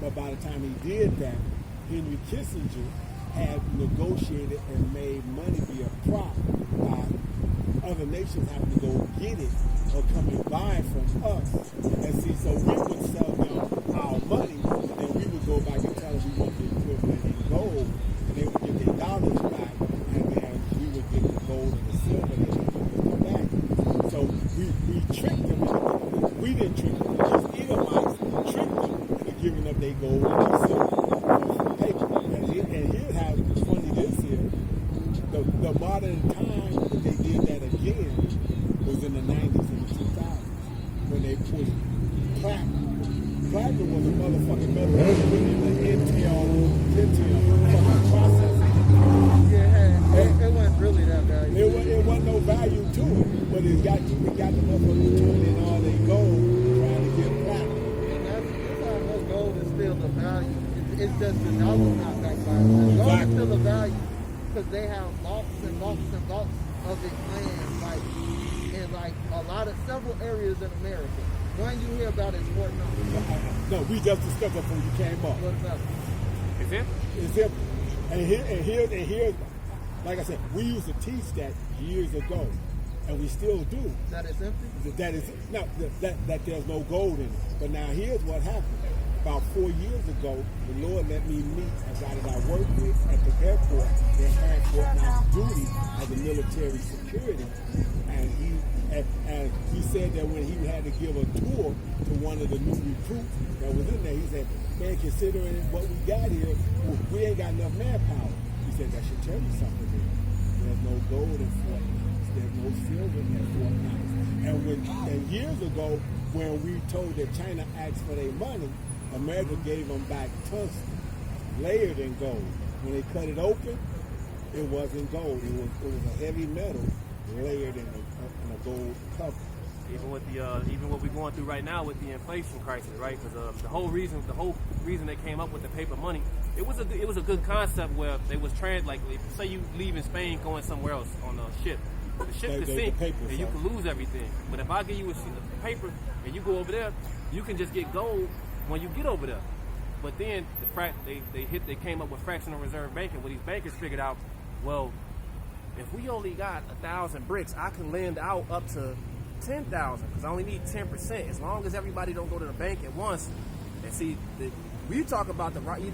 But by the time he did that, Henry Kissinger had negotiated and made money be a prop by other nations having to go get it or come and buy it from us. And see, so we would sell them our money, and then we would go back and tell them we want the equivalent in gold, and they would get their dollars back, and then we would get the gold and the silver that they would come back. So we tricked them. We didn't trick them. These Edomites tricked them into giving up their gold and their silver. And here's how funny this is. The modern time that they did that again was in the 90s and the 2000s when they pushed platinum. Platinum was a motherfucking metal in the Intel fucking processing. Yeah, it wasn't really that valuable. It wasn't no value to it, but it got the motherfuckers turning all their gold trying to get platinum. And that's how most gold is still the value. It's just the dollar not backed by it. Gold is still a value because they have lots and lots and lots of it land, in several areas in America. One you hear about is Fort Knox. No, we just discovered before you came up. What about it? Is it? It's him. And here, like I said, we used to teach that years ago, and we still do. That it's empty? That there's no gold in it. But now here's what happened. About 4 years ago, the Lord let me meet a guy that I worked with at the airport that had Fort Knox duty as a military security. And he said that when he had to give a tour to one of the new recruits that was in there, he said, man, considering what we got here, we ain't got enough manpower. He said, that should tell you something there. There's no gold in Fort Knox. There's no silver in Fort Knox. And years ago, when we told that China asked for their money, America gave them back tungsten, layered in gold. When they cut it open, it wasn't gold. It was a heavy metal layered in a gold cover. Even what we're going through right now with the inflation crisis, right? Because the whole reason they came up with the paper money, it was a good concept where they was like say you leave in Spain going somewhere else on a ship, the ship can The sink paper, and you so. can lose everything. But if I give you a sheet of paper and you go over there, you can just get gold when you get over there. But then they came up with fractional reserve banking. Where these bankers figured out, well, if we only got 1,000 bricks, I can lend out up to 10,000 because I only need 10%. As long as everybody don't go to the bank at once. And see, we talk about the right. You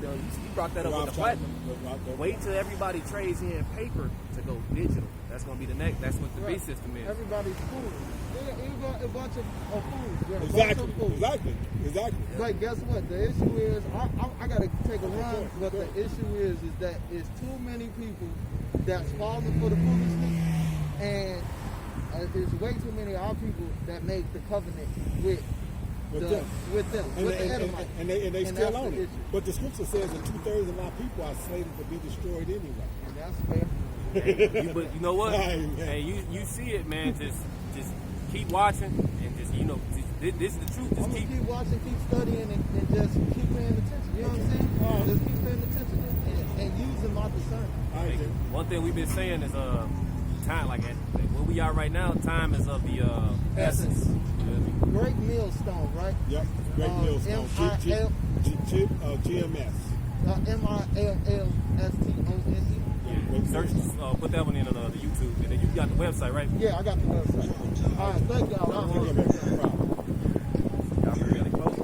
brought that up with the platinum. Wait till everybody trades in paper to go digital. That's gonna be the next. That's what the B system is. Everybody's food. You got a bunch of food. You got a Exactly. bunch of food. Exactly. But guess what? The issue is, I got to take a run, but the issue is that it's too many people that's falling for the foolishness, and there's way too many of our people that make the covenant with them, with the Edomites. And they And still that's own the it. issue. But the scripture says that 2/3 of our people are slated to be destroyed anyway. And that's fair. But you know what? Right, man. Hey, you see it, man. Just keep watching and just this is the truth. I'm Just gonna keep. keep watching, keep studying, and just keep paying attention. You know what I'm saying? Just keep paying attention and using my discernment. All right, then. One thing we've been saying is time. Like where we are right now, time is of the essence. You know what I mean? Great millstone, right? Yep. Great millstone. GMS. MILLSTONE. Search, put that one in the YouTube, and then you got the website, right? Yeah, I got the website. All right, thank y'all. Y'all been really close.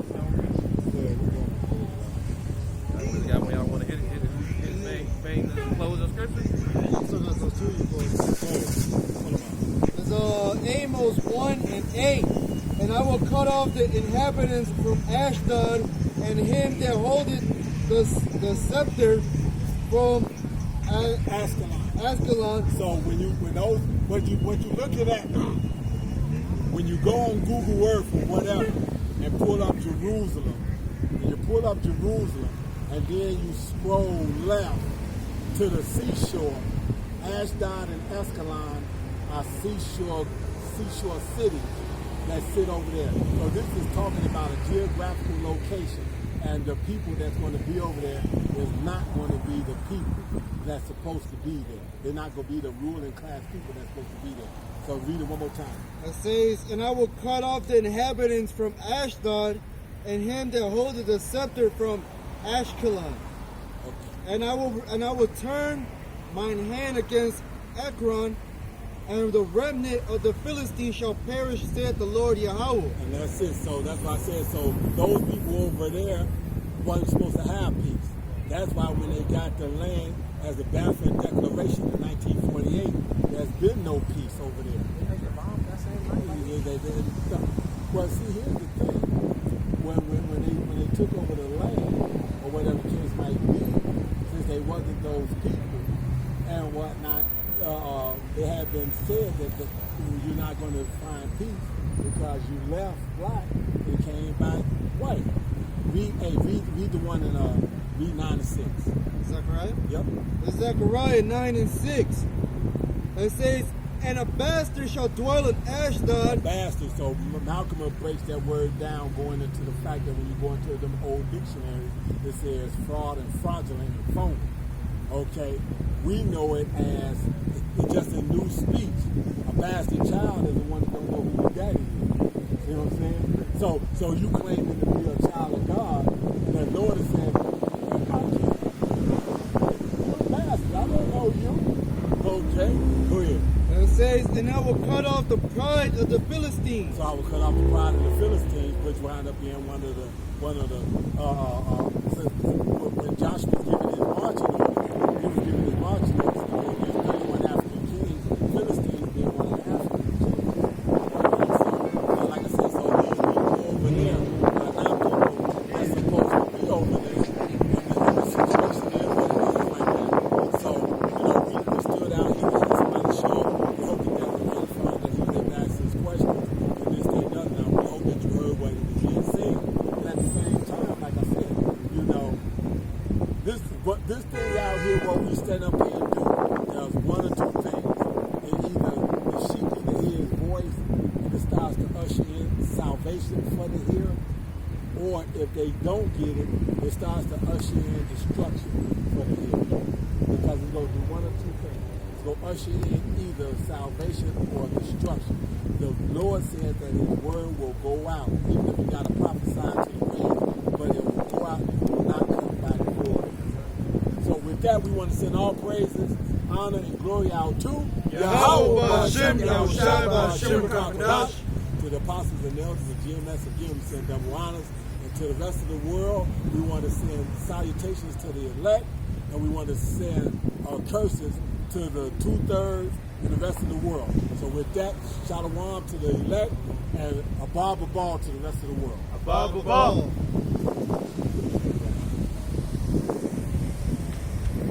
Y'all got one y'all want to hit bang the close of scripture? Still got those two you It's Amos 1:8. And I will cut off the inhabitants from Ashdod, and him that holdeth the scepter from Ascalon. So what you looking at, when you go on Google Earth or whatever and pull up Jerusalem, and then you scroll left to the seashore, Ashdod and Ascalon are seashore cities that sit over there. So this is talking about a geographical location, and the people that's going to be over there is not going to be the people that's supposed to be there. They're not going to be the ruling class people that's supposed to be there. So read it one more time. It says, and I will cut off the inhabitants from Ashdod, and him that holdeth the scepter from Ashkelon. Okay. And I will turn mine hand against Ekron, and the remnant of the Philistines shall perish, saith the Lord Yahweh. And that's it. So that's why I said, so those people over there wasn't supposed to have peace. That's why when they got the land as a Balfour Declaration in 1948, there's been no peace over there. Well, see, here's the thing. When they took over the land, or whatever the case might be, since they wasn't those people and whatnot, it had been said that you're not going to find peace because you left black and came back white. Read the one in read 9 and 6. Zechariah? Yep. It's Zechariah 9:6. It says, and a bastard shall dwell in Ashdod. Bastard. So Malcolm breaks that word down, going into the fact that when you go into them old dictionaries, it says fraud and fraudulent and phony. Okay, we know it as it's just a new speech. A bastard child is the one that don't know who his daddy is. You know what I'm saying? So you claiming to be a child of God, and the Lord is saying, bastard, I don't know you. Okay, go ahead. And it says, and I will cut off the pride of the Philistines. So I will cut off the pride of the Philistines, which wound up being one of the when Joshua was giving his marching orders, he was giving his marching orders against 31 African kings, Philistines being one of the African kings. So, like I said, so these people over there are not people that's supposed to be over there. And the situation is what it is right now. So, we stood out here and had somebody show up. We hope that they can find that he didn't ask his questions. And this thing does now. We hope that you heard what he was being said. And at the same time, like I said, this thing out here, what we stand up here and do, there's one or two things. The sheep either hear his voice and it starts to usher in salvation for the hearer, or if they don't get it, it starts to usher in destruction for the hearer. Because it's going to do one or two things. It's going to usher in either salvation or destruction. The Lord says that his word will go out, even if you got to prophesy to the wind, but it will go out and it will not come back void. So with that, we want to send all praises, honor, and glory out to Yahweh Hashem, Yahushua Hashem HaKadosh. To the apostles and elders of GMS, again, we send double honors. And to the rest of the world, we want to send salutations to the elect, and we want to send curses to the 2/3 and the rest of the world. So with that, shalom to the elect, and abab abal to the rest of the world. Abba, Abba.